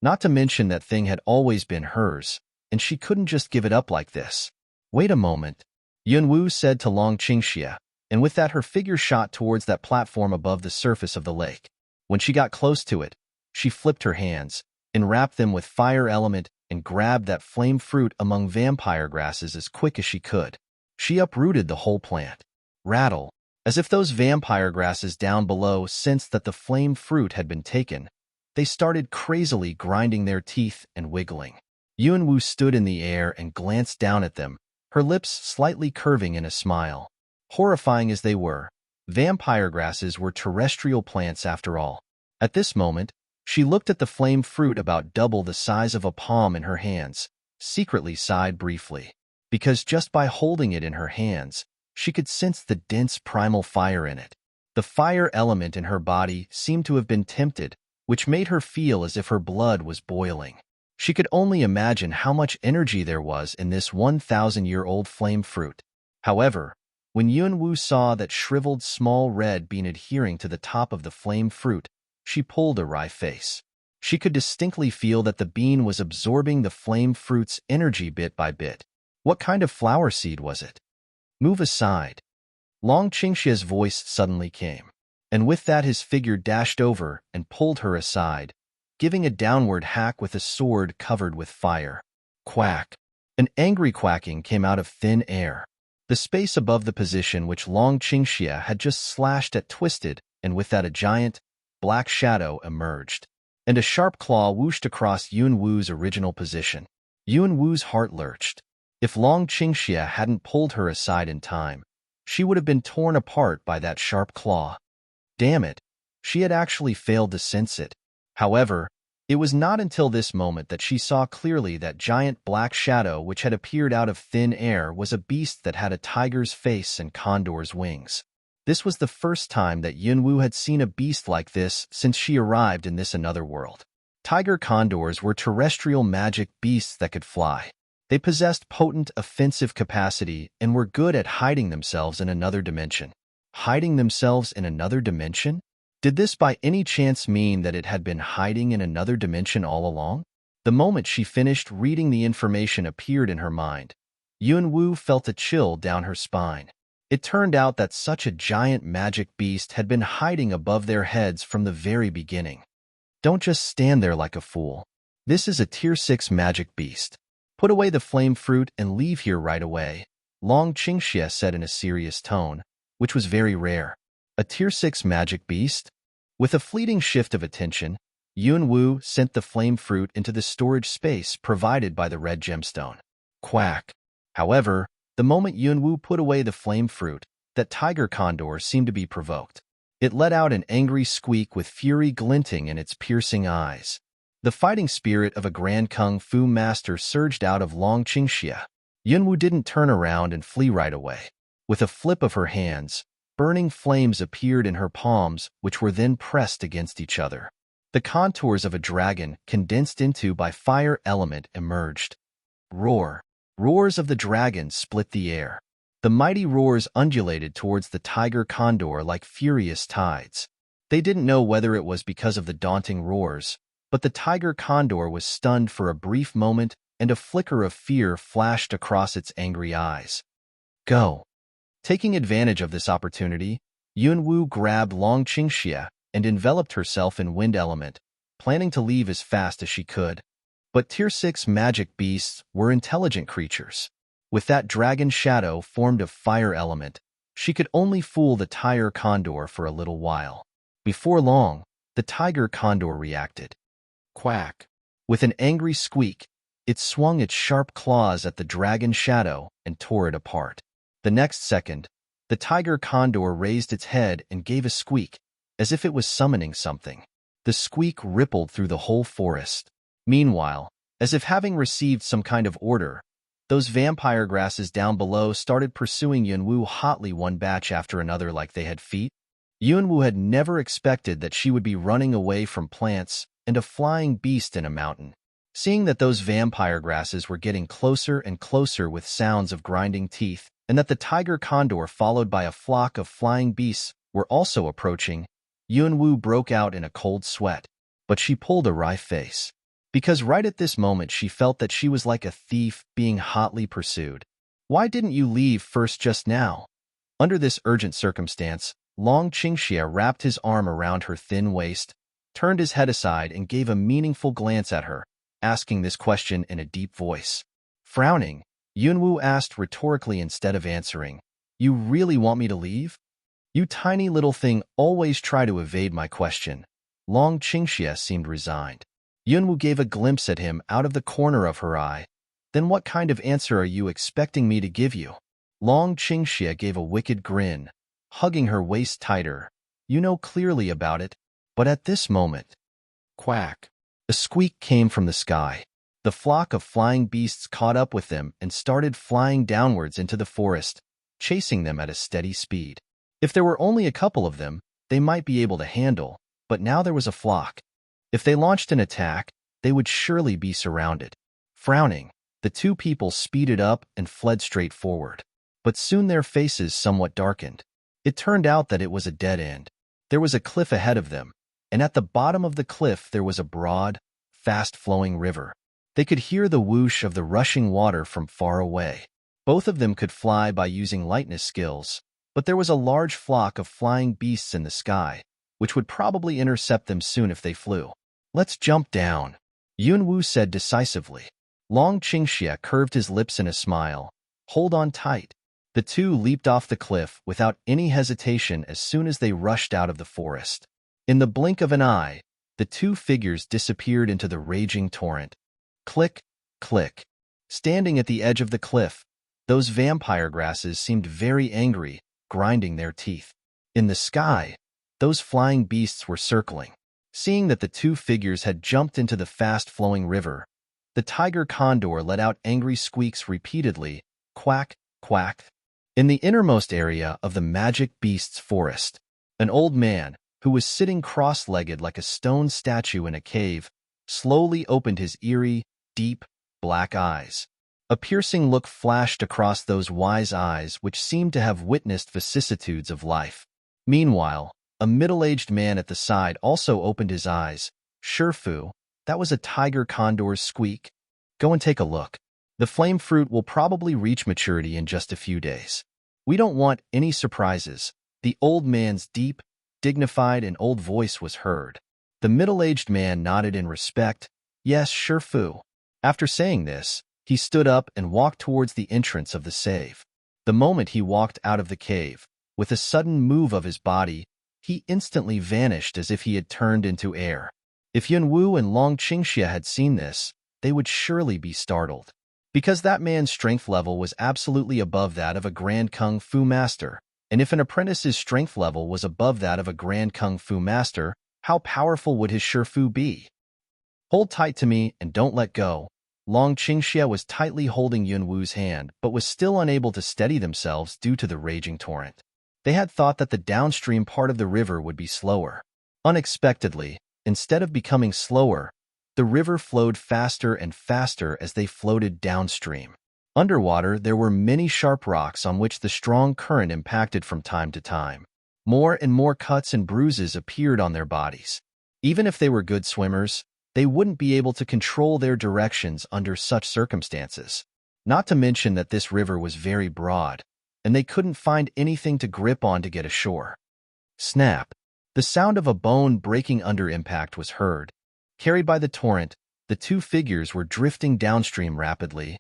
Not to mention that thing had always been hers, and she couldn't just give it up like this. Wait a moment, Yunwu said to Long Qingxia, and with that her figure shot towards that platform above the surface of the lake. When she got close to it, she flipped her hands, enwrapped them with fire element, and grabbed that flame fruit among vampire grasses as quick as she could. She uprooted the whole plant. Rattle, as if those vampire grasses down below sensed that the flame fruit had been taken, they started crazily grinding their teeth and wiggling. Yunwu stood in the air and glanced down at them, her lips slightly curving in a smile. Horrifying as they were, vampire grasses were terrestrial plants after all. At this moment, she looked at the flame fruit about double the size of a palm in her hands, secretly sighed briefly. Because just by holding it in her hands, she could sense the dense primal fire in it. The fire element in her body seemed to have been tempted, which made her feel as if her blood was boiling. She could only imagine how much energy there was in this 1,000-year-old flame fruit. However, when Yunwu saw that shriveled small red bean adhering to the top of the flame fruit, she pulled a wry face. She could distinctly feel that the bean was absorbing the flame fruit's energy bit by bit. What kind of flower seed was it? Move aside. Long Qingxia's voice suddenly came, and with that his figure dashed over and pulled her aside, giving a downward hack with a sword covered with fire. Quack! An angry quacking came out of thin air. The space above the position which Long Qingxia had just slashed at twisted, and with that a giant, black shadow emerged, and a sharp claw whooshed across Yunwu's original position. Yunwu's heart lurched. If Long Qingxia hadn't pulled her aside in time, she would have been torn apart by that sharp claw. Damn it, she had actually failed to sense it. However, it was not until this moment that she saw clearly that giant black shadow which had appeared out of thin air was a beast that had a tiger's face and condor's wings. This was the first time that Yunwu had seen a beast like this since she arrived in this another world. Tiger condors were terrestrial magic beasts that could fly. They possessed potent offensive capacity and were good at hiding themselves in another dimension. Hiding themselves in another dimension? Did this by any chance mean that it had been hiding in another dimension all along? The moment she finished reading, the information appeared in her mind. Yunwu felt a chill down her spine. It turned out that such a giant magic beast had been hiding above their heads from the very beginning. Don't just stand there like a fool. This is a Tier 6 magic beast. Put away the flame fruit and leave here right away, Long Qingxia said in a serious tone, which was very rare. A Tier 6 magic beast? With a fleeting shift of attention, Yunwu sent the flame fruit into the storage space provided by the red gemstone. Quack! However, the moment Yunwu put away the flame fruit, that tiger condor seemed to be provoked. It let out an angry squeak with fury glinting in its piercing eyes. The fighting spirit of a grand kung fu master surged out of Long Qingxia. Yunwu didn't turn around and flee right away. With a flip of her hands, burning flames appeared in her palms, which were then pressed against each other. The contours of a dragon, condensed into by fire element, emerged. Roar! Roars of the dragon split the air. The mighty roars undulated towards the tiger condor like furious tides. They didn't know whether it was because of the daunting roars, but the tiger condor was stunned for a brief moment, and a flicker of fear flashed across its angry eyes. Go! Taking advantage of this opportunity, Yunwu grabbed Long Qingxia and enveloped herself in wind element, planning to leave as fast as she could. But Tier 6 magic beasts were intelligent creatures. With that dragon shadow formed of fire element, she could only fool the tiger condor for a little while. Before long, the tiger condor reacted. Quack! With an angry squeak, it swung its sharp claws at the dragon shadow and tore it apart. The next second, the tiger condor raised its head and gave a squeak, as if it was summoning something. The squeak rippled through the whole forest. Meanwhile, as if having received some kind of order, those vampire grasses down below started pursuing Yunwu hotly, one batch after another like they had feet. Yunwu had never expected that she would be running away from plants and a flying beast in a mountain. Seeing that those vampire grasses were getting closer and closer with sounds of grinding teeth, and that the tiger condor followed by a flock of flying beasts were also approaching, Yunwu broke out in a cold sweat. But she pulled a wry face. Because right at this moment she felt that she was like a thief being hotly pursued. Why didn't you leave first just now? Under this urgent circumstance, Long Qingxia wrapped his arm around her thin waist, turned his head aside and gave a meaningful glance at her, asking this question in a deep voice. Frowning, Yunwu asked rhetorically instead of answering, "You really want me to leave? You tiny little thing always try to evade my question." Long Qingxia seemed resigned. Yunwu gave a glimpse at him out of the corner of her eye. "Then what kind of answer are you expecting me to give you?" Long Qingxia gave a wicked grin, hugging her waist tighter. "You know clearly about it." But at this moment, quack, a squeak came from the sky. The flock of flying beasts caught up with them and started flying downwards into the forest, chasing them at a steady speed. If there were only a couple of them, they might be able to handle, but now there was a flock. If they launched an attack, they would surely be surrounded. Frowning, the two people speeded up and fled straight forward. But soon their faces somewhat darkened. It turned out that it was a dead end. There was a cliff ahead of them, and at the bottom of the cliff there was a broad, fast-flowing river. They could hear the whoosh of the rushing water from far away. Both of them could fly by using lightness skills, but there was a large flock of flying beasts in the sky, which would probably intercept them soon if they flew. "Let's jump down," Yunwu said decisively. Long Qingxia curved his lips in a smile. "Hold on tight." The two leaped off the cliff without any hesitation as soon as they rushed out of the forest. In the blink of an eye, the two figures disappeared into the raging torrent. Click, click. Standing at the edge of the cliff, those vampire grasses seemed very angry, grinding their teeth. In the sky, those flying beasts were circling. Seeing that the two figures had jumped into the fast-flowing river, the tiger condor let out angry squeaks repeatedly, quack, quack. In the innermost area of the magic beast's forest, an old man, who was sitting cross-legged like a stone statue in a cave, slowly opened his eerie, deep, black eyes. A piercing look flashed across those wise eyes which seemed to have witnessed vicissitudes of life. Meanwhile, a middle-aged man at the side also opened his eyes. "Shifu, that was a tiger condor's squeak. Go and take a look. The flame fruit will probably reach maturity in just a few days. We don't want any surprises." The old man's deep, dignified and old voice was heard. The middle-aged man nodded in respect. "Yes, Shifu." After saying this, he stood up and walked towards the entrance of the cave. The moment he walked out of the cave, with a sudden move of his body, he instantly vanished as if he had turned into air. If Yunwu and Long Qingxia had seen this, they would surely be startled. Because that man's strength level was absolutely above that of a Grand Kung Fu master, and if an apprentice's strength level was above that of a Grand Kung Fu master, how powerful would his Shifu be? "Hold tight to me and don't let go." Long Qingxia was tightly holding Yunwu's hand, but was still unable to steady themselves due to the raging torrent. They had thought that the downstream part of the river would be slower. Unexpectedly, instead of becoming slower, the river flowed faster and faster as they floated downstream. Underwater, there were many sharp rocks on which the strong current impacted from time to time. More and more cuts and bruises appeared on their bodies. Even if they were good swimmers, they wouldn't be able to control their directions under such circumstances. Not to mention that this river was very broad, and they couldn't find anything to grip on to get ashore. Snap! The sound of a bone breaking under impact was heard. Carried by the torrent, the two figures were drifting downstream rapidly.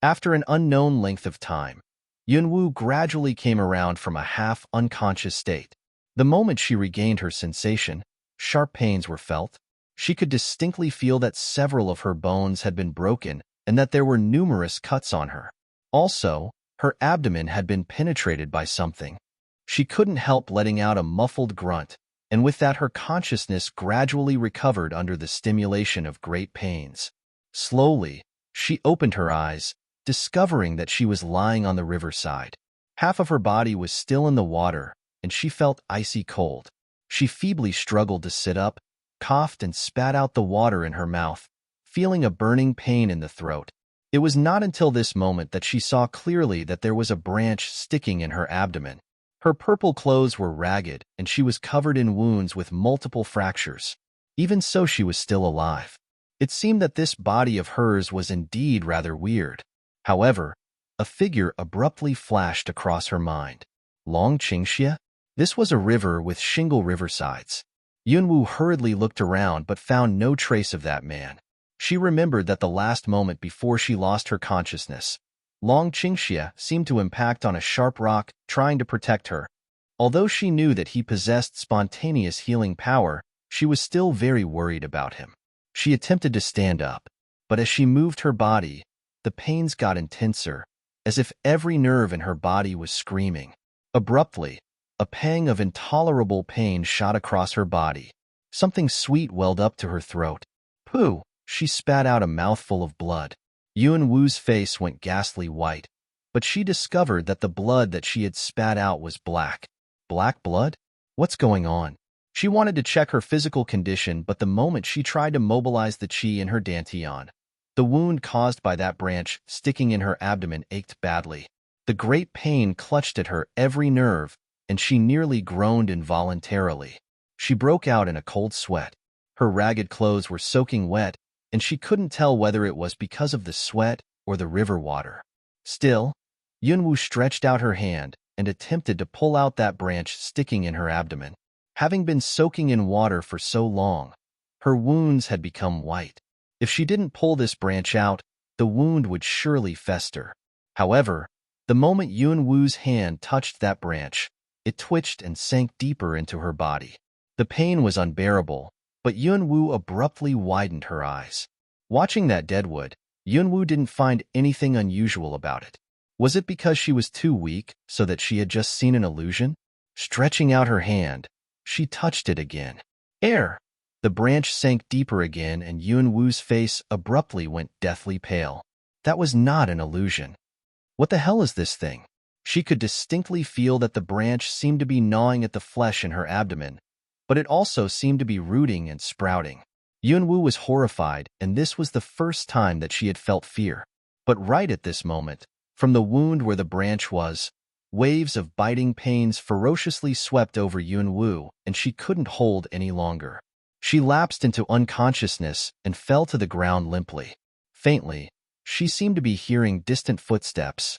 After an unknown length of time, Yunwu gradually came around from a half-unconscious state. The moment she regained her sensation, sharp pains were felt. She could distinctly feel that several of her bones had been broken and that there were numerous cuts on her. Also, her abdomen had been penetrated by something. She couldn't help letting out a muffled grunt, and with that her consciousness gradually recovered under the stimulation of great pains. Slowly, she opened her eyes, discovering that she was lying on the riverside. Half of her body was still in the water, and she felt icy cold. She feebly struggled to sit up, coughed and spat out the water in her mouth, feeling a burning pain in the throat. It was not until this moment that she saw clearly that there was a branch sticking in her abdomen. Her purple clothes were ragged, and she was covered in wounds with multiple fractures. Even so, she was still alive. It seemed that this body of hers was indeed rather weird. However, a figure abruptly flashed across her mind. Long Qingxia? This was a river with shingle riversides. Yunwu hurriedly looked around but found no trace of that man. She remembered that the last moment before she lost her consciousness, Long Qingxia seemed to impact on a sharp rock, trying to protect her. Although she knew that he possessed spontaneous healing power, she was still very worried about him. She attempted to stand up, but as she moved her body, the pains got intenser, as if every nerve in her body was screaming. Abruptly, a pang of intolerable pain shot across her body. Something sweet welled up to her throat. Pooh! She spat out a mouthful of blood. Yuan Wu's face went ghastly white, but she discovered that the blood that she had spat out was black. Black blood? What's going on? She wanted to check her physical condition, but the moment she tried to mobilize the qi in her dantian, the wound caused by that branch sticking in her abdomen ached badly. The great pain clutched at her every nerve, and she nearly groaned involuntarily. She broke out in a cold sweat. Her ragged clothes were soaking wet, and she couldn't tell whether it was because of the sweat or the river water. Still, Yunwu stretched out her hand and attempted to pull out that branch sticking in her abdomen. Having been soaking in water for so long, her wounds had become white. If she didn't pull this branch out, the wound would surely fester. However, the moment Yunwu's hand touched that branch, it twitched and sank deeper into her body. The pain was unbearable, but Yunwu abruptly widened her eyes. Watching that deadwood, Yunwu didn't find anything unusual about it. Was it because she was too weak, so that she had just seen an illusion? Stretching out her hand, she touched it again. Air! The branch sank deeper again, and Yunwu's face abruptly went deathly pale. That was not an illusion. What the hell is this thing? She could distinctly feel that the branch seemed to be gnawing at the flesh in her abdomen, but it also seemed to be rooting and sprouting. Yunwu was horrified, and this was the first time that she had felt fear. But right at this moment, from the wound where the branch was, waves of biting pains ferociously swept over Yunwu, and she couldn't hold any longer. She lapsed into unconsciousness and fell to the ground limply. Faintly, she seemed to be hearing distant footsteps.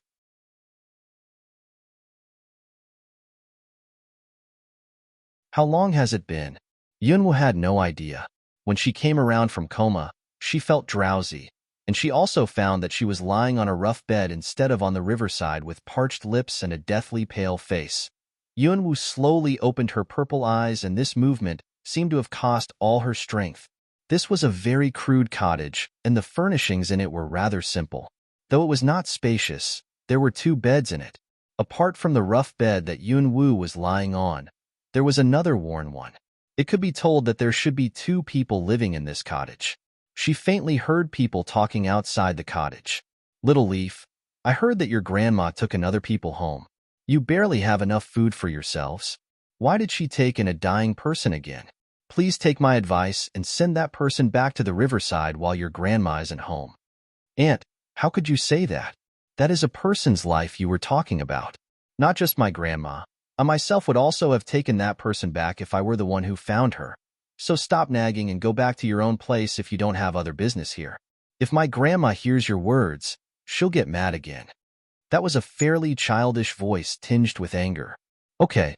How long has it been? Yunwu had no idea. When she came around from coma, she felt drowsy, and she also found that she was lying on a rough bed instead of on the riverside with parched lips and a deathly pale face. Yunwu slowly opened her purple eyes, and this movement seemed to have cost all her strength. This was a very crude cottage, and the furnishings in it were rather simple. Though it was not spacious, there were 2 beds in it. Apart from the rough bed that Yunwu was lying on, there was another worn one. It could be told that there should be 2 people living in this cottage. She faintly heard people talking outside the cottage. Little Leaf, I heard that your grandma took another people home. You barely have enough food for yourselves. Why did she take in a dying person again? Please take my advice and send that person back to the riverside while your grandma isn't home. Aunt, how could you say that? That is a person's life you were talking about. Not just my grandma. I myself would also have taken that person back if I were the one who found her. So stop nagging and go back to your own place if you don't have other business here. If my grandma hears your words, she'll get mad again. That was a fairly childish voice tinged with anger. Okay.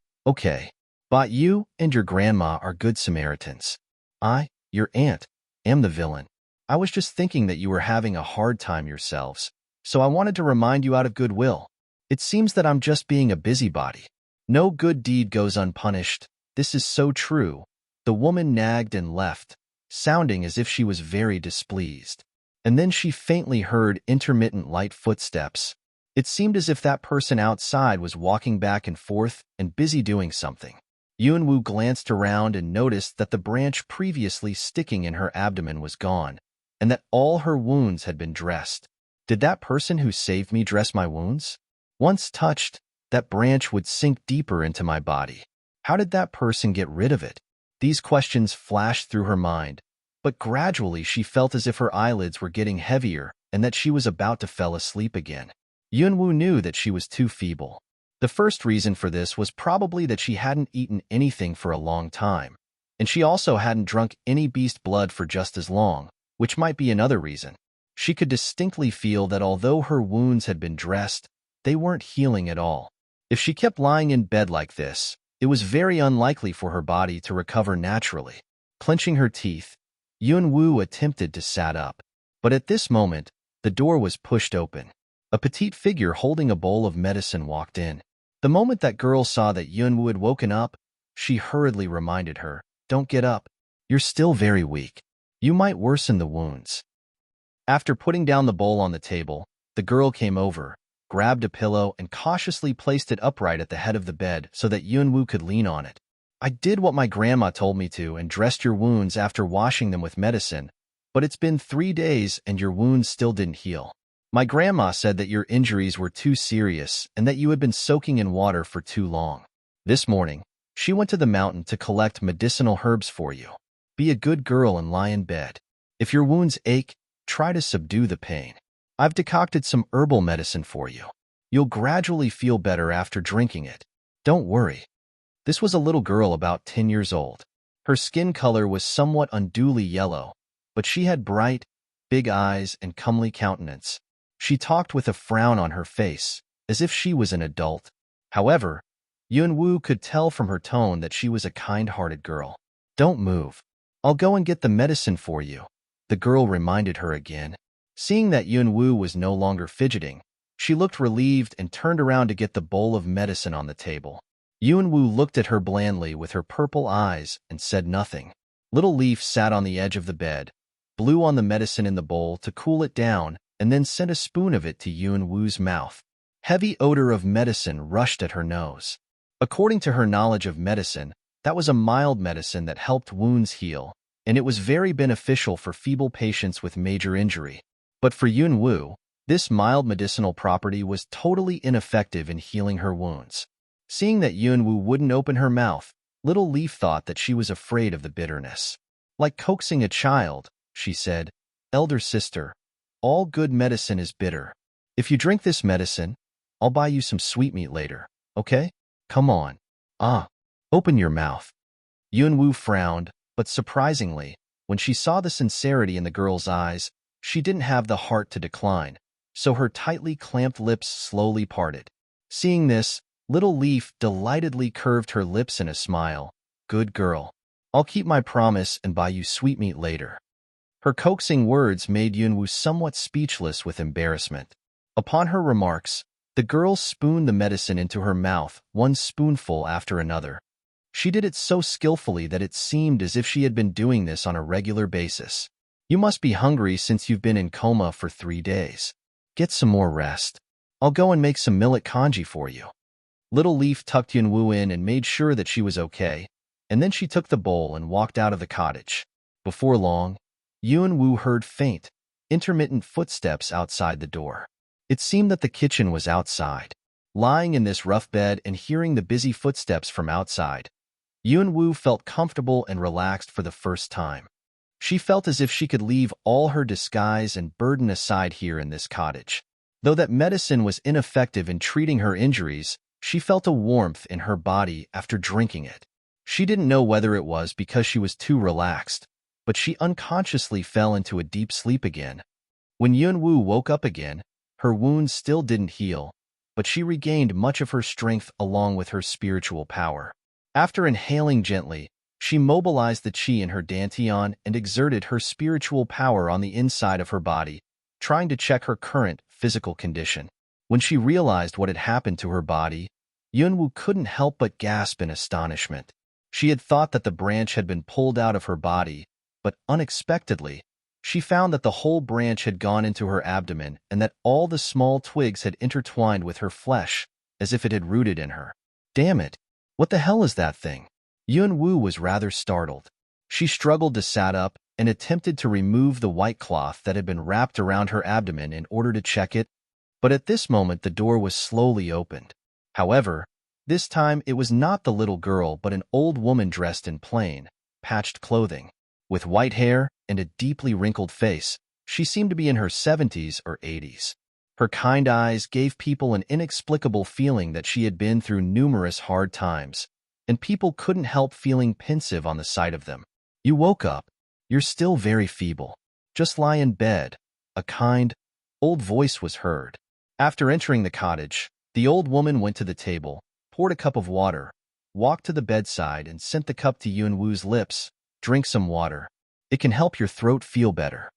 But you and your grandma are good Samaritans. I, your aunt, am the villain. I was just thinking that you were having a hard time yourselves, so I wanted to remind you out of goodwill. It seems that I'm just being a busybody. No good deed goes unpunished. This is so true. The woman nagged and left, sounding as if she was very displeased. And then she faintly heard intermittent light footsteps. It seemed as if that person outside was walking back and forth and busy doing something. Yunwu glanced around and noticed that the branch previously sticking in her abdomen was gone, and that all her wounds had been dressed. Did that person who saved me dress my wounds? Once touched, that branch would sink deeper into my body. How did that person get rid of it? These questions flashed through her mind, But gradually she felt as if her eyelids were getting heavier and that she was about to fall asleep again. Yunwoo knew that she was too feeble. The first reason for this was probably that she hadn't eaten anything for a long time, and she also hadn't drunk any beast blood for just as long, which might be another reason. She could distinctly feel that although her wounds had been dressed, they weren't healing at all. If she kept lying in bed like this, it was very unlikely for her body to recover naturally. Clenching her teeth, Yunwoo attempted to sit up. But at this moment, the door was pushed open. A petite figure holding a bowl of medicine walked in. The moment that girl saw that Yunwoo had woken up, she hurriedly reminded her, "Don't get up. You're still very weak. You might worsen the wounds." After putting down the bowl on the table, the girl came over, grabbed a pillow, and cautiously placed it upright at the head of the bed so that Yunwoo could lean on it. "I did what my grandma told me to and dressed your wounds after washing them with medicine, but it's been 3 days and your wounds still didn't heal. My grandma said that your injuries were too serious and that you had been soaking in water for too long. This morning, she went to the mountain to collect medicinal herbs for you. Be a good girl and lie in bed. If your wounds ache, try to subdue the pain. I've decocted some herbal medicine for you. You'll gradually feel better after drinking it. Don't worry." This was a little girl about 10 years old. Her skin color was somewhat unduly yellow, but she had bright, big eyes and comely countenance. She talked with a frown on her face, as if she was an adult. However, Yunwoo could tell from her tone that she was a kind-hearted girl. "Don't move. I'll go and get the medicine for you," the girl reminded her again. Seeing that Yunwoo was no longer fidgeting, she looked relieved and turned around to get the bowl of medicine on the table. Yunwoo looked at her blandly with her purple eyes and said nothing. Little Leaf sat on the edge of the bed, blew on the medicine in the bowl to cool it down, and then sent a spoon of it to Yunwoo's mouth. Heavy odor of medicine rushed at her nose. According to her knowledge of medicine, that was a mild medicine that helped wounds heal, and it was very beneficial for feeble patients with major injury. But for Yunwoo, this mild medicinal property was totally ineffective in healing her wounds. Seeing that Yunwoo wouldn't open her mouth, Little Leaf thought that she was afraid of the bitterness. Like coaxing a child, she said, "Elder sister, all good medicine is bitter. If you drink this medicine, I'll buy you some sweetmeat later, okay? Come on. Open your mouth." Yunwoo frowned, but surprisingly, when she saw the sincerity in the girl's eyes, she didn't have the heart to decline, so her tightly clamped lips slowly parted. Seeing this, Little Leaf delightedly curved her lips in a smile. "Good girl. I'll keep my promise and buy you sweetmeat later." Her coaxing words made Yunwoo somewhat speechless with embarrassment. Upon her remarks, the girl spooned the medicine into her mouth, one spoonful after another. She did it so skillfully that it seemed as if she had been doing this on a regular basis. "You must be hungry since you've been in coma for 3 days. Get some more rest. I'll go and make some millet congee for you." Little Leaf tucked Yunwoo in and made sure that she was okay, and then she took the bowl and walked out of the cottage. Before long, Yunwoo heard faint, intermittent footsteps outside the door. It seemed that the kitchen was outside. Lying in this rough bed and hearing the busy footsteps from outside, Yunwoo felt comfortable and relaxed for the first time. She felt as if she could leave all her disguise and burden aside here in this cottage. Though that medicine was ineffective in treating her injuries, she felt a warmth in her body after drinking it. She didn't know whether it was because she was too relaxed, but she unconsciously fell into a deep sleep again. When Yunwoo woke up again, her wounds still didn't heal, but she regained much of her strength along with her spiritual power. After inhaling gently, she mobilized the chi in her dantian and exerted her spiritual power on the inside of her body, trying to check her current physical condition. When she realized what had happened to her body, Yunwoo couldn't help but gasp in astonishment. She had thought that the branch had been pulled out of her body, but unexpectedly, she found that the whole branch had gone into her abdomen and that all the small twigs had intertwined with her flesh, as if it had rooted in her. "Damn it! What the hell is that thing?" Yunwoo was rather startled. She struggled to sit up and attempted to remove the white cloth that had been wrapped around her abdomen in order to check it, but at this moment the door was slowly opened. However, this time it was not the little girl but an old woman dressed in plain, patched clothing. With white hair and a deeply wrinkled face, she seemed to be in her 70s or 80s. Her kind eyes gave people an inexplicable feeling that she had been through numerous hard times, and people couldn't help feeling pensive on the sight of them. "You woke up. You're still very feeble. Just lie in bed," a kind, old voice was heard. After entering the cottage, the old woman went to the table, poured a cup of water, walked to the bedside, and sent the cup to Yunwu's lips. "Drink some water. It can help your throat feel better."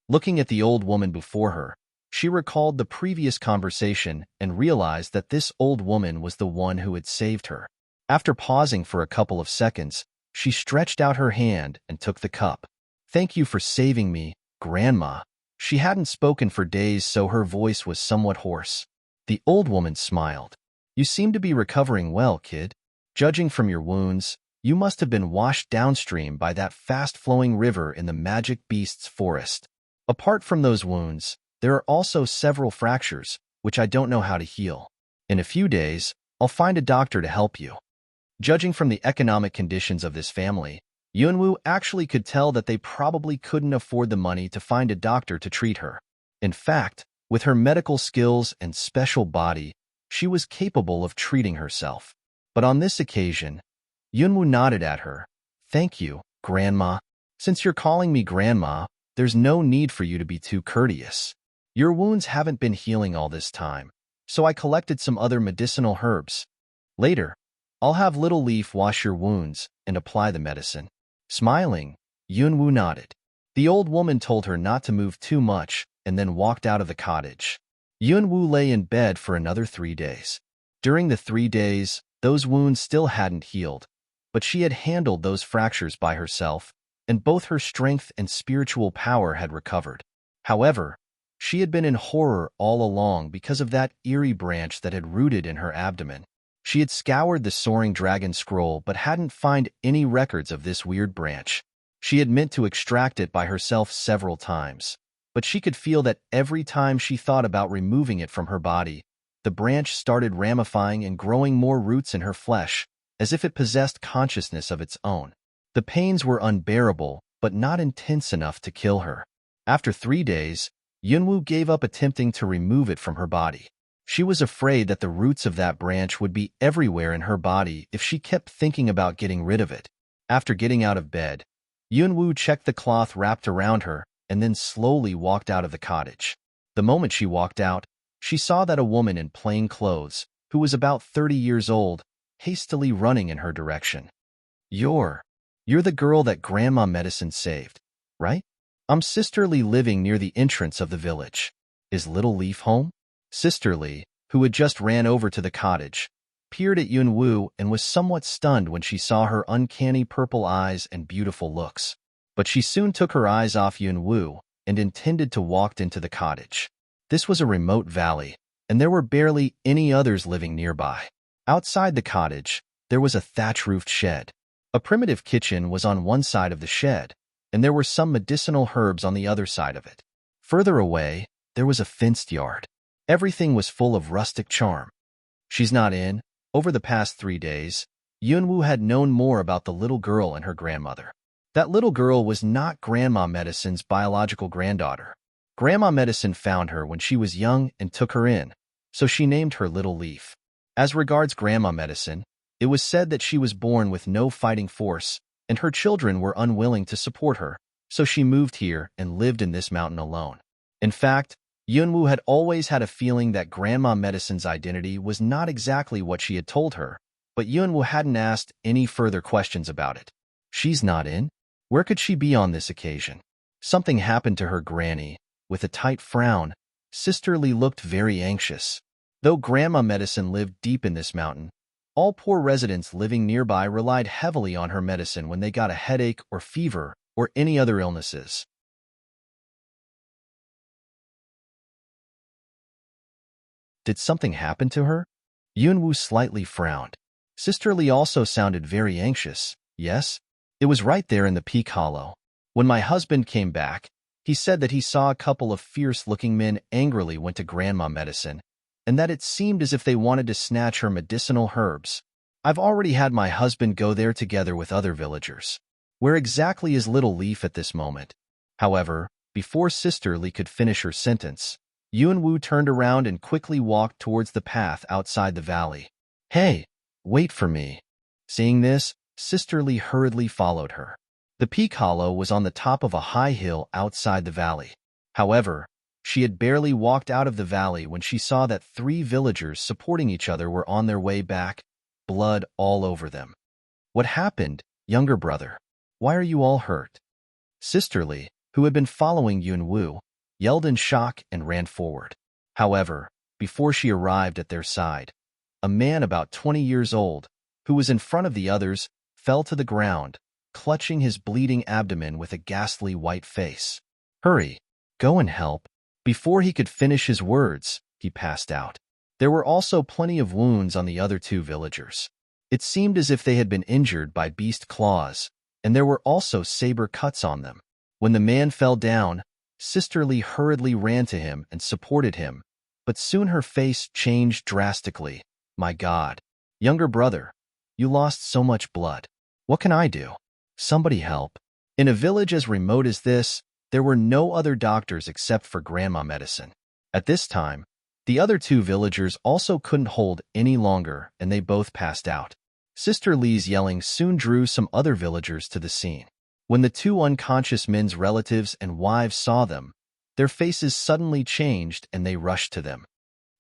Looking at the old woman before her, she recalled the previous conversation and realized that this old woman was the one who had saved her. After pausing for a couple of seconds, she stretched out her hand and took the cup. "Thank you for saving me, Grandma." She hadn't spoken for days, so her voice was somewhat hoarse. The old woman smiled. "You seem to be recovering well, kid. Judging from your wounds, you must have been washed downstream by that fast-flowing river in the Magic Beasts forest. Apart from those wounds, there are also several fractures, which I don't know how to heal. In a few days, I'll find a doctor to help you." Judging from the economic conditions of this family, Yunwu actually could tell that they probably couldn't afford the money to find a doctor to treat her. In fact, with her medical skills and special body, she was capable of treating herself. But on this occasion, Yunwu nodded at her. "Thank you, Grandma. Since you're calling me Grandma, there's no need for you to be too courteous. Your wounds haven't been healing all this time, so I collected some other medicinal herbs. Later, I'll have Little Leaf wash your wounds and apply the medicine." Smiling, Yunwu nodded. The old woman told her not to move too much and then walked out of the cottage. Yunwu lay in bed for another 3 days. During the 3 days, those wounds still hadn't healed, but she had handled those fractures by herself, and both her strength and spiritual power had recovered. However, she had been in horror all along because of that eerie branch that had rooted in her abdomen. She had scoured the Soaring Dragon scroll but hadn't found any records of this weird branch. She had meant to extract it by herself several times, but she could feel that every time she thought about removing it from her body, the branch started ramifying and growing more roots in her flesh, as if it possessed consciousness of its own. The pains were unbearable, but not intense enough to kill her. After 3 days, Yunwu gave up attempting to remove it from her body. She was afraid that the roots of that branch would be everywhere in her body if she kept thinking about getting rid of it. After getting out of bed, Yunwu checked the cloth wrapped around her and then slowly walked out of the cottage. The moment she walked out, she saw that a woman in plain clothes, who was about 30 years old, hastily running in her direction. You're the girl that Grandma Medicine saved, right? I'm Sisterly, living near the entrance of the village. Is Little Leaf home?" Sisterly, who had just ran over to the cottage, peered at Yunwu and was somewhat stunned when she saw her uncanny purple eyes and beautiful looks. But she soon took her eyes off Yunwu and intended to walk into the cottage. This was a remote valley, and there were barely any others living nearby. Outside the cottage, there was a thatch-roofed shed. A primitive kitchen was on one side of the shed, and there were some medicinal herbs on the other side of it. Further away, there was a fenced yard. Everything was full of rustic charm. "She's not in." Over the past 3 days, Yunwu had known more about the little girl and her grandmother. That little girl was not Grandma Medicine's biological granddaughter. Grandma Medicine found her when she was young and took her in, so she named her Little Leaf. As regards Grandma Medicine, it was said that she was born with no fighting force, and her children were unwilling to support her, so she moved here and lived in this mountain alone. In fact, Yunwu had always had a feeling that Grandma Medicine's identity was not exactly what she had told her, but Yunwu hadn't asked any further questions about it. "She's not in? Where could she be on this occasion?" Something happened to her granny. With a tight frown, Sisterly looked very anxious. Though Grandma Medicine lived deep in this mountain, all poor residents living nearby relied heavily on her medicine when they got a headache or fever or any other illnesses. Did something happen to her? Yunwu slightly frowned. Sisterly also sounded very anxious. "Yes, it was right there in the Peak Hollow. When my husband came back, he said that he saw a couple of fierce-looking men angrily went to Grandma Medicine, and that it seemed as if they wanted to snatch her medicinal herbs. I've already had my husband go there together with other villagers. Where exactly is little Leaf at this moment? However, before Sister Lee could finish her sentence, Yunwu turned around and quickly walked towards the path outside the valley. Hey, wait for me. Seeing this, Sister Lee hurriedly followed her. The peak hollow was on the top of a high hill outside the valley. However, she had barely walked out of the valley when she saw that 3 villagers supporting each other were on their way back, blood all over them. What happened, younger brother? Why are you all hurt? Sister Lee, who had been following Yunwu, yelled in shock and ran forward. However, before she arrived at their side, a man about 20 years old, who was in front of the others, fell to the ground, clutching his bleeding abdomen with a ghastly white face. Hurry, go and help. Before he could finish his words, he passed out. There were also plenty of wounds on the other 2 villagers. It seemed as if they had been injured by beast claws, and there were also saber cuts on them. When the man fell down, Sister Lee hurriedly ran to him and supported him, but soon her face changed drastically. My God. Younger brother, you lost so much blood. What can I do? Somebody help. In a village as remote as this, there were no other doctors except for grandma medicine. At this time, the other 2 villagers also couldn't hold any longer, and they both passed out. Sister Lee's yelling soon drew some other villagers to the scene. When the 2 unconscious men's relatives and wives saw them, their faces suddenly changed and they rushed to them.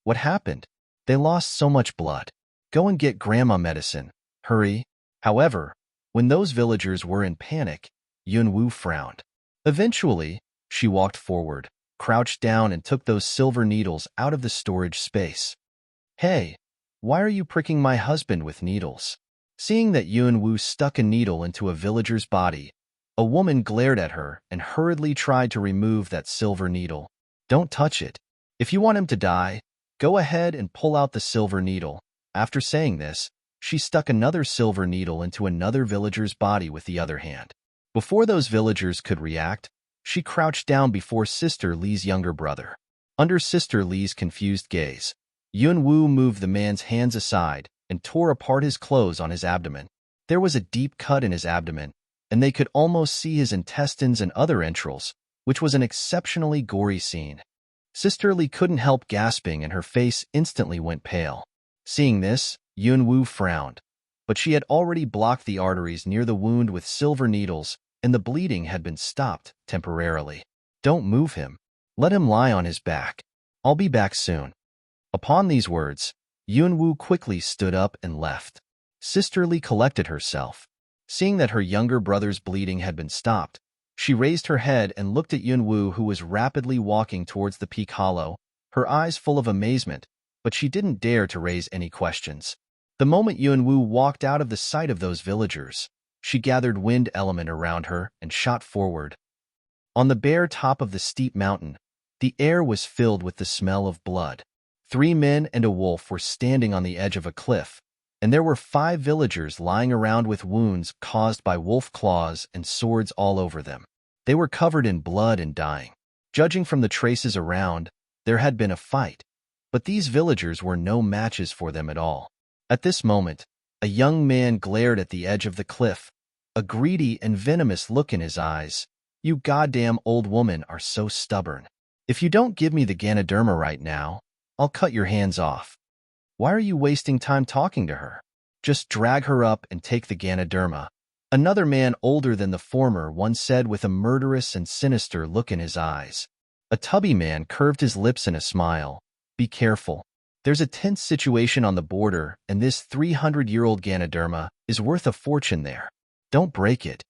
What happened? They lost so much blood. Go and get grandma medicine. Hurry. However, when those villagers were in panic, Yunwu frowned. Eventually, she walked forward, crouched down and took those silver needles out of the storage space. Hey, why are you pricking my husband with needles? Seeing that Yunwu stuck a needle into a villager's body, a woman glared at her and hurriedly tried to remove that silver needle. Don't touch it. If you want him to die, go ahead and pull out the silver needle. After saying this, she stuck another silver needle into another villager's body with the other hand. Before those villagers could react, she crouched down before Sister Lee's younger brother. Under Sister Lee's confused gaze, Yunwu moved the man's hands aside and tore apart his clothes on his abdomen. There was a deep cut in his abdomen, and they could almost see his intestines and other entrails, which was an exceptionally gory scene. Sister Lee couldn't help gasping and her face instantly went pale. Seeing this, Yunwu frowned, but she had already blocked the arteries near the wound with silver needles, and the bleeding had been stopped temporarily. Don't move him. Let him lie on his back. I'll be back soon. Upon these words, Yunwu quickly stood up and left. Sister Lee collected herself. Seeing that her younger brother's bleeding had been stopped, she raised her head and looked at Yunwu, who was rapidly walking towards the peak hollow, her eyes full of amazement, but she didn't dare to raise any questions. The moment Yunwu walked out of the sight of those villagers, she gathered wind element around her and shot forward. On the bare top of the steep mountain, the air was filled with the smell of blood. 3 men and a wolf were standing on the edge of a cliff, and there were 5 villagers lying around with wounds caused by wolf claws and swords all over them. They were covered in blood and dying. Judging from the traces around, there had been a fight, but these villagers were no matches for them at all. At this moment, a young man glared at the edge of the cliff, a greedy and venomous look in his eyes. You goddamn old woman are so stubborn. If you don't give me the Ganoderma right now, I'll cut your hands off. Why are you wasting time talking to her? Just drag her up and take the Ganoderma. Another man older than the former once said with a murderous and sinister look in his eyes. A tubby man curved his lips in a smile. Be careful. There's a tense situation on the border, and this 300-year-old Ganoderma is worth a fortune there. Don't break it.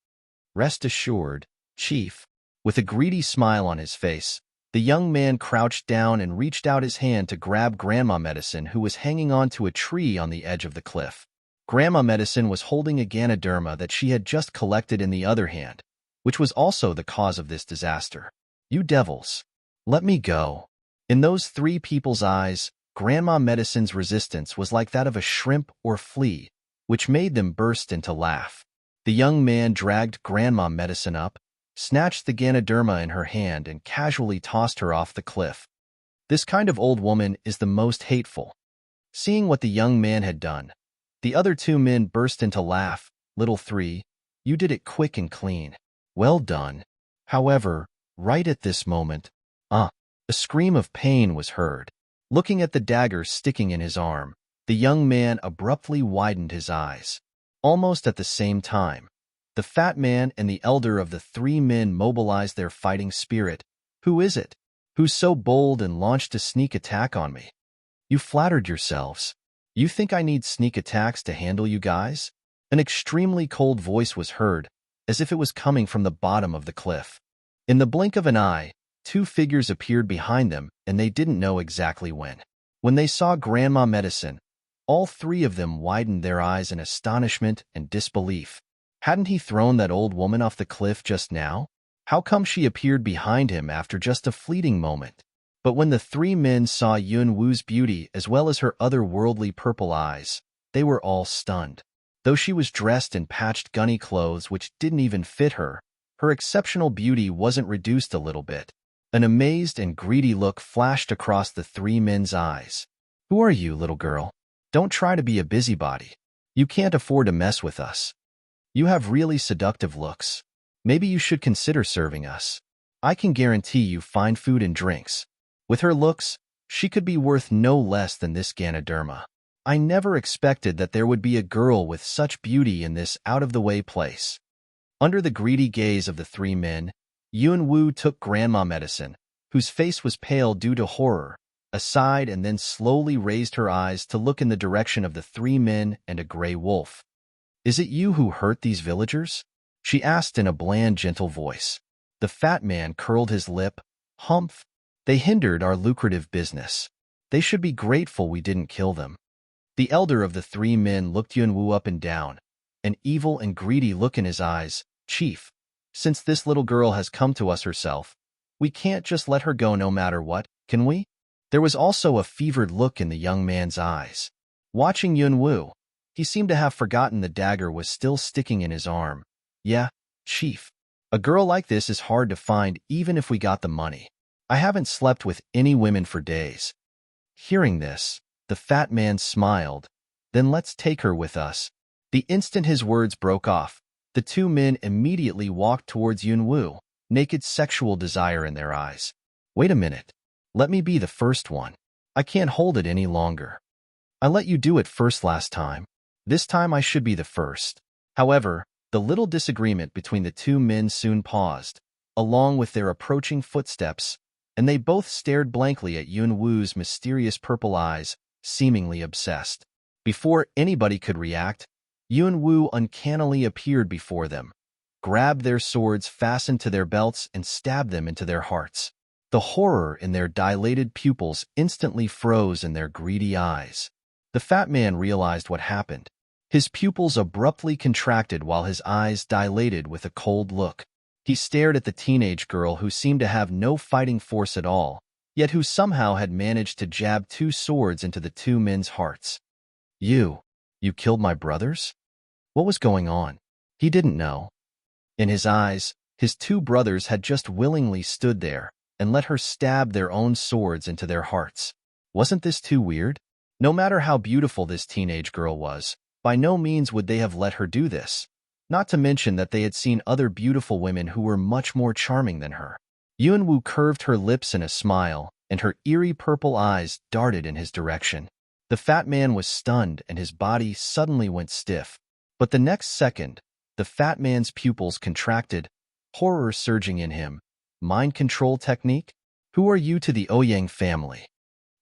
Rest assured, Chief. With a greedy smile on his face, the young man crouched down and reached out his hand to grab Grandma Medicine, who was hanging onto a tree on the edge of the cliff. Grandma Medicine was holding a Ganoderma that she had just collected in the other hand, which was also the cause of this disaster. You devils. Let me go. In those 3 people's eyes, Grandma Medicine's resistance was like that of a shrimp or flea, which made them burst into laugh. The young man dragged Grandma Medicine up, snatched the Ganoderma in her hand and casually tossed her off the cliff. This kind of old woman is the most hateful. Seeing what the young man had done, the other 2 men burst into laugh. Little 3, You did it quick and clean. Well done. However, right at this moment, a scream of pain was heard. Looking at the dagger sticking in his arm, the young man abruptly widened his eyes. Almost at the same time, the fat man and the elder of the three men mobilized their fighting spirit. Who is it? Who's so bold and launched a sneak attack on me? You flattered yourselves. You think I need sneak attacks to handle you guys? An extremely cold voice was heard, as if it was coming from the bottom of the cliff. In the blink of an eye, two figures appeared behind them, and they didn't know exactly when. When they saw Grandma Medicine, all three of them widened their eyes in astonishment and disbelief. Hadn't he thrown that old woman off the cliff just now? How come she appeared behind him after just a fleeting moment? But when the three men saw Yun Wu's beauty as well as her otherworldly purple eyes, they were all stunned. Though she was dressed in patched gunny clothes which didn't even fit her, her exceptional beauty wasn't reduced a little bit. An amazed and greedy look flashed across the three men's eyes. Who are you, little girl? Don't try to be a busybody. You can't afford to mess with us. You have really seductive looks. Maybe you should consider serving us. I can guarantee you fine food and drinks. With her looks, she could be worth no less than this Ganoderma. I never expected that there would be a girl with such beauty in this out-of-the-way place. Under the greedy gaze of the three men, Yun Wu took Grandma Medicine, whose face was pale due to horror, aside and then slowly raised her eyes to look in the direction of the three men and a gray wolf. Is it you who hurt these villagers? She asked in a bland, gentle voice. The fat man curled his lip. Humph. They hindered our lucrative business. They should be grateful we didn't kill them. The elder of the three men looked Yun Wu up and down, an evil and greedy look in his eyes. Chief, since this little girl has come to us herself, we can't just let her go no matter what, can we? There was also a fevered look in the young man's eyes. Watching Yun Wu, he seemed to have forgotten the dagger was still sticking in his arm. Yeah, Chief. A girl like this is hard to find even if we got the money. I haven't slept with any women for days. Hearing this, the fat man smiled. Then let's take her with us. The instant his words broke off, the two men immediately walked towards Yun Wu, naked sexual desire in their eyes. Wait a minute. Let me be the first one. I can't hold it any longer. I let you do it first last time. This time I should be the first. However, the little disagreement between the two men soon paused, along with their approaching footsteps, and they both stared blankly at Yun Wu's mysterious purple eyes, seemingly obsessed. Before anybody could react, Yun Wu uncannily appeared before them, grabbed their swords fastened to their belts and stabbed them into their hearts. The horror in their dilated pupils instantly froze in their greedy eyes. The fat man realized what happened. His pupils abruptly contracted while his eyes dilated with a cold look. He stared at the teenage girl who seemed to have no fighting force at all, yet who somehow had managed to jab two swords into the two men's hearts. You killed my brothers? What was going on? He didn't know. In his eyes, his two brothers had just willingly stood there and let her stab their own swords into their hearts. Wasn't this too weird? No matter how beautiful this teenage girl was, by no means would they have let her do this. Not to mention that they had seen other beautiful women who were much more charming than her. Yun Wu curved her lips in a smile, and her eerie purple eyes darted in his direction. The fat man was stunned and his body suddenly went stiff. But the next second, the fat man's pupils contracted, horror surging in him. Mind control technique? Who are you to the Ouyang family?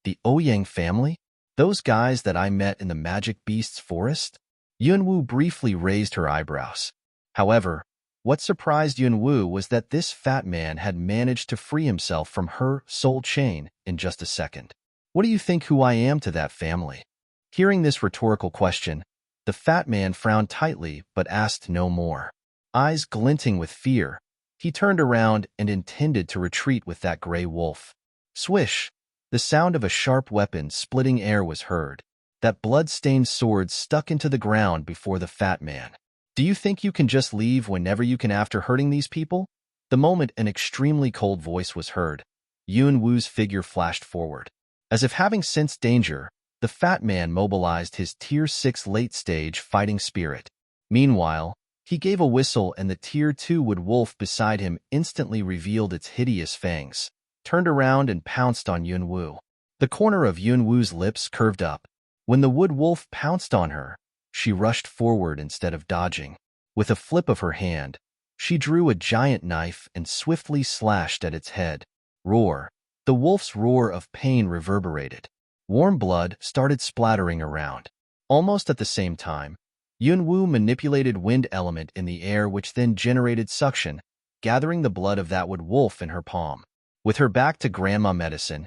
The Ouyang family? Those guys that I met in the Magic Beasts forest? Yun Wu briefly raised her eyebrows. However, what surprised Yun Wu was that this fat man had managed to free himself from her soul chain in just a second. What do you think who I am to that family? Hearing this rhetorical question, the fat man frowned tightly but asked no more. Eyes glinting with fear, he turned around and intended to retreat with that gray wolf. Swish! The sound of a sharp weapon splitting air was heard. That blood-stained sword stuck into the ground before the fat man. Do you think you can just leave whenever you can after hurting these people? The moment an extremely cold voice was heard, Yun Wu's figure flashed forward. As if having sensed danger, the fat man mobilized his Tier 6 late-stage fighting spirit. Meanwhile, He gave a whistle, and the Tier 2 wood wolf beside him instantly revealed its hideous fangs, turned around and pounced on Yunwu. The corner of Yunwu's lips curved up. When the wood wolf pounced on her, she rushed forward instead of dodging. With a flip of her hand, she drew a giant knife and swiftly slashed at its head. Roar! The wolf's roar of pain reverberated. Warm blood started splattering around. Almost at the same time, Yunwu manipulated wind element in the air, which then generated suction, gathering the blood of that wood wolf in her palm. With her back to Grandma Medicine,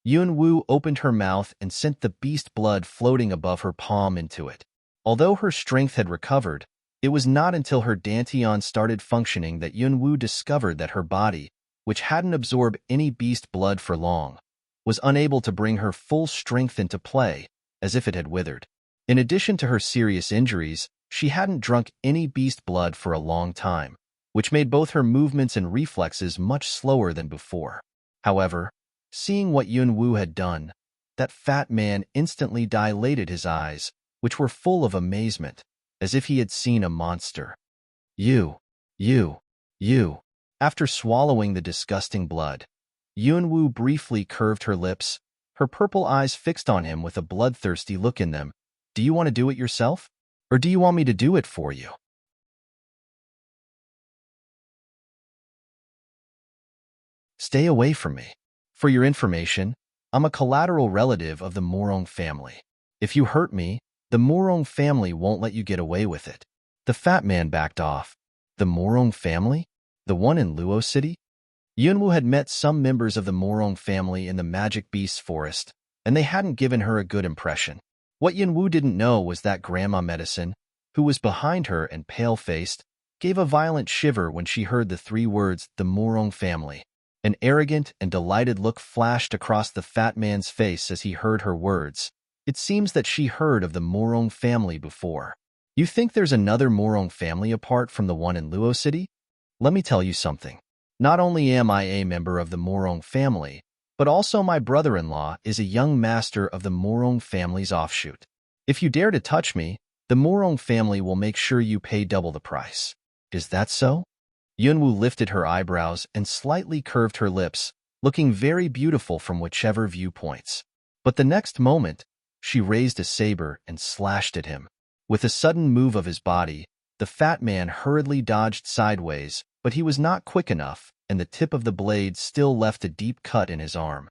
Yunwu opened her mouth and sent the beast blood floating above her palm into it. Although her strength had recovered, it was not until her dantian started functioning that Yunwu discovered that her body, which hadn't absorbed any beast blood for long, was unable to bring her full strength into play, as if it had withered. In addition to her serious injuries, she hadn't drunk any beast blood for a long time, which made both her movements and reflexes much slower than before. However, seeing what Yunwu had done, that fat man instantly dilated his eyes, which were full of amazement, as if he had seen a monster. You. After swallowing the disgusting blood, Yunwu briefly curved her lips, her purple eyes fixed on him with a bloodthirsty look in them. Do you want to do it yourself? Or do you want me to do it for you? Stay away from me. For your information, I'm a collateral relative of the Morong family. If you hurt me, the Morong family won't let you get away with it. The fat man backed off. The Morong family? The one in Luo City? Yunwu had met some members of the Morong family in the Magic Beasts Forest, and they hadn't given her a good impression. What Yunwu didn't know was that Grandma Medicine, who was behind her and pale-faced, gave a violent shiver when she heard the three words, the Morong family. An arrogant and delighted look flashed across the fat man's face as he heard her words. It seems that she heard of the Morong family before. You think there's another Morong family apart from the one in Luo City? Let me tell you something. Not only am I a member of the Morong family, but also my brother-in-law is a young master of the Morong family's offshoot. If you dare to touch me, the Morong family will make sure you pay double the price. Is that so? Yunwu lifted her eyebrows and slightly curved her lips, looking very beautiful from whichever viewpoints. But the next moment, she raised a saber and slashed at him. With a sudden move of his body, the fat man hurriedly dodged sideways, but he was not quick enough, and the tip of the blade still left a deep cut in his arm.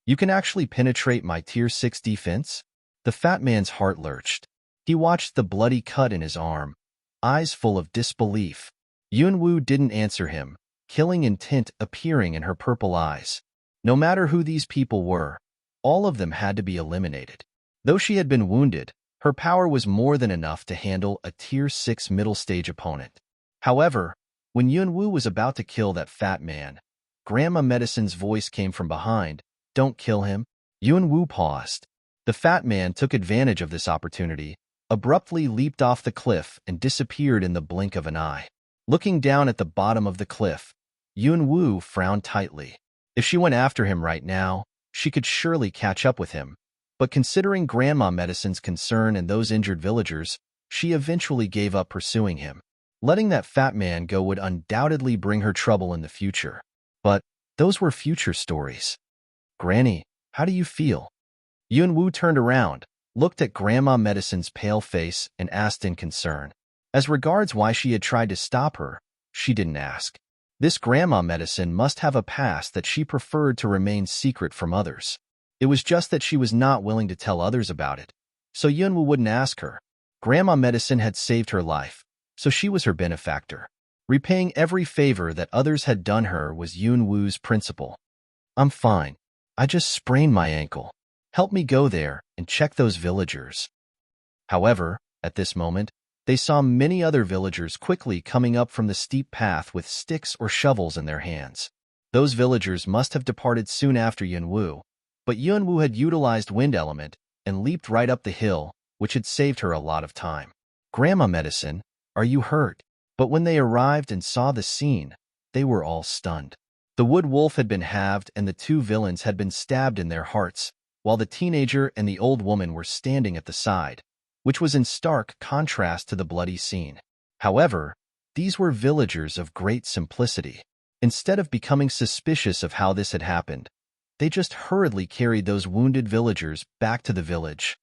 You can actually penetrate my Tier 6 defense? The fat man's heart lurched. He watched the bloody cut in his arm, eyes full of disbelief. Yunwu didn't answer him, killing intent appearing in her purple eyes. No matter who these people were, all of them had to be eliminated. Though she had been wounded, her power was more than enough to handle a Tier 6 middle-stage opponent. However, when Yunwu was about to kill that fat man, Grandma Medicine's voice came from behind. Don't kill him. Yunwu paused. The fat man took advantage of this opportunity, abruptly leaped off the cliff and disappeared in the blink of an eye. Looking down at the bottom of the cliff, Yunwu frowned tightly. If she went after him right now, she could surely catch up with him. But considering Grandma Medicine's concern and those injured villagers, she eventually gave up pursuing him. Letting that fat man go would undoubtedly bring her trouble in the future. But those were future stories. Granny, how do you feel? Yunwu turned around, looked at Grandma Medicine's pale face, and asked in concern. As regards why she had tried to stop her, she didn't ask. This Grandma Medicine must have a past that she preferred to remain secret from others. It was just that she was not willing to tell others about it, so Yunwu wouldn't ask her. Grandma Medicine had saved her life, so she was her benefactor. Repaying every favor that others had done her was Yunwu's principle. I'm fine. I just sprained my ankle. Help me go there and check those villagers. However, at this moment, they saw many other villagers quickly coming up from the steep path with sticks or shovels in their hands. Those villagers must have departed soon after Yunwu, but Yunwu had utilized wind element and leaped right up the hill, which had saved her a lot of time. Grandma Medicine, are you hurt? But when they arrived and saw the scene, they were all stunned. The wood wolf had been halved and the two villains had been stabbed in their hearts, while the teenager and the old woman were standing at the side, which was in stark contrast to the bloody scene. However, These were villagers of great simplicity. Instead of becoming suspicious of how this had happened, they just hurriedly carried those wounded villagers back to the village.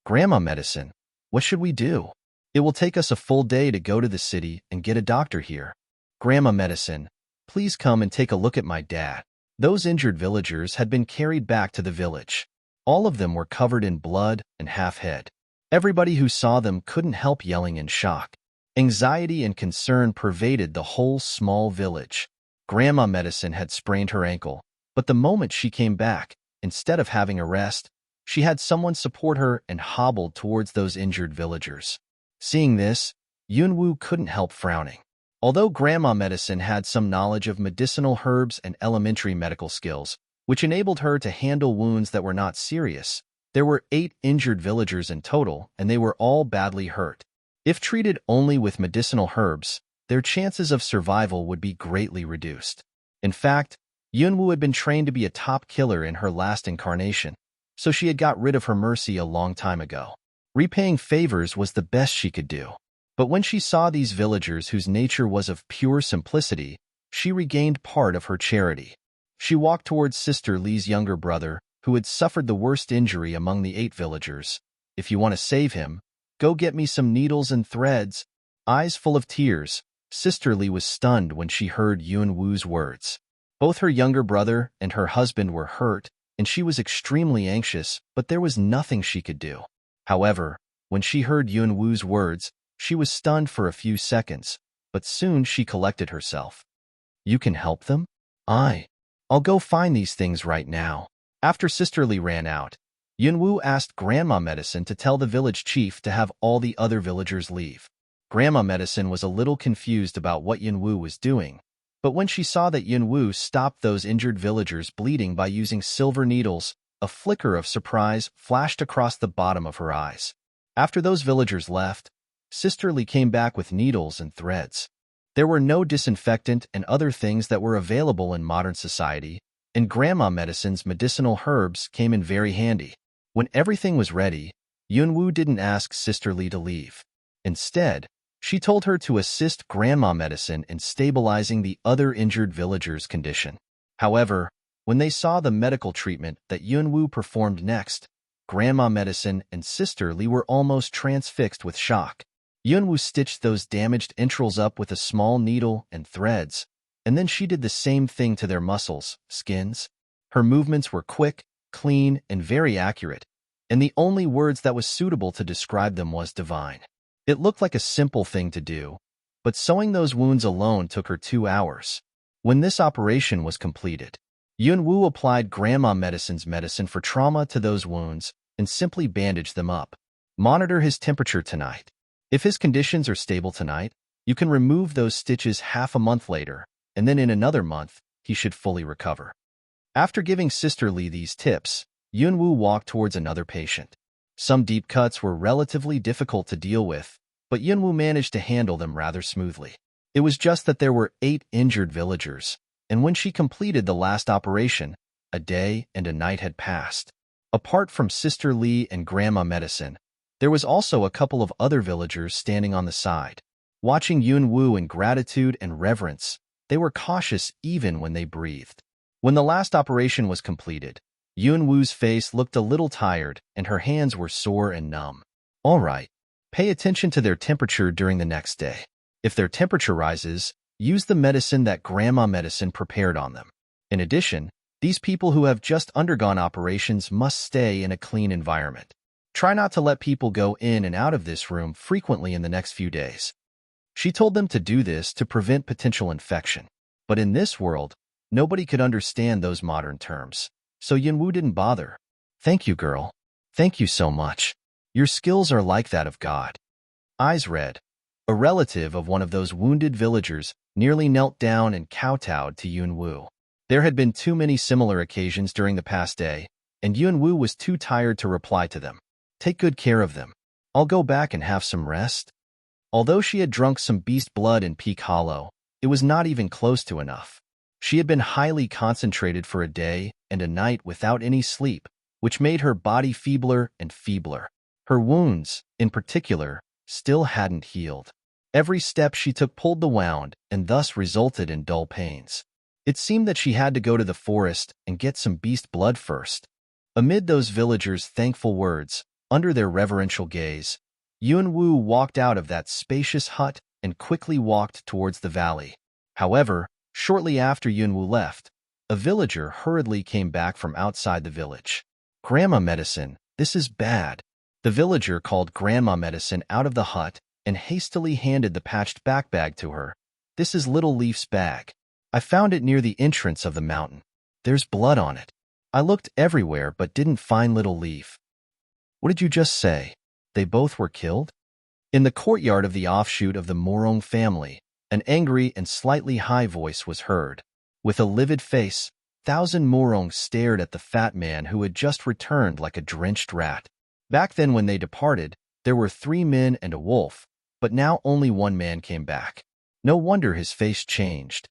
"Grandma Medicine, what should we do? It will take us a full day to go to the city and get a doctor here. Grandma Medicine, please come and take a look at my dad." Those injured villagers had been carried back to the village. All of them were covered in blood and half-dead. Everybody who saw them couldn't help yelling in shock. Anxiety and concern pervaded the whole small village. Grandma Medicine had sprained her ankle, but the moment she came back, instead of having a rest, she had someone support her and hobbled towards those injured villagers. Seeing this, Yunwu couldn't help frowning. Although Grandma Medicine had some knowledge of medicinal herbs and elementary medical skills, which enabled her to handle wounds that were not serious, there were 8 injured villagers in total, and they were all badly hurt. If treated only with medicinal herbs, their chances of survival would be greatly reduced. In fact, Yunwu had been trained to be a top killer in her last incarnation, so she had got rid of her mercy a long time ago. Repaying favors was the best she could do. But when she saw these villagers whose nature was of pure simplicity, she regained part of her charity. She walked towards Sister Li's younger brother, who had suffered the worst injury among the 8 villagers. "If you want to save him, go get me some needles and threads." Eyes full of tears, Sister Li was stunned when she heard Yunwu's words. Both her younger brother and her husband were hurt, and she was extremely anxious, but there was nothing she could do. However, when she heard Yunwu's words, she was stunned for a few seconds, but soon she collected herself. "You can help them? I'll go find these things right now." After Sister Li ran out, Yunwu asked Grandma Medicine to tell the village chief to have all the other villagers leave. Grandma Medicine was a little confused about what Yunwu was doing, but when she saw that Yunwu stopped those injured villagers bleeding by using silver needles, a flicker of surprise flashed across the bottom of her eyes. After those villagers left, Sister Li came back with needles and threads. There were no disinfectant and other things that were available in modern society, and Grandma Medicine's medicinal herbs came in very handy. When everything was ready, Yunwu didn't ask Sister Li to leave. Instead, she told her to assist Grandma Medicine in stabilizing the other injured villagers' condition. However, when they saw the medical treatment that Yunwu performed next, Grandma Medicine and Sister Li were almost transfixed with shock. Yunwu stitched those damaged entrails up with a small needle and threads, and then she did the same thing to their muscles, skins. Her movements were quick, clean, and very accurate, and the only words that was suitable to describe them was divine. It looked like a simple thing to do, but sewing those wounds alone took her 2 hours. When this operation was completed, Yunwu applied Grandma Medicine's medicine for trauma to those wounds and simply bandaged them up. Monitor his temperature tonight. If his conditions are stable tonight, you can remove those stitches half a month later, and then in another month, he should fully recover. After giving Sister Li these tips, Yunwu walked towards another patient. Some deep cuts were relatively difficult to deal with, but Yunwu managed to handle them rather smoothly. It was just that there were 8 injured villagers, and when she completed the last operation, a day and a night had passed. Apart from Sister Li and Grandma Medicine, there was also a couple of other villagers standing on the side. Watching Yunwu in gratitude and reverence, they were cautious even when they breathed. When the last operation was completed, Yunwu's face looked a little tired and her hands were sore and numb. "All right, pay attention to their temperature during the next day. If their temperature rises, use the medicine that Grandma Medicine prepared on them. In addition, these people who have just undergone operations must stay in a clean environment. Try not to let people go in and out of this room frequently in the next few days." She told them to do this to prevent potential infection. But in this world, nobody could understand those modern terms, so Yunwu didn't bother. "Thank you, girl. Thank you so much. Your skills are like that of God." Eyes Red, a relative of one of those wounded villagers, nearly knelt down and kowtowed to Yunwu. There had been too many similar occasions during the past day, and Yunwu was too tired to reply to them. "Take good care of them. I'll go back and have some rest." Although she had drunk some beast blood in Peak Hollow, it was not even close to enough. She had been highly concentrated for a day and a night without any sleep, which made her body feebler and feebler. Her wounds, in particular, still hadn't healed. Every step she took pulled the wound and thus resulted in dull pains. It seemed that she had to go to the forest and get some beast blood first. Amid those villagers' thankful words, under their reverential gaze, Yunwu walked out of that spacious hut and quickly walked towards the valley. However, shortly after Yunwu left, a villager hurriedly came back from outside the village. "Grandma Medicine, this is bad." The villager called Grandma Medicine out of the hut and hastily handed the patched backbag to her. "This is Little Leaf's bag. I found it near the entrance of the mountain. There's blood on it. I looked everywhere but didn't find Little Leaf." "What did you just say? They both were killed?" In the courtyard of the offshoot of the Morong family, an angry and slightly high voice was heard. With a livid face, Thousand Morong stared at the fat man who had just returned like a drenched rat. Back then when they departed, there were 3 men and a wolf, but now only 1 man came back. No wonder his face changed.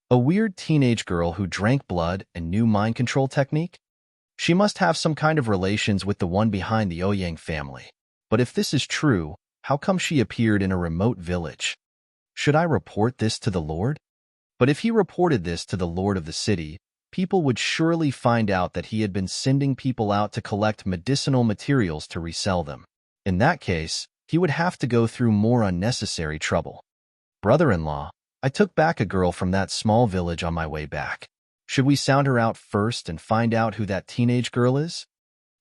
A weird teenage girl who drank blood and knew mind control technique? She must have some kind of relations with the one behind the Ouyang family. But if this is true, how come she appeared in a remote village? Should I report this to the Lord? But if he reported this to the Lord of the city, people would surely find out that he had been sending people out to collect medicinal materials to resell them. In that case, he would have to go through more unnecessary trouble. "Brother-in-law, I took back a girl from that small village on my way back. Should we sound her out first and find out who that teenage girl is?"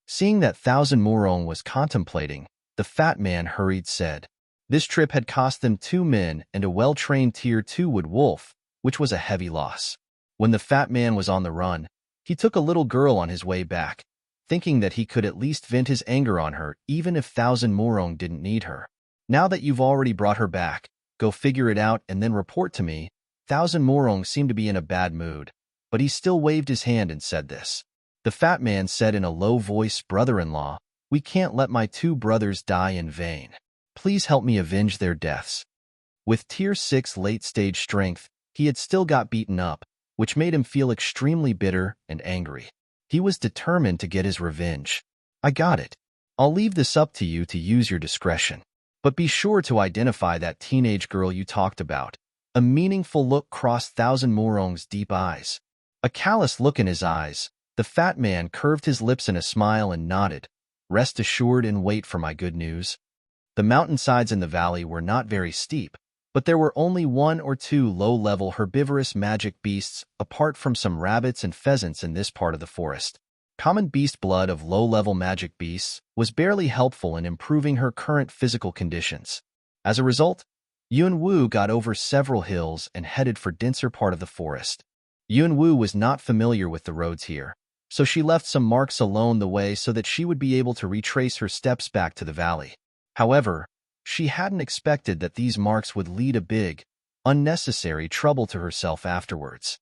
Seeing that Thousand Morong was contemplating, the fat man hurried said. This trip had cost them 2 men and a well-trained Tier 2 wood wolf, which was a heavy loss. When the fat man was on the run, he took a little girl on his way back, thinking that he could at least vent his anger on her even if Thousand Morong didn't need her. "Now that you've already brought her back, go figure it out and then report to me." Thousand Morong seemed to be in a bad mood, but he still waved his hand and said this. The fat man said in a low voice, "Brother-in-law, we can't let my 2 brothers die in vain. Please help me avenge their deaths." With Tier 6 late-stage strength, he had still got beaten up, which made him feel extremely bitter and angry. He was determined to get his revenge. "I got it. I'll leave this up to you to use your discretion. But be sure to identify that teenage girl you talked about." A meaningful look crossed Thousand Morong's deep eyes. A callous look in his eyes, the fat man curved his lips in a smile and nodded. "Rest assured and wait for my good news." The mountainsides in the valley were not very steep, but there were only 1 or 2 low-level herbivorous magic beasts apart from some rabbits and pheasants in this part of the forest. Common beast blood of low-level magic beasts was barely helpful in improving her current physical conditions. As a result, Yunwu got over several hills and headed for denser part of the forest. Yunwu was not familiar with the roads here, so she left some marks along the way so that she would be able to retrace her steps back to the valley. However, she hadn't expected that these marks would lead a big, unnecessary trouble to herself afterwards.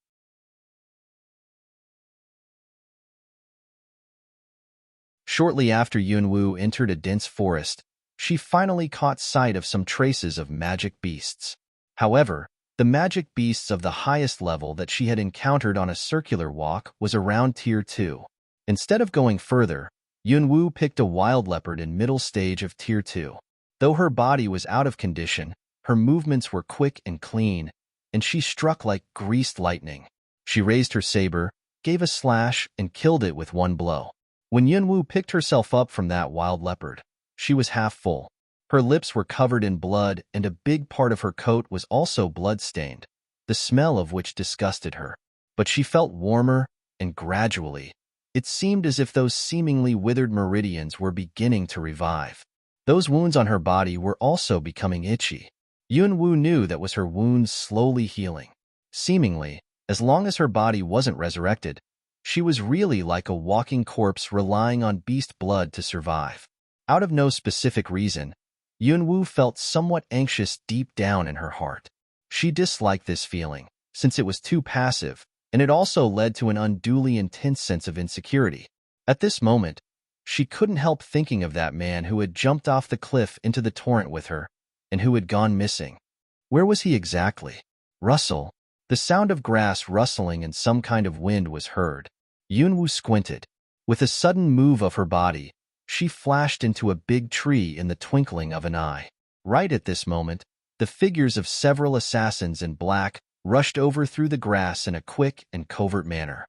Shortly after Yunwu entered a dense forest, she finally caught sight of some traces of magic beasts. However, the magic beasts of the highest level that she had encountered on a circular walk was around Tier 2. Instead of going further, Yunwu picked a wild leopard in middle stage of Tier 2. Though her body was out of condition, her movements were quick and clean, and she struck like greased lightning. She raised her saber, gave a slash, and killed it with 1 blow. When Yunwu picked herself up from that wild leopard, she was half full. Her lips were covered in blood, and a big part of her coat was also blood-stained, the smell of which disgusted her. But she felt warmer, and gradually, it seemed as if those seemingly withered meridians were beginning to revive. Those wounds on her body were also becoming itchy. Yunwu knew that was her wounds slowly healing. Seemingly, as long as her body wasn't resurrected, she was really like a walking corpse relying on beast blood to survive. Out of no specific reason, Yunwu felt somewhat anxious deep down in her heart. She disliked this feeling, since it was too passive, and it also led to an unduly intense sense of insecurity. At this moment, she couldn't help thinking of that man who had jumped off the cliff into the torrent with her, and who had gone missing. Where was he exactly? Rustle. The sound of grass rustling and some kind of wind was heard. Yunwu squinted. With a sudden move of her body, she flashed into a big tree in the twinkling of an eye. Right at this moment, The figures of several assassins in black rushed over through the grass in a quick and covert manner.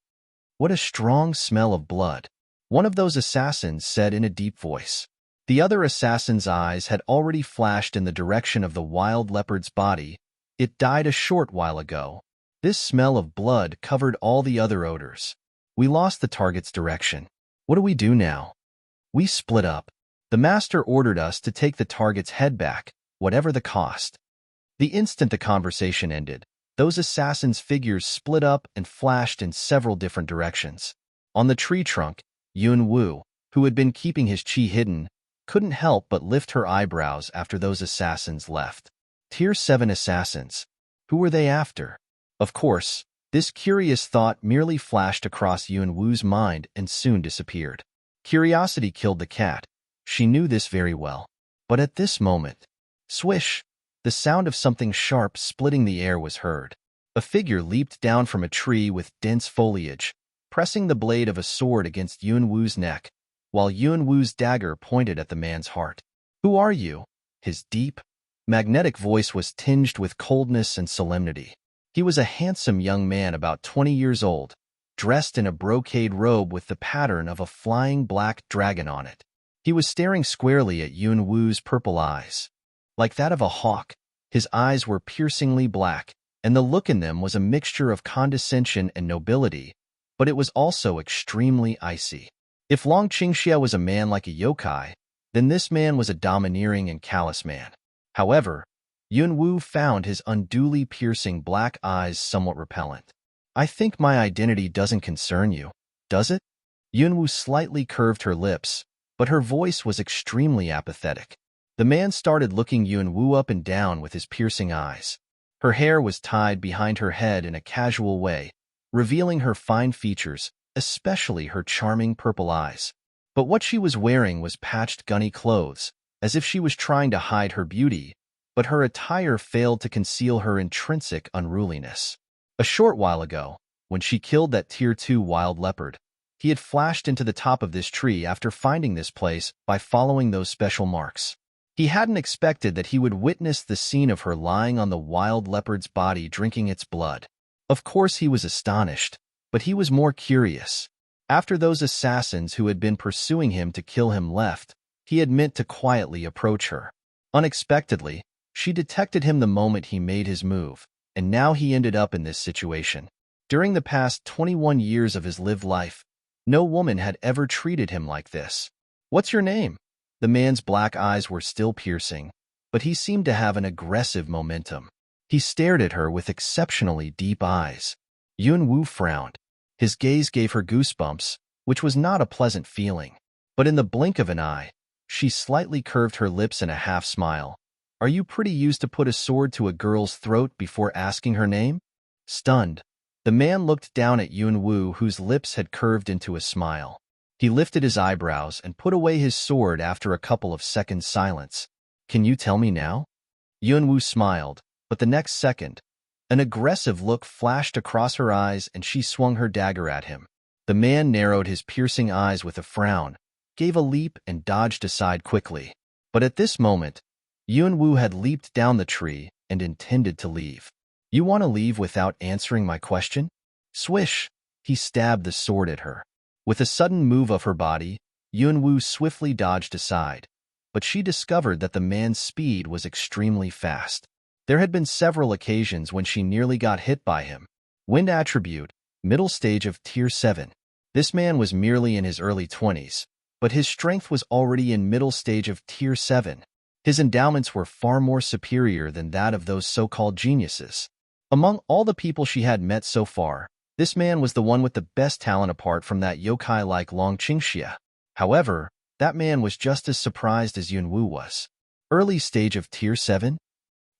"What a strong smell of blood," one of those assassins said in a deep voice. The other assassin's eyes had already flashed in the direction of the wild leopard's body. "It died a short while ago." This smell of blood covered all the other odors. "We lost the target's direction. What do we do now?" "We split up. The master ordered us to take the target's head back, whatever the cost." The instant the conversation ended, those assassins' figures split up and flashed in several different directions. On the tree trunk, Yun-Woo, who had been keeping his chi hidden, couldn't help but lift her eyebrows after those assassins left. Tier 7 assassins. Who were they after? Of course, this curious thought merely flashed across Yun-Woo's mind and soon disappeared. Curiosity killed the cat. She knew this very well. But at this moment, swish, the sound of something sharp splitting the air was heard. A figure leaped down from a tree with dense foliage, pressing the blade of a sword against Yun-Woo's neck, while Yun-Woo's dagger pointed at the man's heart. "Who are you?" His deep, magnetic voice was tinged with coldness and solemnity. He was a handsome young man about 20 years old, dressed in a brocade robe with the pattern of a flying black dragon on it. He was staring squarely at Yun-Woo's purple eyes. Like that of a hawk, his eyes were piercingly black, and the look in them was a mixture of condescension and nobility, but it was also extremely icy. If Long Qingxia was a man like a yokai, then this man was a domineering and callous man. However, Yun-Woo found his unduly piercing black eyes somewhat repellent. "I think my identity doesn't concern you, does it?" Yun-Woo slightly curved her lips, but her voice was extremely apathetic. The man started looking Yun-Woo up and down with his piercing eyes. Her hair was tied behind her head in a casual way, revealing her fine features, especially her charming purple eyes. But what she was wearing was patched gunny clothes, as if she was trying to hide her beauty, but her attire failed to conceal her intrinsic unruliness. A short while ago, when she killed that Tier 2 wild leopard, he had flashed into the top of this tree after finding this place by following those special marks. He hadn't expected that he would witness the scene of her lying on the wild leopard's body drinking its blood. Of course he was astonished, but he was more curious. After those assassins who had been pursuing him to kill him left, he had meant to quietly approach her. Unexpectedly, she detected him the moment he made his move, and now he ended up in this situation. During the past 21 years of his lived life, no woman had ever treated him like this. "What's your name?" The man's black eyes were still piercing, but he seemed to have an aggressive momentum. He stared at her with exceptionally deep eyes. Yun-Woo frowned. His gaze gave her goosebumps, which was not a pleasant feeling. But in the blink of an eye, she slightly curved her lips in a half-smile. "Are you pretty used to put a sword to a girl's throat before asking her name?" Stunned, the man looked down at Yun-Woo, whose lips had curved into a smile. He lifted his eyebrows and put away his sword after a couple of seconds' silence. "Can you tell me now?" Yun-Woo smiled, but the next second, an aggressive look flashed across her eyes and she swung her dagger at him. The man narrowed his piercing eyes with a frown, gave a leap and dodged aside quickly. But at this moment, Yun-Woo had leaped down the tree and intended to leave. "You want to leave without answering my question?" Swish! He stabbed the sword at her. With a sudden move of her body, Yun-Woo swiftly dodged aside, but she discovered that the man's speed was extremely fast. There had been several occasions when she nearly got hit by him. Wind attribute, middle stage of Tier 7. This man was merely in his early 20s, but his strength was already in middle stage of Tier 7. His endowments were far more superior than that of those so-called geniuses. Among all the people she had met so far, this man was the one with the best talent apart from that yokai like Long Qingxia. However, that man was just as surprised as Yun-Woo was. Early stage of Tier 7?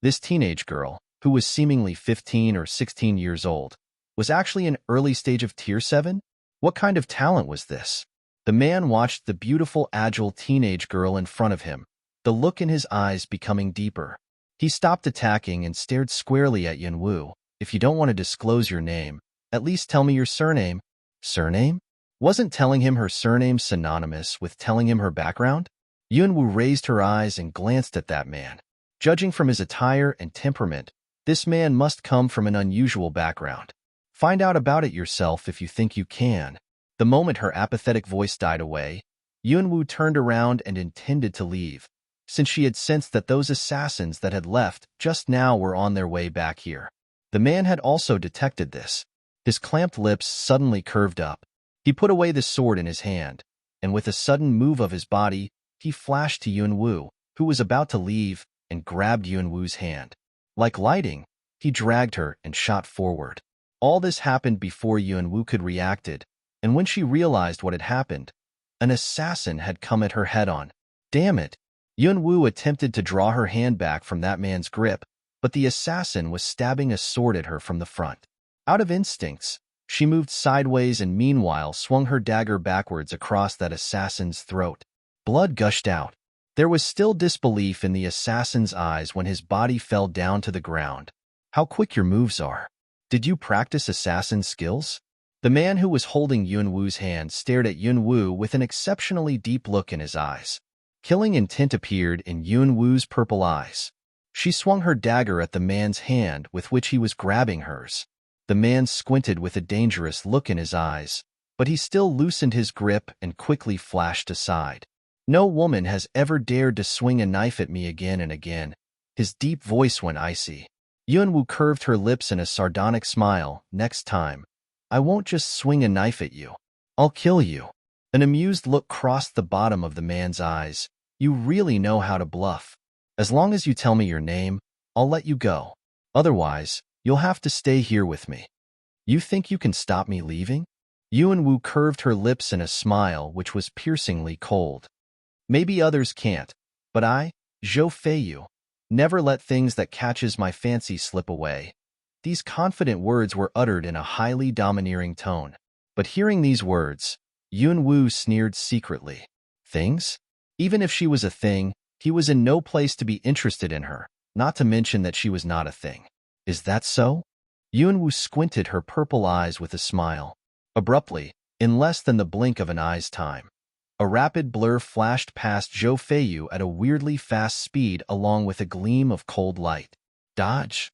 This teenage girl, who was seemingly 15 or 16 years old, was actually an early stage of Tier 7? What kind of talent was this? The man watched the beautiful, agile teenage girl in front of him, the look in his eyes becoming deeper. He stopped attacking and stared squarely at Yun-Woo. "If you don't want to disclose your name, at least tell me your surname." Surname? Wasn't telling him her surname synonymous with telling him her background? Yun-Woo raised her eyes and glanced at that man. Judging from his attire and temperament, this man must come from an unusual background. Find out about it yourself if you think you can. The moment her apathetic voice died away, Yunwu turned around and intended to leave, since she had sensed that those assassins that had left just now were on their way back here. The man had also detected this. His clamped lips suddenly curved up. He put away the sword in his hand, and with a sudden move of his body, he flashed to Yunwu, who was about to leave, and grabbed Yunwu's hand. Like lightning, he dragged her and shot forward. All this happened before Yunwu could reacted, and when she realized what had happened, an assassin had come at her head-on. Damn it! Yunwu attempted to draw her hand back from that man's grip, but the assassin was stabbing a sword at her from the front. Out of instincts, she moved sideways and meanwhile swung her dagger backwards across that assassin's throat. Blood gushed out. There was still disbelief in the assassin's eyes when his body fell down to the ground. How quick your moves are. Did you practice assassin skills? The man who was holding Yunwu's hand stared at Yunwu with an exceptionally deep look in his eyes. Killing intent appeared in Yunwu's purple eyes. She swung her dagger at the man's hand with which he was grabbing hers. The man squinted with a dangerous look in his eyes, but he still loosened his grip and quickly flashed aside. No woman has ever dared to swing a knife at me again and again. His deep voice went icy. Yunwu curved her lips in a sardonic smile. Next time, I won't just swing a knife at you. I'll kill you. An amused look crossed the bottom of the man's eyes. You really know how to bluff. As long as you tell me your name, I'll let you go. Otherwise, you'll have to stay here with me. You think you can stop me leaving? Yunwu curved her lips in a smile which was piercingly cold. Maybe others can't, but I, Zhou Feiyu, never let things that catches my fancy slip away. These confident words were uttered in a highly domineering tone. But hearing these words, Yunwu sneered secretly. Things? Even if she was a thing, he was in no place to be interested in her, not to mention that she was not a thing. Is that so? Yunwu squinted her purple eyes with a smile. Abruptly, in less than the blink of an eye's time, a rapid blur flashed past Zhou Feiyu at a weirdly fast speed along with a gleam of cold light. Dodge.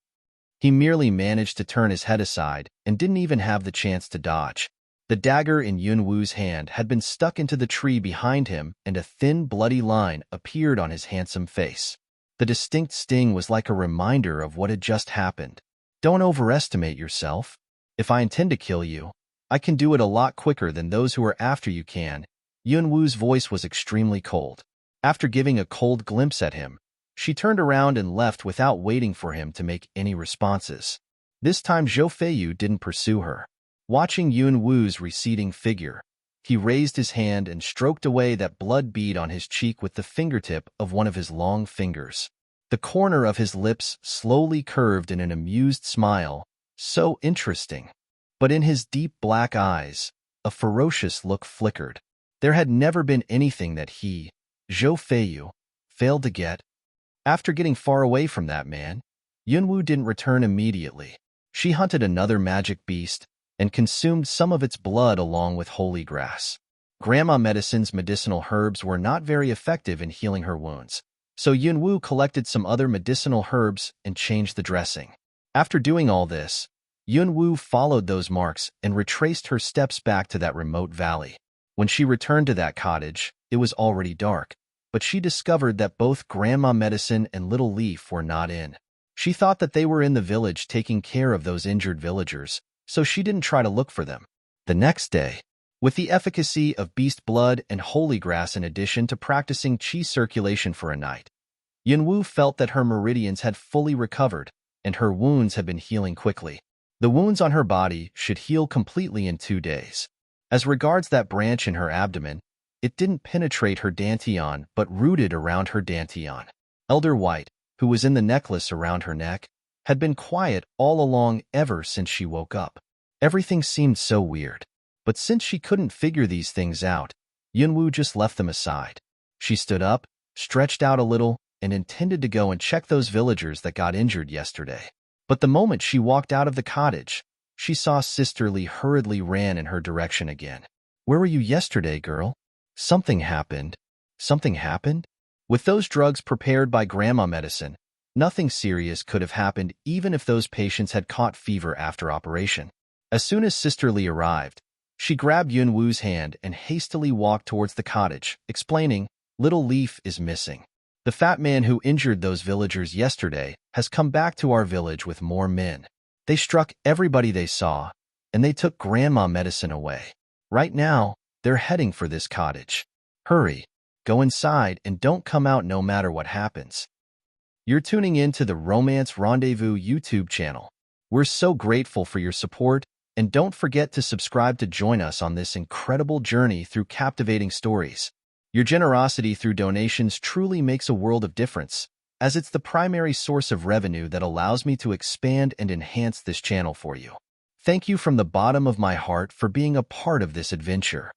He merely managed to turn his head aside and didn't even have the chance to dodge. The dagger in Yunwu's hand had been stuck into the tree behind him and a thin, bloody line appeared on his handsome face. The distinct sting was like a reminder of what had just happened. Don't overestimate yourself. If I intend to kill you, I can do it a lot quicker than those who are after you can. Yunwu's voice was extremely cold. After giving a cold glimpse at him, she turned around and left without waiting for him to make any responses. This time Zhou Feiyu didn't pursue her. Watching Yunwu's receding figure, he raised his hand and stroked away that blood bead on his cheek with the fingertip of one of his long fingers. The corner of his lips slowly curved in an amused smile. So interesting. But in his deep black eyes, a ferocious look flickered. There had never been anything that he, Zhou Feiyu, failed to get. After getting far away from that man, Yunwu didn't return immediately. She hunted another magic beast and consumed some of its blood along with holy grass. Grandma Medicine's medicinal herbs were not very effective in healing her wounds, so Yunwu collected some other medicinal herbs and changed the dressing. After doing all this, Yunwu followed those marks and retraced her steps back to that remote valley. When she returned to that cottage, it was already dark, but she discovered that both Grandma Medicine and Little Leaf were not in. She thought that they were in the village taking care of those injured villagers, so she didn't try to look for them. The next day, with the efficacy of beast blood and holy grass in addition to practicing qi circulation for a night, Yunwu felt that her meridians had fully recovered and her wounds had been healing quickly. The wounds on her body should heal completely in 2 days. As regards that branch in her abdomen, it didn't penetrate her dantian but rooted around her dantian. Elder White, who was in the necklace around her neck, had been quiet all along ever since she woke up. Everything seemed so weird. But since she couldn't figure these things out, Yunwu just left them aside. She stood up, stretched out a little, and intended to go and check those villagers that got injured yesterday. But the moment she walked out of the cottage, she saw Sister Lee hurriedly ran in her direction again. Where were you yesterday, girl? Something happened. Something happened? With those drugs prepared by Grandma Medicine, Nothing serious could have happened even if those patients had caught fever after operation. As soon as Sister Lee arrived, she grabbed Yunwoo's hand and hastily walked towards the cottage, explaining, "Little Leaf is missing. The fat man who injured those villagers yesterday has come back to our village with more men. They struck everybody they saw, and they took grandma medicine away. Right now, they're heading for this cottage. Hurry, go inside and don't come out no matter what happens." You're tuning in to the Romance Rendezvous YouTube channel. We're so grateful for your support, and don't forget to subscribe to join us on this incredible journey through captivating stories. Your generosity through donations truly makes a world of difference, as it's the primary source of revenue that allows me to expand and enhance this channel for you. Thank you from the bottom of my heart for being a part of this adventure.